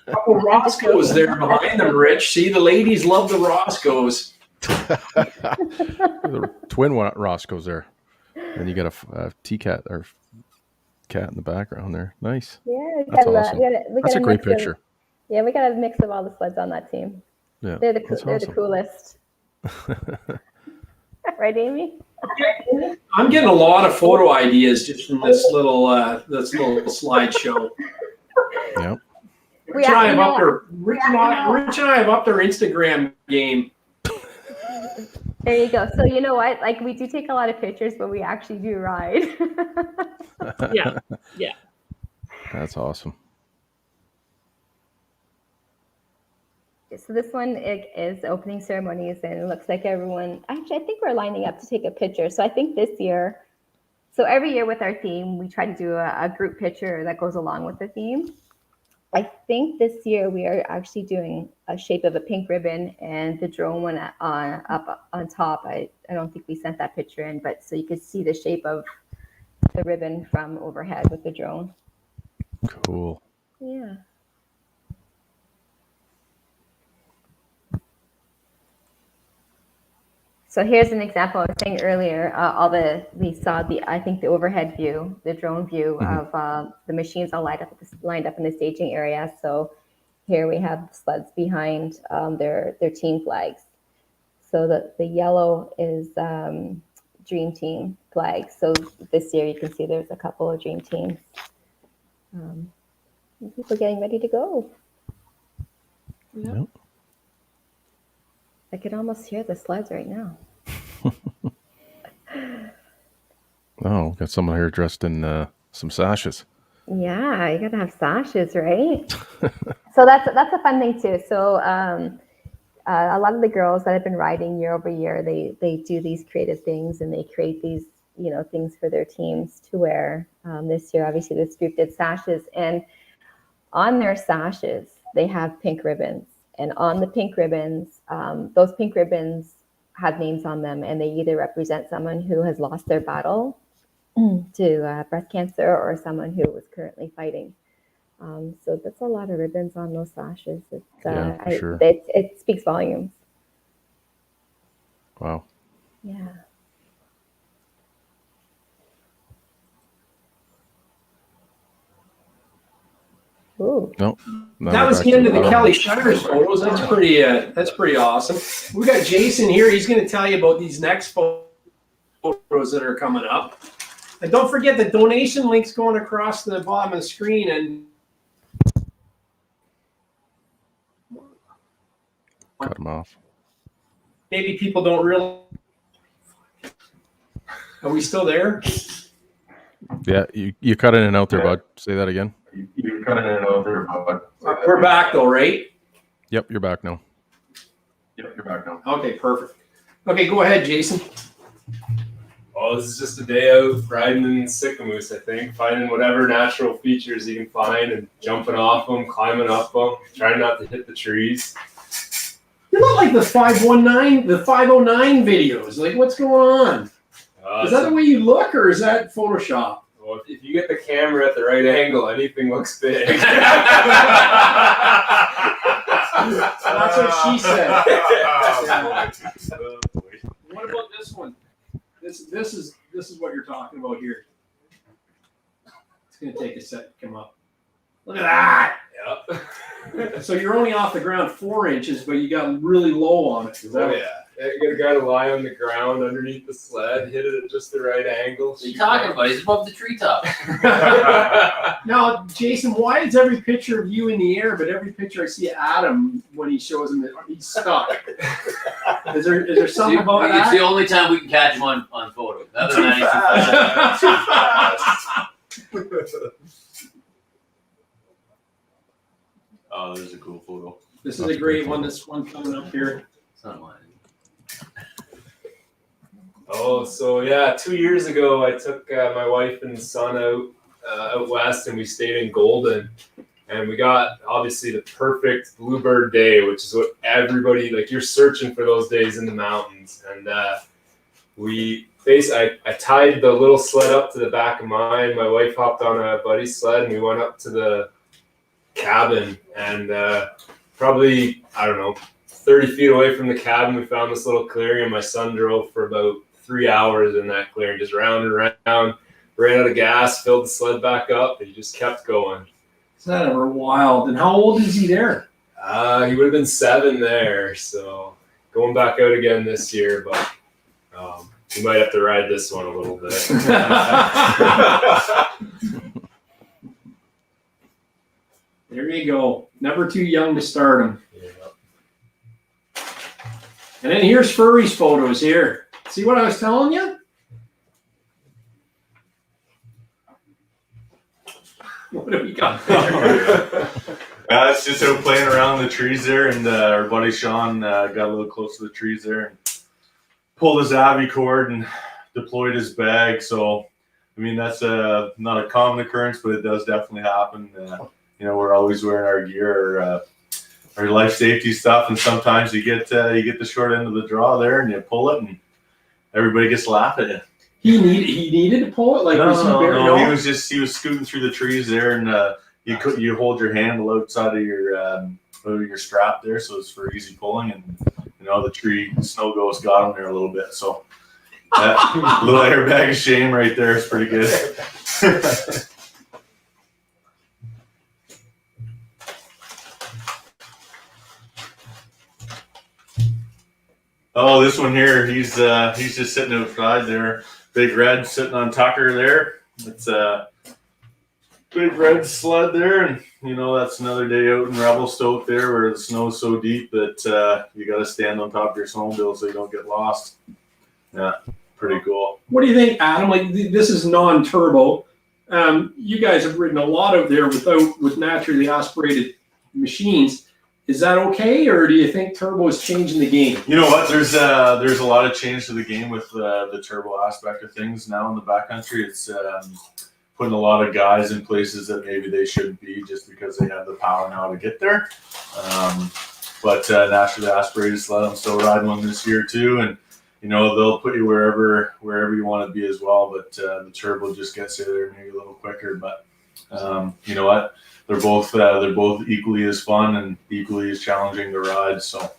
Couple Roscoe's there behind them, Rich. See, the ladies love the Roscoe's. The twin Roscoe's there. And you got a T-cat or cat in the background there. Nice. Yeah, that's awesome. That's a great picture. Yeah, we got a mix of all the sleds on that team. Yeah, they're the coolest. Right, Amy? I'm getting a lot of photo ideas just from this little slideshow. Yep. Rich and I have upped our Instagram game. There you go. So you know what? Like we do take a lot of pictures, but we actually do ride. Yeah. That's awesome. So this one is opening ceremonies, and it looks like everyone. Actually, I think we're lining up to take a picture. So I think this year, so every year with our theme, we try to do a group picture that goes along with the theme. I think this year we are actually doing a shape of a pink ribbon and the drone one up on top. I don't think we sent that picture in, but so you could see the shape of the ribbon from overhead with the drone. Cool. Yeah. So here's an example. I was saying earlier, we saw I think the overhead view, the drone view of the machines all lined up in the staging area. So here we have the sleds behind their team flags. So the yellow is Dream Team flags. So this year you can see there's a couple of Dream Teams. People getting ready to go. Yep. I can almost hear the sleds right now. Oh, got someone here dressed in some sashes. Yeah, you gotta have sashes, right? So that's a fun thing too. So a lot of the girls that have been riding year over year, they do these creative things and they create these things for their teams to wear. This year, obviously, this group did sashes, and on their sashes they have pink ribbons. And on the pink ribbons, those pink ribbons have names on them, and they either represent someone who has lost their battle to breast cancer or someone who was currently fighting. So that's a lot of ribbons on those sashes. Sure. It speaks volumes. Wow. Yeah. Ooh. No. That was the end of the Kelly Shires photos. That's pretty awesome. We got Jason here. He's going to tell you about these next photos that are coming up. And don't forget the donation link's going across the bottom of the screen. And cut them off. Maybe people don't realize. Are we still there? Yeah, you cut in and out there, bud. Say that again. You're cutting it over. We're back though, right? Yep, you're back now. Yep, you're back now. Okay, perfect. Okay, go ahead, Jason. Well, this is just a day out riding in sycamoose, I think, finding whatever natural features you can find and jumping off them, climbing up them, trying not to hit the trees. You're not like the 509 videos. Like, what's going on? Is that the way you look, or is that Photoshop? Well, if you get the camera at the right angle, anything looks big. That's what she said. What about this one? This is what you're talking about here. It's gonna take a sec to come up. Look at that. Yep. So you're only off the ground 4 inches, but you got really low on it. Oh yeah. You get a guy to lie on the ground underneath the sled, hit it at just the right angle. What are you talking about? He's above the treetop. Now, Jason, why is every picture of you in the air, but every picture I see Adam when he shows him that he's stuck? Is there something about that? It's the only time we can catch him on photo. Other than that, Too fast. Oh, there's a cool photo. This is a great one. This one coming up here. It's not mine. Oh, so yeah, 2 years ago, I took my wife and son out west, and we stayed in Golden, and we got obviously the perfect bluebird day, which is what everybody, like, you're searching for those days in the mountains. And I tied the little sled up to the back of mine. My wife hopped on a buddy's sled, and we went up to the cabin, and probably, I don't know, 30 feet away from the cabin, we found this little clearing, and my son drove for about 3 hours in that clearing, just round and round, ran out of gas, filled the sled back up, and he just kept going. Is that ever wild? And how old is he there? He would have been 7 there, so going back out again this year, but we might have to ride this one a little bit. There you go. Never too young to start him. Yeah. And then here's Furry's photos here. See what I was telling you? What do we got there? It's just out playing around the trees there, and our buddy Sean got a little close to the trees there and pulled his Avi cord and deployed his bag. So, I mean, that's not a common occurrence, but it does definitely happen. We're always wearing our gear, our life safety stuff, and sometimes you get the short end of the draw there, and you pull it, and everybody gets to laugh at you. He needed to pull it? Like, no. He was scooting through the trees there, and you hold your handle outside of your strap there, so it's for easy pulling, and the tree snow ghost got him there a little bit. So that little airbag of shame right there is pretty good. Oh, this one here, he's just sitting outside there. Big Red sitting on Tucker there. It's a Big Red sled there, and that's another day out in Revelstoke there where the snow's so deep that you got to stand on top of your snowmobile so you don't get lost. Yeah, pretty cool. What do you think, Adam? Like, this is non-turbo. You guys have ridden a lot out there with naturally aspirated machines. Is that okay, or do you think turbo is changing the game? You know what? There's a lot of change to the game with the turbo aspect of things now in the backcountry. It's putting a lot of guys in places that maybe they shouldn't be just because they have the power now to get there. but naturally aspirated sled. I'm still riding one this year too, and you know they'll put you wherever you want to be as well. But the turbo just gets you there maybe a little quicker. But you know what? They're both equally as fun and equally as challenging to ride. So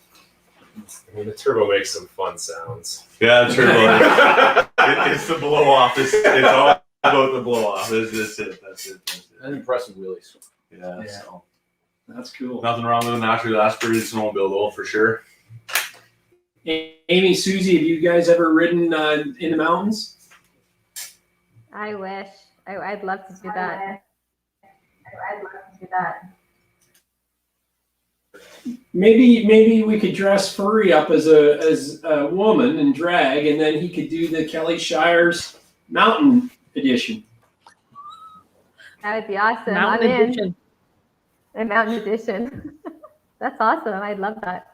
I mean, the turbo makes some fun sounds. yeah, the turbo. It's the blow off. It's all about the blow off. That's it. And impressive wheelies. Yeah. Yeah. So That's cool. nothing wrong with a naturally aspirated snowmobile though, for sure. Amy, Susie, have you guys ever ridden in the mountains? I wish. I'd love to do that. Maybe we could dress Furry up as a woman and drag, and then he could do the Kelly Shires Mountain Edition. That would be awesome. Mountain I'm edition. in. A mountain edition. That's awesome. I'd love that.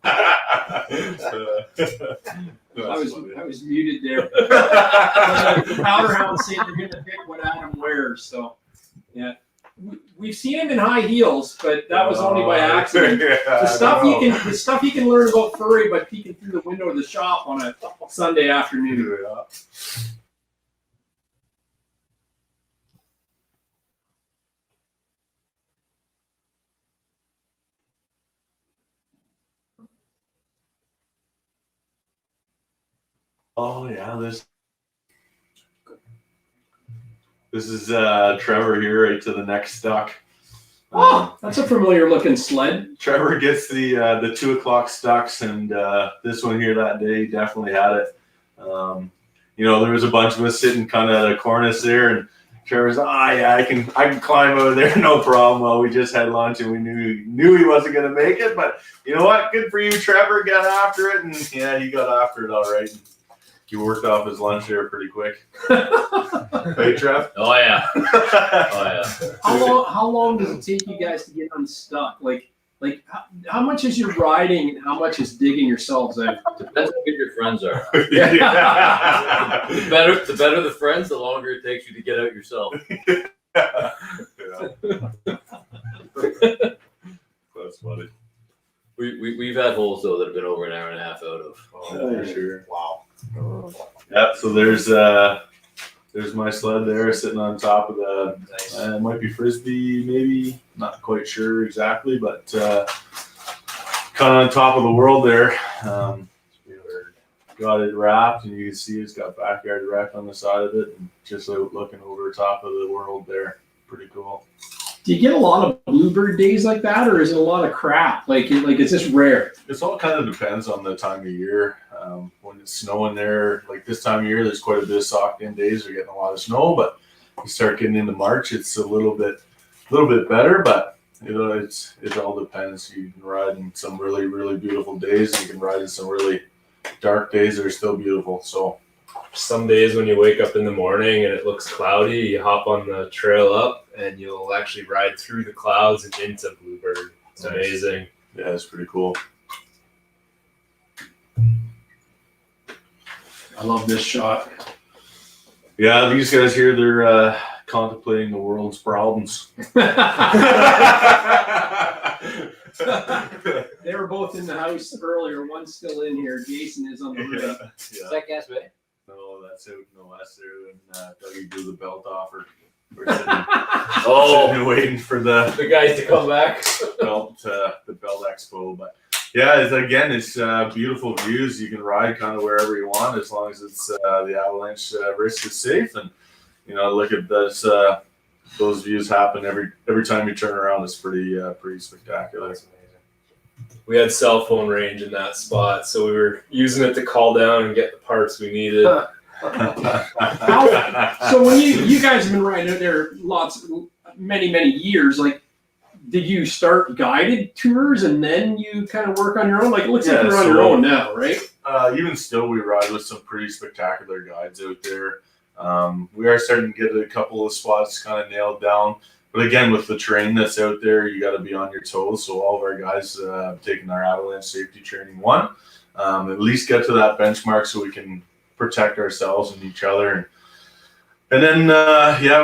I was muted there. The Powderhound said they're going to pick what Adam wears, so yeah. We've seen him in high heels, but that was only by accident. The stuff you can learn about Furry by peeking through the window of the shop on a Sunday afternoon. Oh yeah, this is Trevor here, right to the next stuck. Oh, that's a familiar looking sled. Trevor gets the 2 o'clock stucks, and this one here that day definitely had it. You know, there was a bunch of us sitting kind of at a cornice there, and Trevor's, yeah, I can climb over there, no problem. Well, we just had lunch, and we knew he wasn't going to make it, but you know what? Good for you, Trevor. Got after it, and yeah, he got after it all right. He worked off his lunch there pretty quick. Hey, Trev? Oh yeah. How long does it take you guys to get unstuck? Like how much is your riding and how much is digging yourselves out? Depends how good your friends are. Yeah. The better the friends, the longer it takes you to get out yourself. That's funny. We've had holes though that have been over an hour and a half out of. For sure. Wow. Yeah, so there's my sled there sitting on top of the, it might be Frisbee, maybe, not quite sure exactly, but kind of on top of the world there. Got it wrapped, and you can see it's got backyard rack on the side of it, and just looking over top of the world there. Pretty cool. Do you get a lot of bluebird days like that, or is it a lot of crap? Like is this rare? It's all kind of depends on the time of year. When it's snowing there, like this time of year, there's quite a bit of socked in days. We're getting a lot of snow, but you start getting into March, it's a little bit better. But you know, it all depends. You can ride in some really, really beautiful days. You can ride in some really dark days that are still beautiful. So some days when you wake up in the morning and it looks cloudy, you hop on the trail up and you'll actually ride through the clouds and into Bluebird. It's amazing. Yeah, it's pretty cool. I love this shot. Yeah, these guys here, they're contemplating the world's problems. They were both in the house earlier. One's still in here. Jason is on the roof. Yeah. Is that Gas Bay? No, that's out in the west there, and Dougie blew the belt off. We're sitting, sitting and waiting for the guys to come back. the belt expo. But yeah, it's beautiful views. You can ride kind of wherever you want as long as it's the avalanche risk is safe. And you know, look at this. Those views happen every time you turn around. It's pretty spectacular. That's amazing. We had cell phone range in that spot, so we were using it to call down and get the parts we needed. So when you guys have been riding out there many years, like, did you start guided tours and then you kind of work on your own? Like, it looks like you're on your own now, right? Even still, we ride with some pretty spectacular guides out there. We are starting to get a couple of spots kind of nailed down. But again, with the terrain that's out there, you got to be on your toes. So all of our guys have taken our avalanche safety training at least get to that benchmark so we can protect ourselves and each other. And And then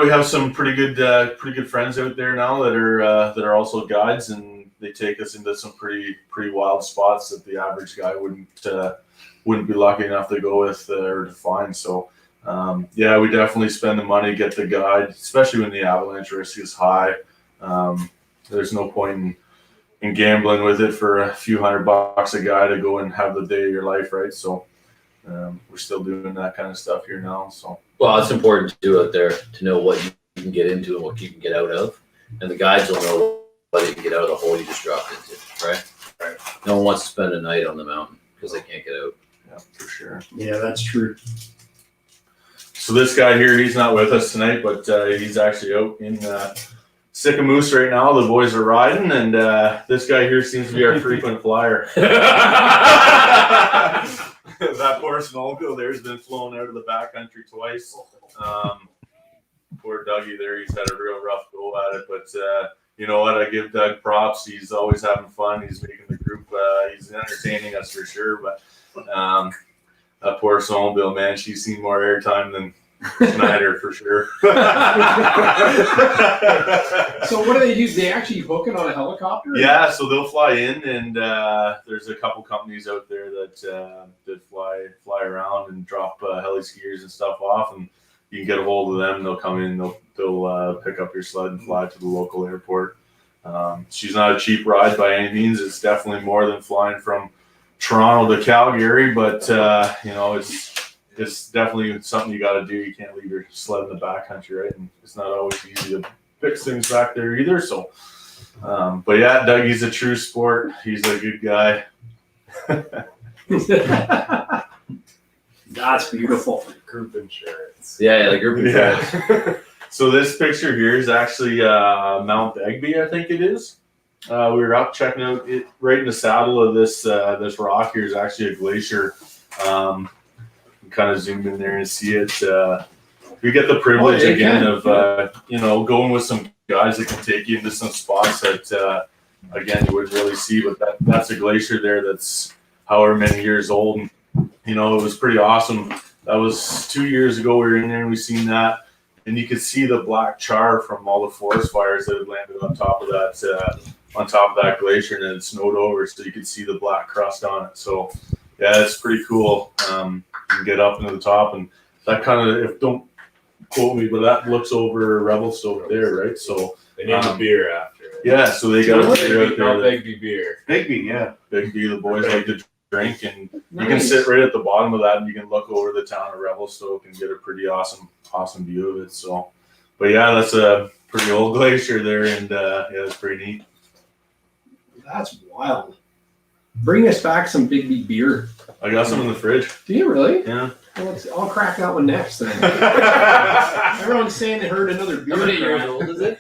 we have some pretty good friends out there now that are also guides, and they take us into some pretty wild spots that the average guy wouldn't be lucky enough to go with or to find. So we definitely spend the money, get the guide, especially when the avalanche risk is high. There's no point in gambling with it for a few $100 a guy to go and have the day of your life, right? So we're still doing that kind of stuff here now. So Well, it's important too out there to know what you can get into and what you can get out of, and the guides will know what you can get out of the hole you just dropped into, right? Right. No one wants to spend a night on the mountain because they can't get out. Yeah, for sure. Yeah, that's true. So this guy here, he's not with us tonight, but he's actually out in Sycamoose right now. The boys are riding, and this guy here seems to be our frequent flyer. That poor snowmobile there has been flown out of the backcountry twice. Poor Dougie there, he's had a real rough go at it, but you know what? I give Doug props. He's always having fun. He's making the group. He's entertaining us for sure. But that poor snowmobile, man, she's seen more airtime than Snyder for sure. So what do? They actually hook it on a helicopter? Yeah, so they'll fly in, and there's a couple companies out there that fly around and drop heli skiers and stuff off, and you can get a hold of them. They'll come in, they'll pick up your sled and fly to the local airport. She's not a cheap ride by any means. It's definitely more than flying from Toronto to Calgary, but you know, it's definitely something you got to do. You can't leave your sled in the backcountry, right? And it's not always easy to fix things back there either. So, but yeah, Dougie's a true sport. He's a good guy. That's beautiful. Group insurance. Yeah, the group insurance. Yeah. So this picture here is actually Mount Begbie, I think it is. We were up checking out it right in the saddle of this rock here is actually a glacier. Kind of zoom in there and see it. We get the privilege of you know, going with some guys that can take you into some spots that again you wouldn't really see, but that's a glacier there that's however many years old. And, you know, it was pretty awesome. That was 2 years ago. We were in there and we seen that, and you could see the black char from all the forest fires that had landed on top of that glacier, and it snowed over, so you could see the black crust on it. So yeah, it's pretty cool. You can get up into the top, and that kind of, if don't quote me, but that looks over Revelstoke there, right? So they need a beer after it. Yeah, so they got a beer out there. Begbie beer. Begbie, yeah. Begbie, the boys like to drink, and you can sit right at the bottom of that, and you can look over the town of Revelstoke and get a pretty awesome view of it. So, but yeah, that's a pretty old glacier there, and yeah, it's pretty neat. That's wild. Bring us back some Begbie beer. I got some in the fridge. Do you really? Yeah. Well, I'll crack that one next then. Everyone's saying they heard another beer. How many years old is it?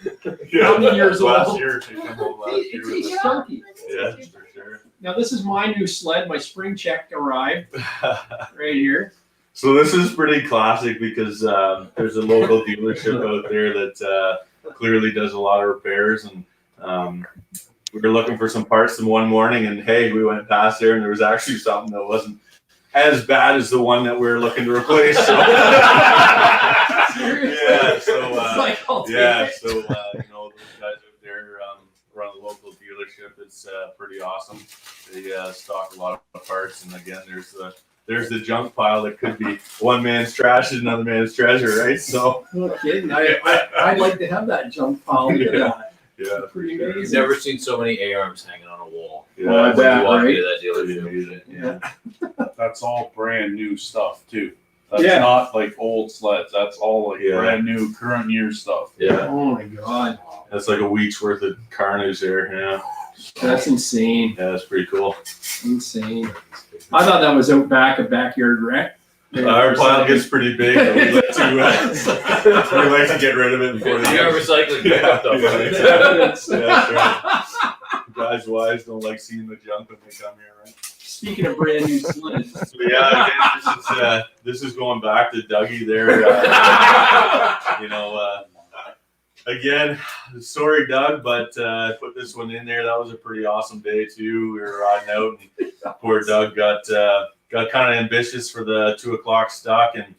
How many years old? Last year. It tastes funky. Yeah, for sure. Now this is my new sled. My spring check arrived right here. So this is pretty classic because there's a local dealership out there that clearly does a lot of repairs, and we were looking for some parts one morning, and hey, we went past there, and there was actually something that wasn't as bad as the one that we were looking to replace. So yeah, so you know, those guys out there run a local dealership. It's pretty awesome. They stock a lot of parts, and again, there's the junk pile that could be one man's trash and another man's treasure, right? So no kidding. I'd like to have that junk pile. Look at that. Yeah, pretty amazing. Never seen so many A-arms hanging on a wall. Yeah, I bet, right? That dealership. Yeah. That's all brand new stuff too. That's not like old sleds. That's all like brand new, current year stuff. Yeah. Oh my god. That's like a week's worth of carnage there. Yeah. That's insane. Yeah, that's pretty cool. Insane. I thought that was out back, a backyard wreck. Our pile gets pretty big. We like to get rid of it before the recycling pickup. Yeah, that's right. Guys' wives don't like seeing the junk when they come here, right? Speaking of brand new sleds. So yeah, again, this is going back to Dougie there. You know, again, sorry, Doug, but put this one in there. That was a pretty awesome day too. We were riding out, and poor Doug got kind of ambitious for the 2 o'clock stock, and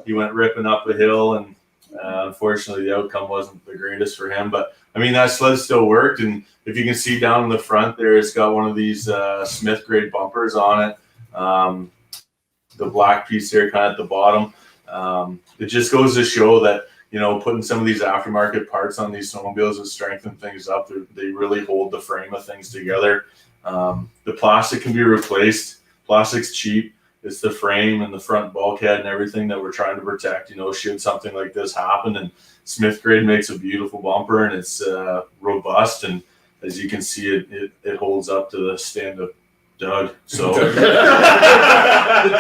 he went ripping up a hill, and Unfortunately, the outcome wasn't the greatest for him, but I mean, that sled still worked. And if you can see down in the front there, it's got one of these Smith grade bumpers on it. The black piece there kind of at the bottom. It just goes to show that, you know, putting some of these aftermarket parts on these snowmobiles will strengthen things up. They really hold the frame of things together. The plastic can be replaced. Plastic's cheap. It's the frame and the front bulkhead and everything that we're trying to protect, you know, should something like this happen. And Smith grade makes a beautiful bumper, and it's robust. And as you can see, it holds up to the stand of Doug. So the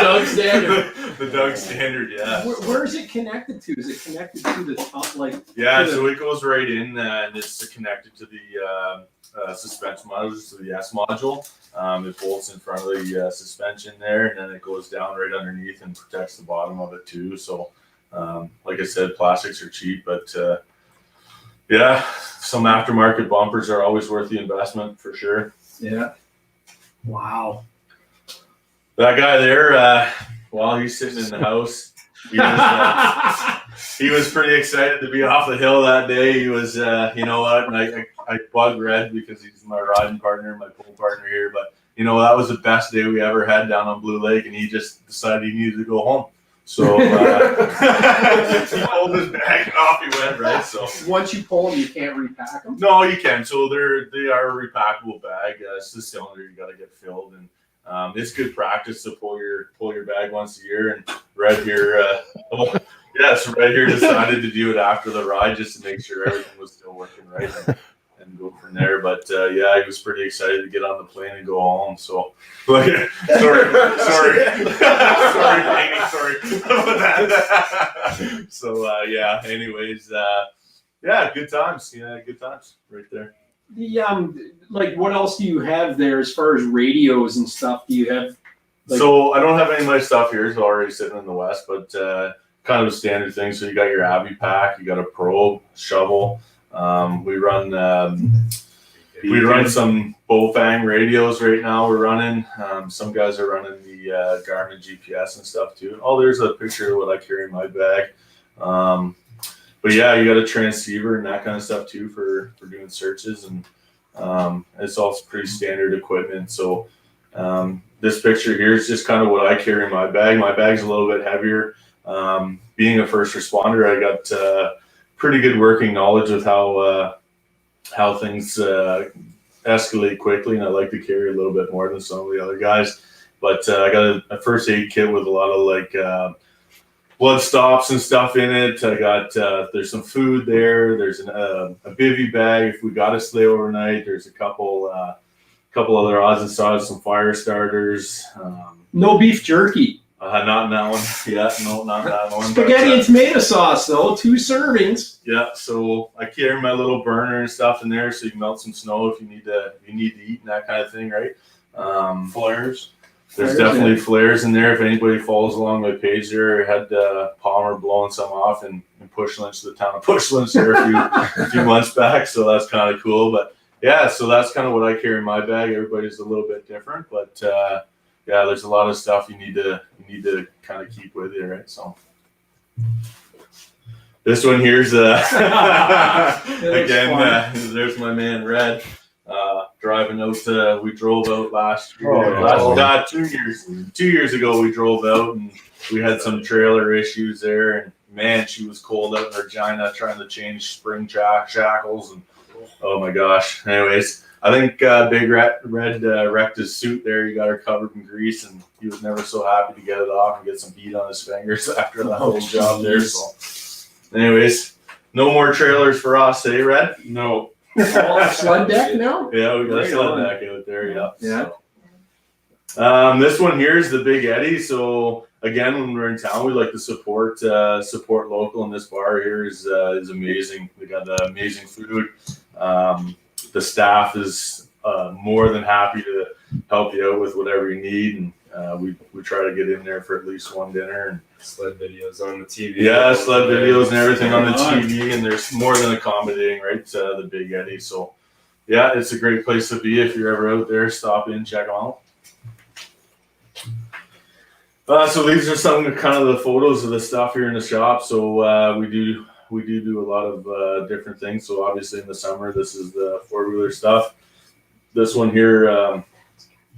Doug standard. The Doug standard, yeah. Where is it connected to? Is it connected to the top, like? Yeah, so it goes right in, and it's connected to the suspension module, to the S module. It bolts in front of the suspension there, and then it goes down right underneath and protects the bottom of it too. So, like I said, plastics are cheap, but yeah, some aftermarket bumpers are always worth the investment for sure. Yeah. Wow. That guy there, while he's sitting in the house, he was pretty excited to be off the hill that day. He was, you know what, and I bug Red because he's my riding partner, my pool partner here. But, you know, that was the best day we ever had down on Blue Lake, and he just decided he needed to go home. So he pulled his bag and off he went, right? So once you pull them, you can't repack them? No, you can. So they are a repackable bag. It's the cylinder you got to get filled, and it's good practice to pull your bag once a year. And Red here, so Red here decided to do it after the ride just to make sure everything was still working right and go from there. But yeah, he was pretty excited to get on the plane and go home. So, sorry, about that. So yeah. Anyways, yeah, good times. Yeah, good times right there. The like, what else do you have there as far as radios and stuff? Do you have? So I don't have any of my stuff here. It's already sitting in the West, but kind of a standard thing. So you got your Abbey pack, you got a probe, shovel. We run some Bofang radios right now. We're running. Some guys are running the Garmin GPS and stuff too. Oh, there's a picture of what I carry in my bag. But yeah, you got a transceiver and that kind of stuff too for doing searches, and it's all pretty standard equipment. So this picture here is just kind of what I carry in my bag. My bag's a little bit heavier. Being a first responder, I got pretty good working knowledge with how things escalate quickly, and I like to carry a little bit more than some of the other guys. But I got a first aid kit with a lot of like blood stops and stuff in it. I got there's some food there. There's a bivy bag if we got to stay overnight. There's a couple other odds and sods, some fire starters. No beef jerky. Not in that one. Yeah, no, not that one. Spaghetti and tomato sauce, though. 2 servings. Yeah, so I carry my little burner and stuff in there, so you can melt some snow if you need to eat and that kind of thing, right? Flares. There's definitely flares in there. If anybody follows along my page there, I had Palmer blowing some off in Push Lynch, the town of Push Lynch there a few months back, so that's kind of cool. But yeah, so that's kind of what I carry in my bag. Everybody's a little bit different, but yeah, there's a lot of stuff you need to kind of keep with you, right? So this one here's again. There's my man Red driving out. We drove out last year. 2 years ago we drove out, and we had some trailer issues there. And man, she was cold out in Regina trying to change spring shackles, and oh my gosh. Anyways. I think Big Red wrecked his suit there. He got her covered in grease, and he was never so happy to get it off and get some heat on his fingers after that whole job there. So, anyways, no more trailers for us, eh, Red? No. Sled deck now? Yeah, we got a sled deck out there. Yeah. Yeah. So. This one here is the Big Eddie. So again, when we're in town, we like to support local, and this bar here is amazing. We got amazing food. The staff is more than happy to help you out with whatever you need, and we try to get in there for at least one dinner. And sled videos on the TV. Yeah, sled videos and everything on the TV, and there's more than accommodating, right? The Big Eddie. So yeah, it's a great place to be if you're ever out there. Stop in, check them out. So these are some kind of the photos of the stuff here in the shop. So we do do a lot of different things. So obviously in the summer, this is the 4-wheeler stuff. This one here,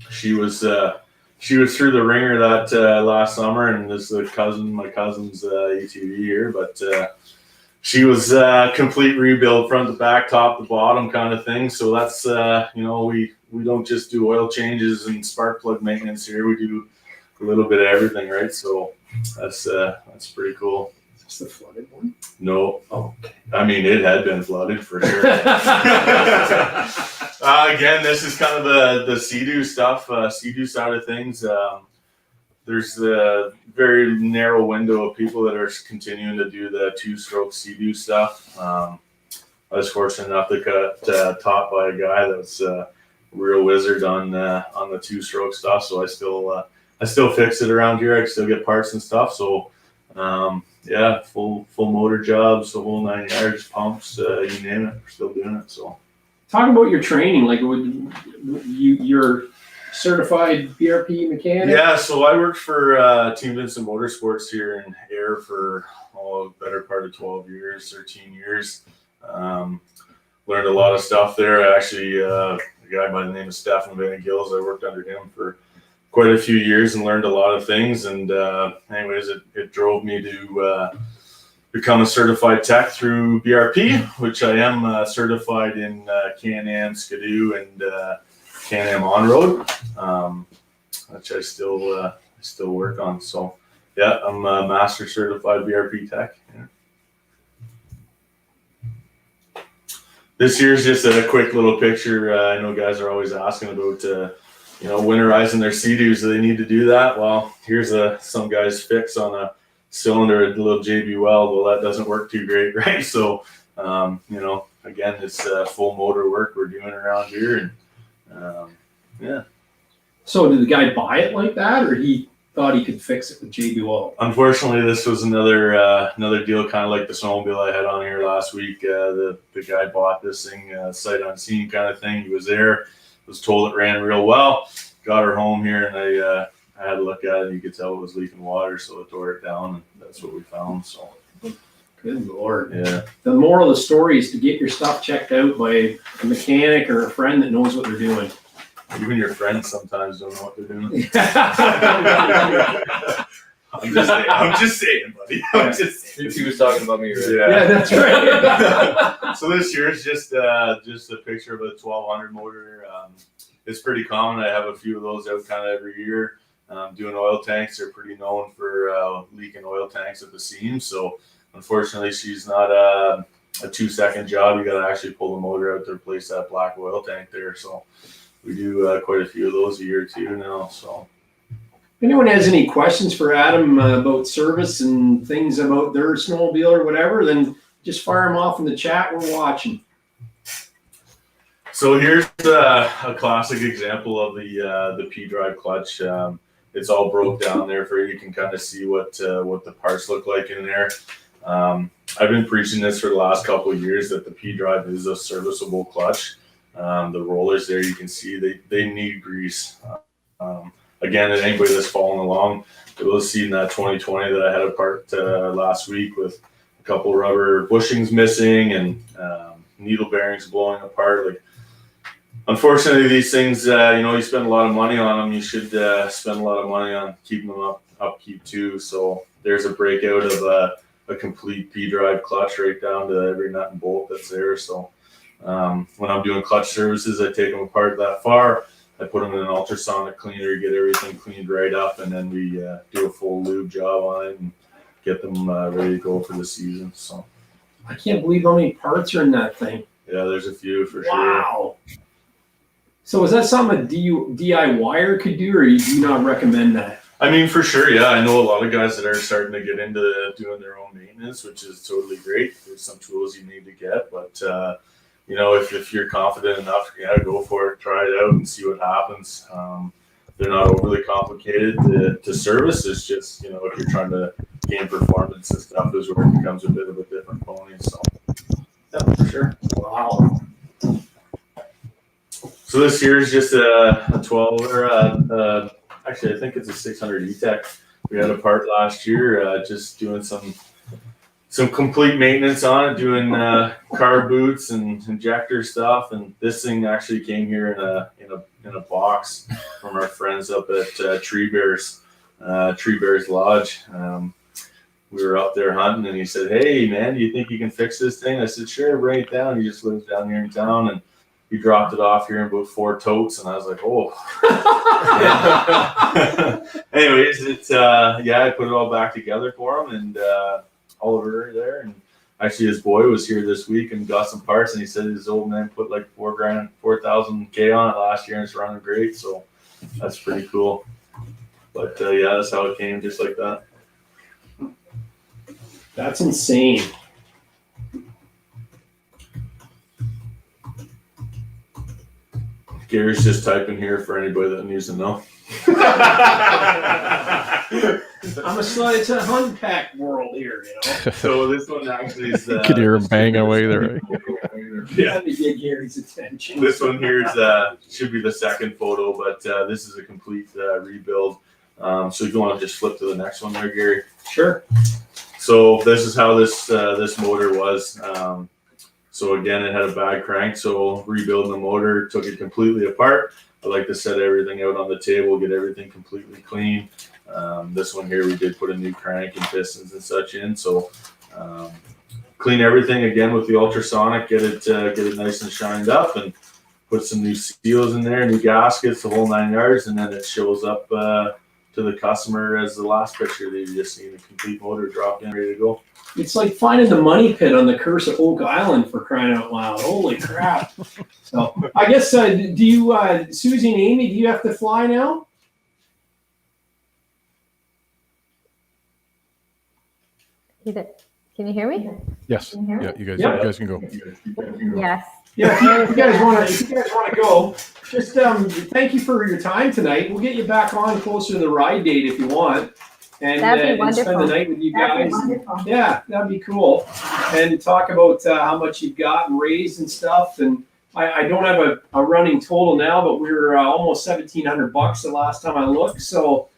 she was through the ringer that last summer, and this is my cousin's ATV here, but she was complete rebuild, front to back, top to bottom kind of thing. So that's we don't just do oil changes and spark plug maintenance here. We do a little bit of everything, right? So that's pretty cool. Is this the flooded one? No. Oh, okay. I mean, it had been flooded for sure. Again, this is kind of the Sea-Doo stuff, Sea-Doo side of things. There's a very narrow window of people that are continuing to do the 2-stroke Sea-Doo stuff. I was fortunate enough to get taught by a guy that's a real wizard on the 2-stroke stuff. So I still fix it around here. I can still get parts and stuff. So yeah, full motor jobs, the whole 9 yards, pumps, you name it. We're still doing it. So talk about your training. Like, you're certified BRP mechanic? Yeah, so I worked for Team Vincent Motorsports here in Ayr for better part of 12 years, 13 years. Learned a lot of stuff there. Actually, a guy by the name of Stefan Van Gils, I worked under him for quite a few years and learned a lot of things. And anyways, it drove me to become a certified tech through BRP, which I am certified in Can-Am Skidoo and Can-Am on-road, which I still work on. So yeah, I'm a master certified BRP tech. Yeah. This here's just a quick little picture. I know guys are always asking about winterizing their Sea-Doos. Do they need to do that? Well, here's some guy's fix on a cylinder, a little JB weld. Well, that doesn't work too great, right? So again, it's full motor work we're doing around here, and yeah. So did the guy buy it like that, or he thought he could fix it with JB weld? Unfortunately, this was another deal, kind of like the snowmobile I had on here last week. The guy bought this thing sight unseen kind of thing. He was there, was told it ran real well, got her home here, and I had a look at it. You could tell it was leaking water, so I tore it down, and that's what we found. So good Lord. Yeah. The moral of the story is to get your stuff checked out by a mechanic or a friend that knows what they're doing. Even your friends sometimes don't know what they're doing. I'm just saying, buddy. I'm just saying. He was talking about me, right? Yeah, that's right. So this year is just a picture of a 1200 motor. It's pretty common. I have a few of those out kind of every year. Doing oil tanks. They're pretty known for leaking oil tanks at the seams. So unfortunately, she's not a 2-second job. You got to actually pull the motor out to replace that black oil tank there. So we do quite a few of those a year too now. So if anyone has any questions for Adam about service and things about their snowmobile or whatever, then just fire them off in the chat. We're watching. So here's a classic example of the P-drive clutch. It's all broke down there for you. You can kind of see what the parts look like in there. I've been preaching this for the last couple of years that the P-drive is a serviceable clutch. The rollers there, you can see they need grease. Again, anybody that's following along, you'll see in that 2020 that I had a part last week with a couple rubber bushings missing and needle bearings blowing apart. Like, unfortunately, these things, you spend a lot of money on them. You should spend a lot of money on keeping them upkeep too. So there's a breakout of a complete P-drive clutch right down to every nut and bolt that's there. So when I'm doing clutch services, I take them apart that far. I put them in an ultrasonic cleaner, get everything cleaned right up, and then we do a full lube job on it and get them ready to go for the season. So I can't believe how many parts are in that thing. Yeah, there's a few for sure. Wow. So is that something a DIYer could do, or do you not recommend that? I mean, for sure, yeah. I know a lot of guys that are starting to get into doing their own maintenance, which is totally great. There's some tools you need to get, but if you're confident enough, yeah, go for it, try it out and see what happens. They're not overly complicated to service. It's just, if you're trying to gain performance and stuff, is where it becomes a bit of a different pony. So, yeah, for sure. Wow. So this here is just a 12 or actually I think it's a 600 E-Tech. We had a part last year, just doing some some complete maintenance on it, doing car boots and injector stuff. And this thing actually came here in a box from our friends up at Tree Bears Lodge. We were up there hunting, and he said, "Hey man, do you think you can fix this thing?" I said, "Sure, bring it down." He just lives down here in town, and he dropped it off here in about 4 totes, and I was like, "Oh." Anyways, I put it all back together for him, and Oliver there, and actually his boy was here this week and got some parts, and he said his old man put like 4,000 K on it last year, and it's running great, so that's pretty cool. But that's how it came, just like that. That's insane. Gary's just typing here for anybody that needs to know. It's a hunt pack world here, you know. So this one actually is. Could hear him bang away there. Yeah, to get Gary's attention. This one here is should be the second photo, but this is a complete rebuild. So if you want to just flip to the next one there, Gary. Sure. So this is how this motor was. So again, it had a bad crank. So rebuilding the motor, took it completely apart. I like to set everything out on the table, get everything completely clean. This one here, we did put a new crank and pistons and such in. So clean everything again with the ultrasonic, get it nice and shined up, and put some new seals in there, new gaskets, the whole 9 yards, and then it shows up to the customer as the last picture. They've just seen a complete motor dropped in, ready to go. It's like finding the money pit on the Curse of Oak Island, for crying out loud. Holy crap. So I guess, do you, Susie and Amy, do you have to fly now? Can you hear me? Yes. Yeah, you guys can go. Yes. Yeah, if you guys want to go, just thank you for your time tonight. We'll get you back on closer to the ride date if you want, and spend the night with you guys. Yeah, that'd be cool. And talk about how much you've got and raised and stuff. And I don't have a running total now, but we're almost $1,700 the last time I looked. So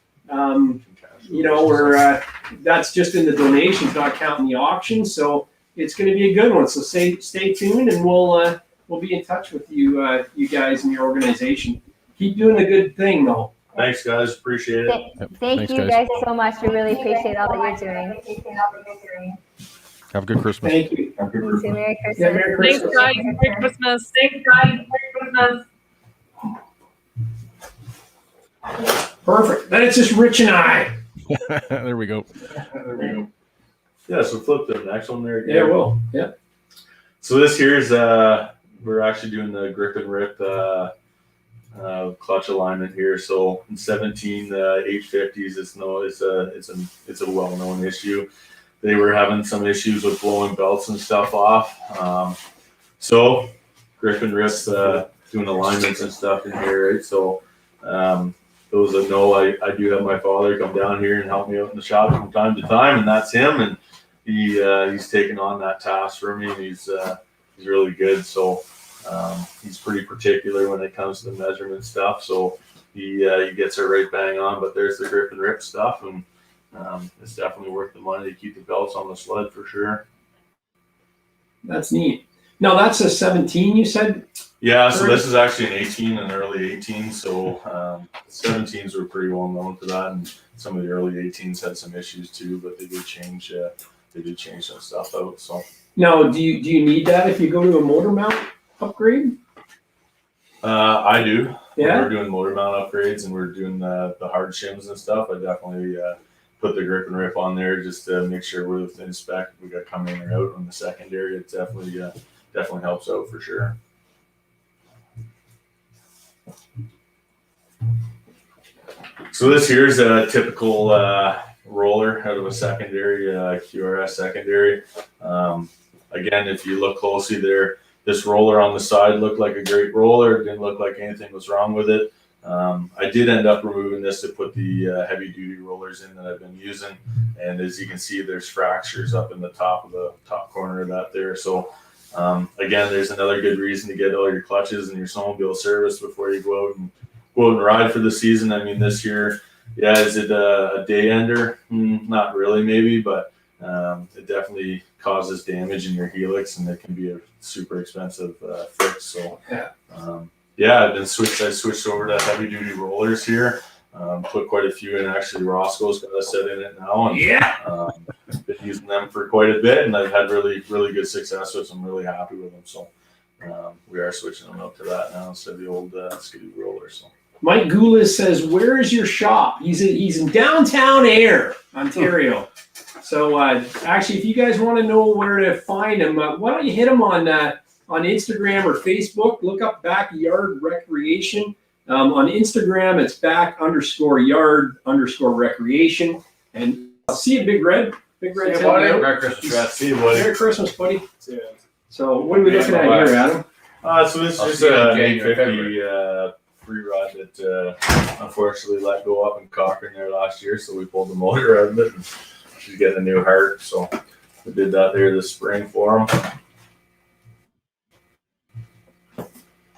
we're that's just in the donations, not counting the auction. So it's going to be a good one. So stay tuned, and we'll be in touch with you, you guys and your organization. Keep doing a good thing, though. Thanks, guys. Appreciate it. Thank you guys so much. We really appreciate all that you're doing. Have a good Christmas. Thank you. Merry Christmas. Yeah, Merry Christmas. Thanks, guys. Merry Christmas. Thanks, guys. Merry Christmas. Perfect. Then it's just Rich and I. There we go. Yeah, so flip to the next one there. Yeah, we'll. Yeah. So this here's we're actually doing the grip and rip clutch alignment here. So in 17 850s, it's a well-known issue. They were having some issues with blowing belts and stuff off. So grip and rip doing alignments and stuff in here, right? So those that know, I do have my father come down here and help me out in the shop from time to time, and that's him. And he's taken on that task for me. And he's really good. So he's pretty particular when it comes to the measurement stuff. So he gets it right bang on. But there's the grip and rip stuff, and it's definitely worth the money to keep the belts on the sled for sure. That's neat. Now that's a 17, you said? Yeah, so this is actually an 18 and early 18. So 17s were pretty well known for that, and some of the early 18s had some issues too, but they did change some stuff out. So now, do you need that if you go to a motor mount upgrade? I do. Yeah. When we're doing motor mount upgrades and we're doing the hard shims and stuff, I definitely put the grip and rip on there just to make sure we're within spec. If we got coming in or out on the secondary, it definitely helps out for sure. So this here's a typical roller out of a secondary QRS secondary. Again, if you look closely there, this roller on the side looked like a great roller. It didn't look like anything was wrong with it. I did end up removing this to put the heavy duty rollers in that I've been using. And as you can see, there's fractures up in the top corner of that there. So again, there's another good reason to get all your clutches and your snowmobile service before you go out and ride for the season. I mean, this year, yeah, is it a day ender? Not really, maybe, but it definitely causes damage in your helix, and it can be a super expensive fix. So I switched over to heavy duty rollers here. Put quite a few in. Actually, Roscoe's got a set in it now, and been using them for quite a bit, and I've had really good success with them. I'm really happy with them. So we are switching them up to that now instead of the old skidoo roller. So Mike Goulis says, "Where is your shop?" He's in downtown Ayr, Ontario. So actually, if you guys want to know where to find him, why don't you hit him on Instagram or Facebook? Look up Backyard Recreation. On Instagram, it's back_yard_recreation. And I'll see you, Big Red. Big Red's heading out. Merry Christmas, Brad. see you, buddy. Merry Christmas, buddy. So what are we looking at here, Adam? So this I'll is see you in an January, 850 free rod that unfortunately let go up in Cochrane there last year, so we pulled the motor out of it, and she's getting a new heart. So we did that there this spring for him.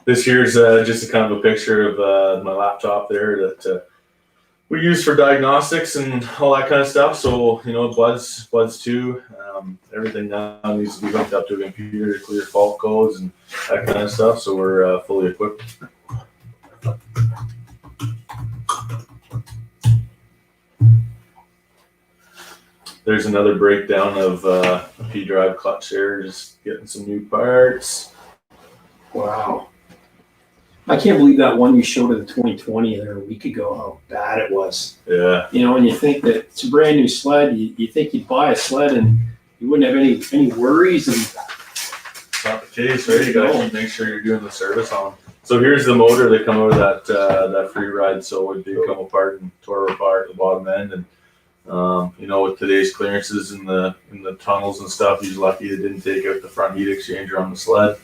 This here's just a kind of a picture of my laptop there that we use for diagnostics and all that kind of stuff. So, Buds 2, everything now needs to be hooked up to a computer to clear fault codes and that kind of stuff. So we're fully equipped. There's another breakdown of a P-drive clutch there, just getting some new parts. Wow. I can't believe that one you showed of the 2020 there a week ago, how bad it was. Yeah. And you think that it's a brand new sled, you think you'd buy a sled and you wouldn't have any worries. And it's not the case, right? You gotta make sure you're doing the service on them. So here's the motor that come out of that free ride. So it did come apart and tore apart at the bottom end. And with today's clearances in the tunnels and stuff, he's lucky it didn't take out the front heat exchanger on the sled.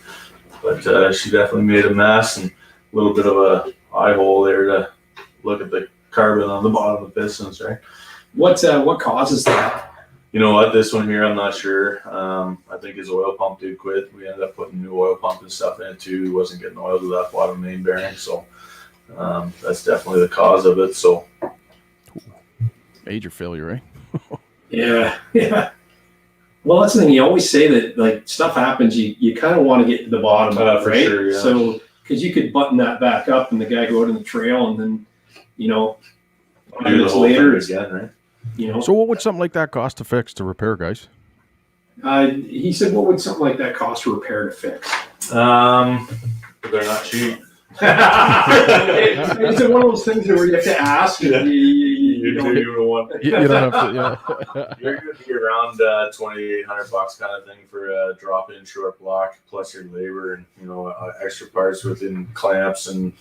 But she definitely made a mess, and a little bit of a eye hole there to look at the carbon on the bottom of the pistons, right? What causes that? You know what, this one here, I'm not sure. I think his oil pump did quit. We ended up putting new oil pump and stuff in it too. He wasn't getting oil to that bottom main bearing, so that's definitely the cause of it. So major failure, right? Yeah. Well, that's the thing. You always say that like stuff happens. You kind of want to get to the bottom of it, for right? sure, yeah. So because you could button that back up and the guy go out on the trail, and then do the minutes whole later, thing again, right? So what would something like that cost to fix, to repair, guys? He said, "What would something like that cost to repair to fix?" But they're not cheap. It's one of those things where you have to ask. Yeah. You don't You don't have to, yeah. You're going to be around $2,800 kind of thing for a drop-in short block, plus your labor and extra parts within clamps and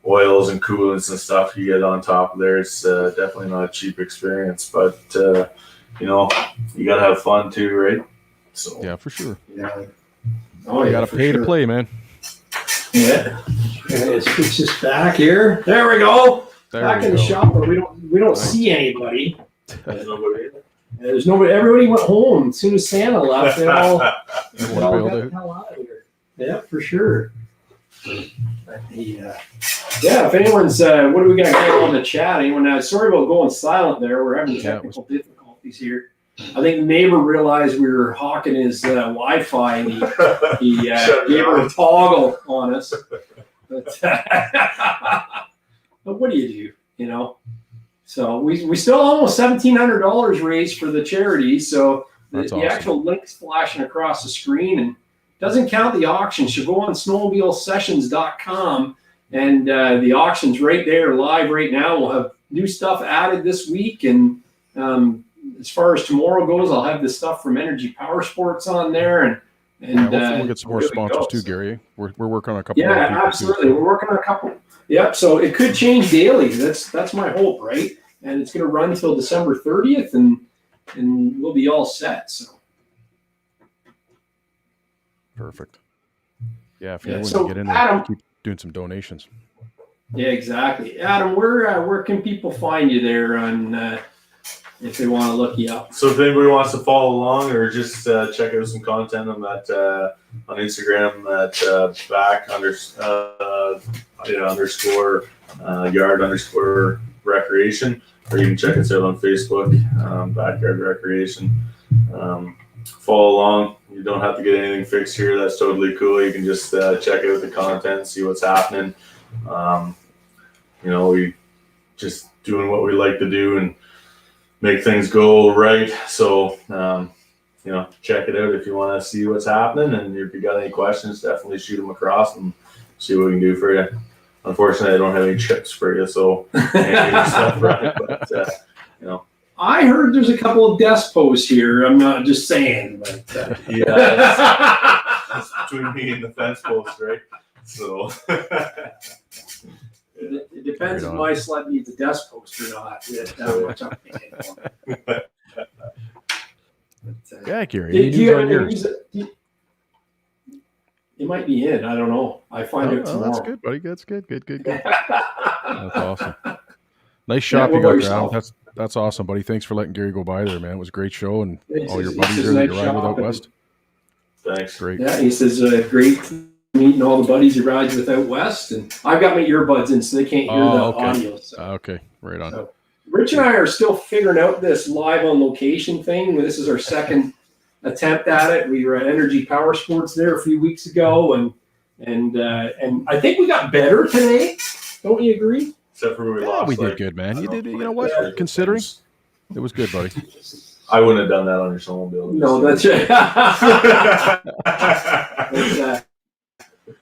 oils and coolants and stuff you get on top of there. It's definitely not a cheap experience, but you got to have fun too, right? So yeah, for sure. Yeah. You got to pay to play, man. Yeah. Let's fix this back here. There we go. Back in the shop where we don't see anybody. There's nobody. Everybody went home as soon as Santa left. They all got the hell out of here. Yeah, for sure. If anyone's what do we got going on in the chat? Anyone? Sorry about going silent there. We're having technical difficulties here. I think the neighbor realized we were hawking his Wi-Fi, and he gave her a toggle on us. But what do you do? So we still almost $1,700 raised for the charity. So the actual link's flashing across the screen, and doesn't count the auction. So go on snowmobilesessions.com, and the auction's right there live right now. We'll have new stuff added this week, and as far as tomorrow goes, I'll have the stuff from Energy Power Sports on there, and hopefully we'll get some more sponsors too, Gary. We're working on a couple. Yeah, absolutely. We're working on a couple. Yep. So it could change daily. That's my hope, right? And it's going to run until December 30th, and we'll be all set. So perfect. Yeah, if you want to get in there, Adam, keep doing some donations. Yeah, exactly. Adam, where can people find you there on if they want to look you up? So if anybody wants to follow along or just check out some content, I'm at on Instagram at back_yard_recreation, or you can check us out on Facebook, Backyard Recreation. follow along. You don't have to get anything fixed here. That's totally cool. You can just check out the content, see what's happening. We just doing what we like to do and make things go right. So, check it out if you want to see what's happening. And if you got any questions, definitely shoot them across and see what we can do for you. Unfortunately, I don't have any chips for you, so I can't give you stuff right. But, I heard there's a couple of desk posts here. I'm not just saying, but that's between me and the fence post, right? So it depends if my sled needs a desk post or not. That much I'm thinking. Yeah, Gary. Any news on yours? It might be in. I don't know. I find out tomorrow. That's good, buddy. That's good. Good. That's awesome. Nice shop you got around. That's awesome, buddy. Thanks for letting Gary go by there, man. It was a great show, and all your buddies there that you're riding with out west. Thanks. Great. Yeah, he says great meeting all the buddies he rides with out west, and I've got my earbuds in, so they can't hear the audio. So. Okay, right on. So, Rich and I are still figuring out this live on location thing. This is our second attempt at it. We were at Energy Power Sports there a few weeks ago, and I think we got better today. Don't you agree? Except for we lost. We did good, man. You did. You know what? Considering it was good, buddy. I wouldn't have done that on your snowmobile. No, that's it.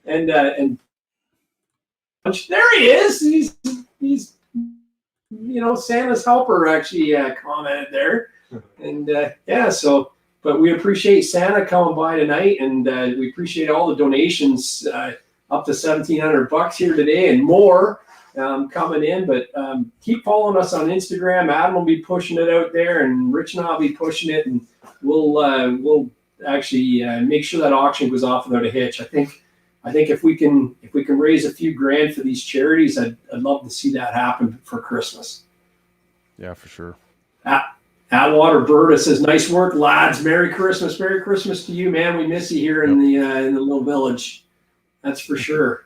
And there he is. He's Santa's helper actually commented there, and but we appreciate Santa coming by tonight, and we appreciate all the donations up to $1,700 here today and more. Coming in, but keep following us on Instagram. Adam will be pushing it out there, and Rich and I'll be pushing it, and we'll actually make sure that auction goes off without a hitch. I think if we can raise a few grand for these charities, I'd love to see that happen for Christmas. Yeah, for sure. Atwater Berta says, "Nice work, lads. Merry Christmas to you, man. We miss you here in the little village. That's for sure."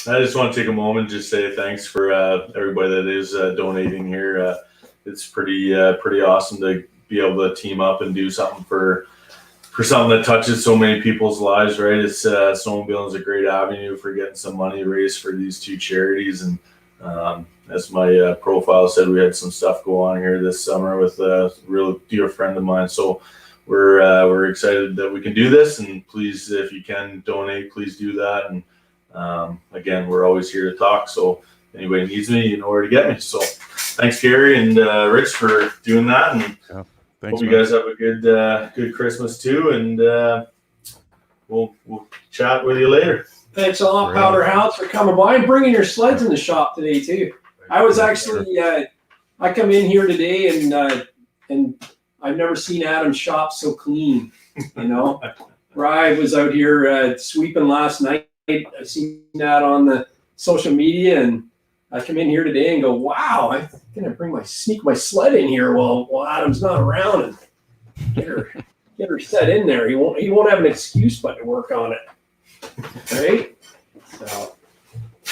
I just want to take a moment and just say thanks for everybody that is donating here. It's pretty awesome to be able to team up and do something for something that touches so many people's lives, right? It's snowmobiling is a great avenue for getting some money raised for these two charities, and as my profile said, we had some stuff go on here this summer with a real dear friend of mine. So we're excited that we can do this, and please, if you can donate, please do that. And again, we're always here to talk, so if anybody needs me, you know where to get me. So thanks, Gary and Rich, for doing that, and thanks, hope you guys have a good Christmas too, and we'll chat with you later. Thanks a lot, Powder House, for coming by and bringing your sleds in the shop today too. I was actually I come in here today, and I've never seen Adam's shop so clean. Rye was out here sweeping last night. I seen that on the social media, and I come in here today and go, "Wow, I'm gonna sneak my sled in here while Adam's not around and get her set in there. He won't have an excuse but to work on it, right?" So,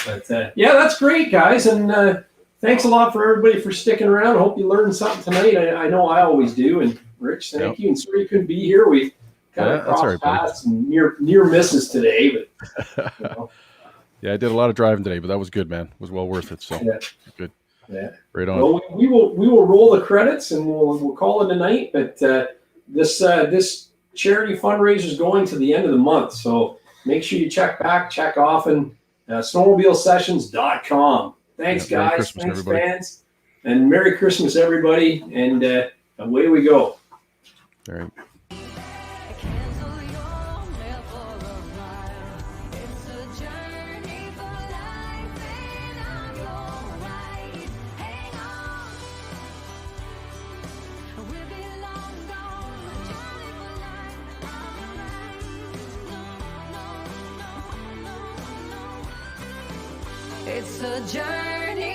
but that's great, guys, and thanks a lot for everybody for sticking around. I hope you learned something tonight. I know I always do. And Rich, thank you. And sorry you couldn't be here. We kind of crossed paths and near misses today, but yeah, I did a lot of driving today, but that was good, man. It was well worth it. So good. Yeah, right on. Well, we will roll the credits and we'll call it a night. But this charity fundraiser is going to the end of the month, so make sure you check often. Snowmobilesessions.com. Thanks, guys. Thanks, everybody. Fans, and Merry Christmas, everybody. And away we go. All right. It's a journey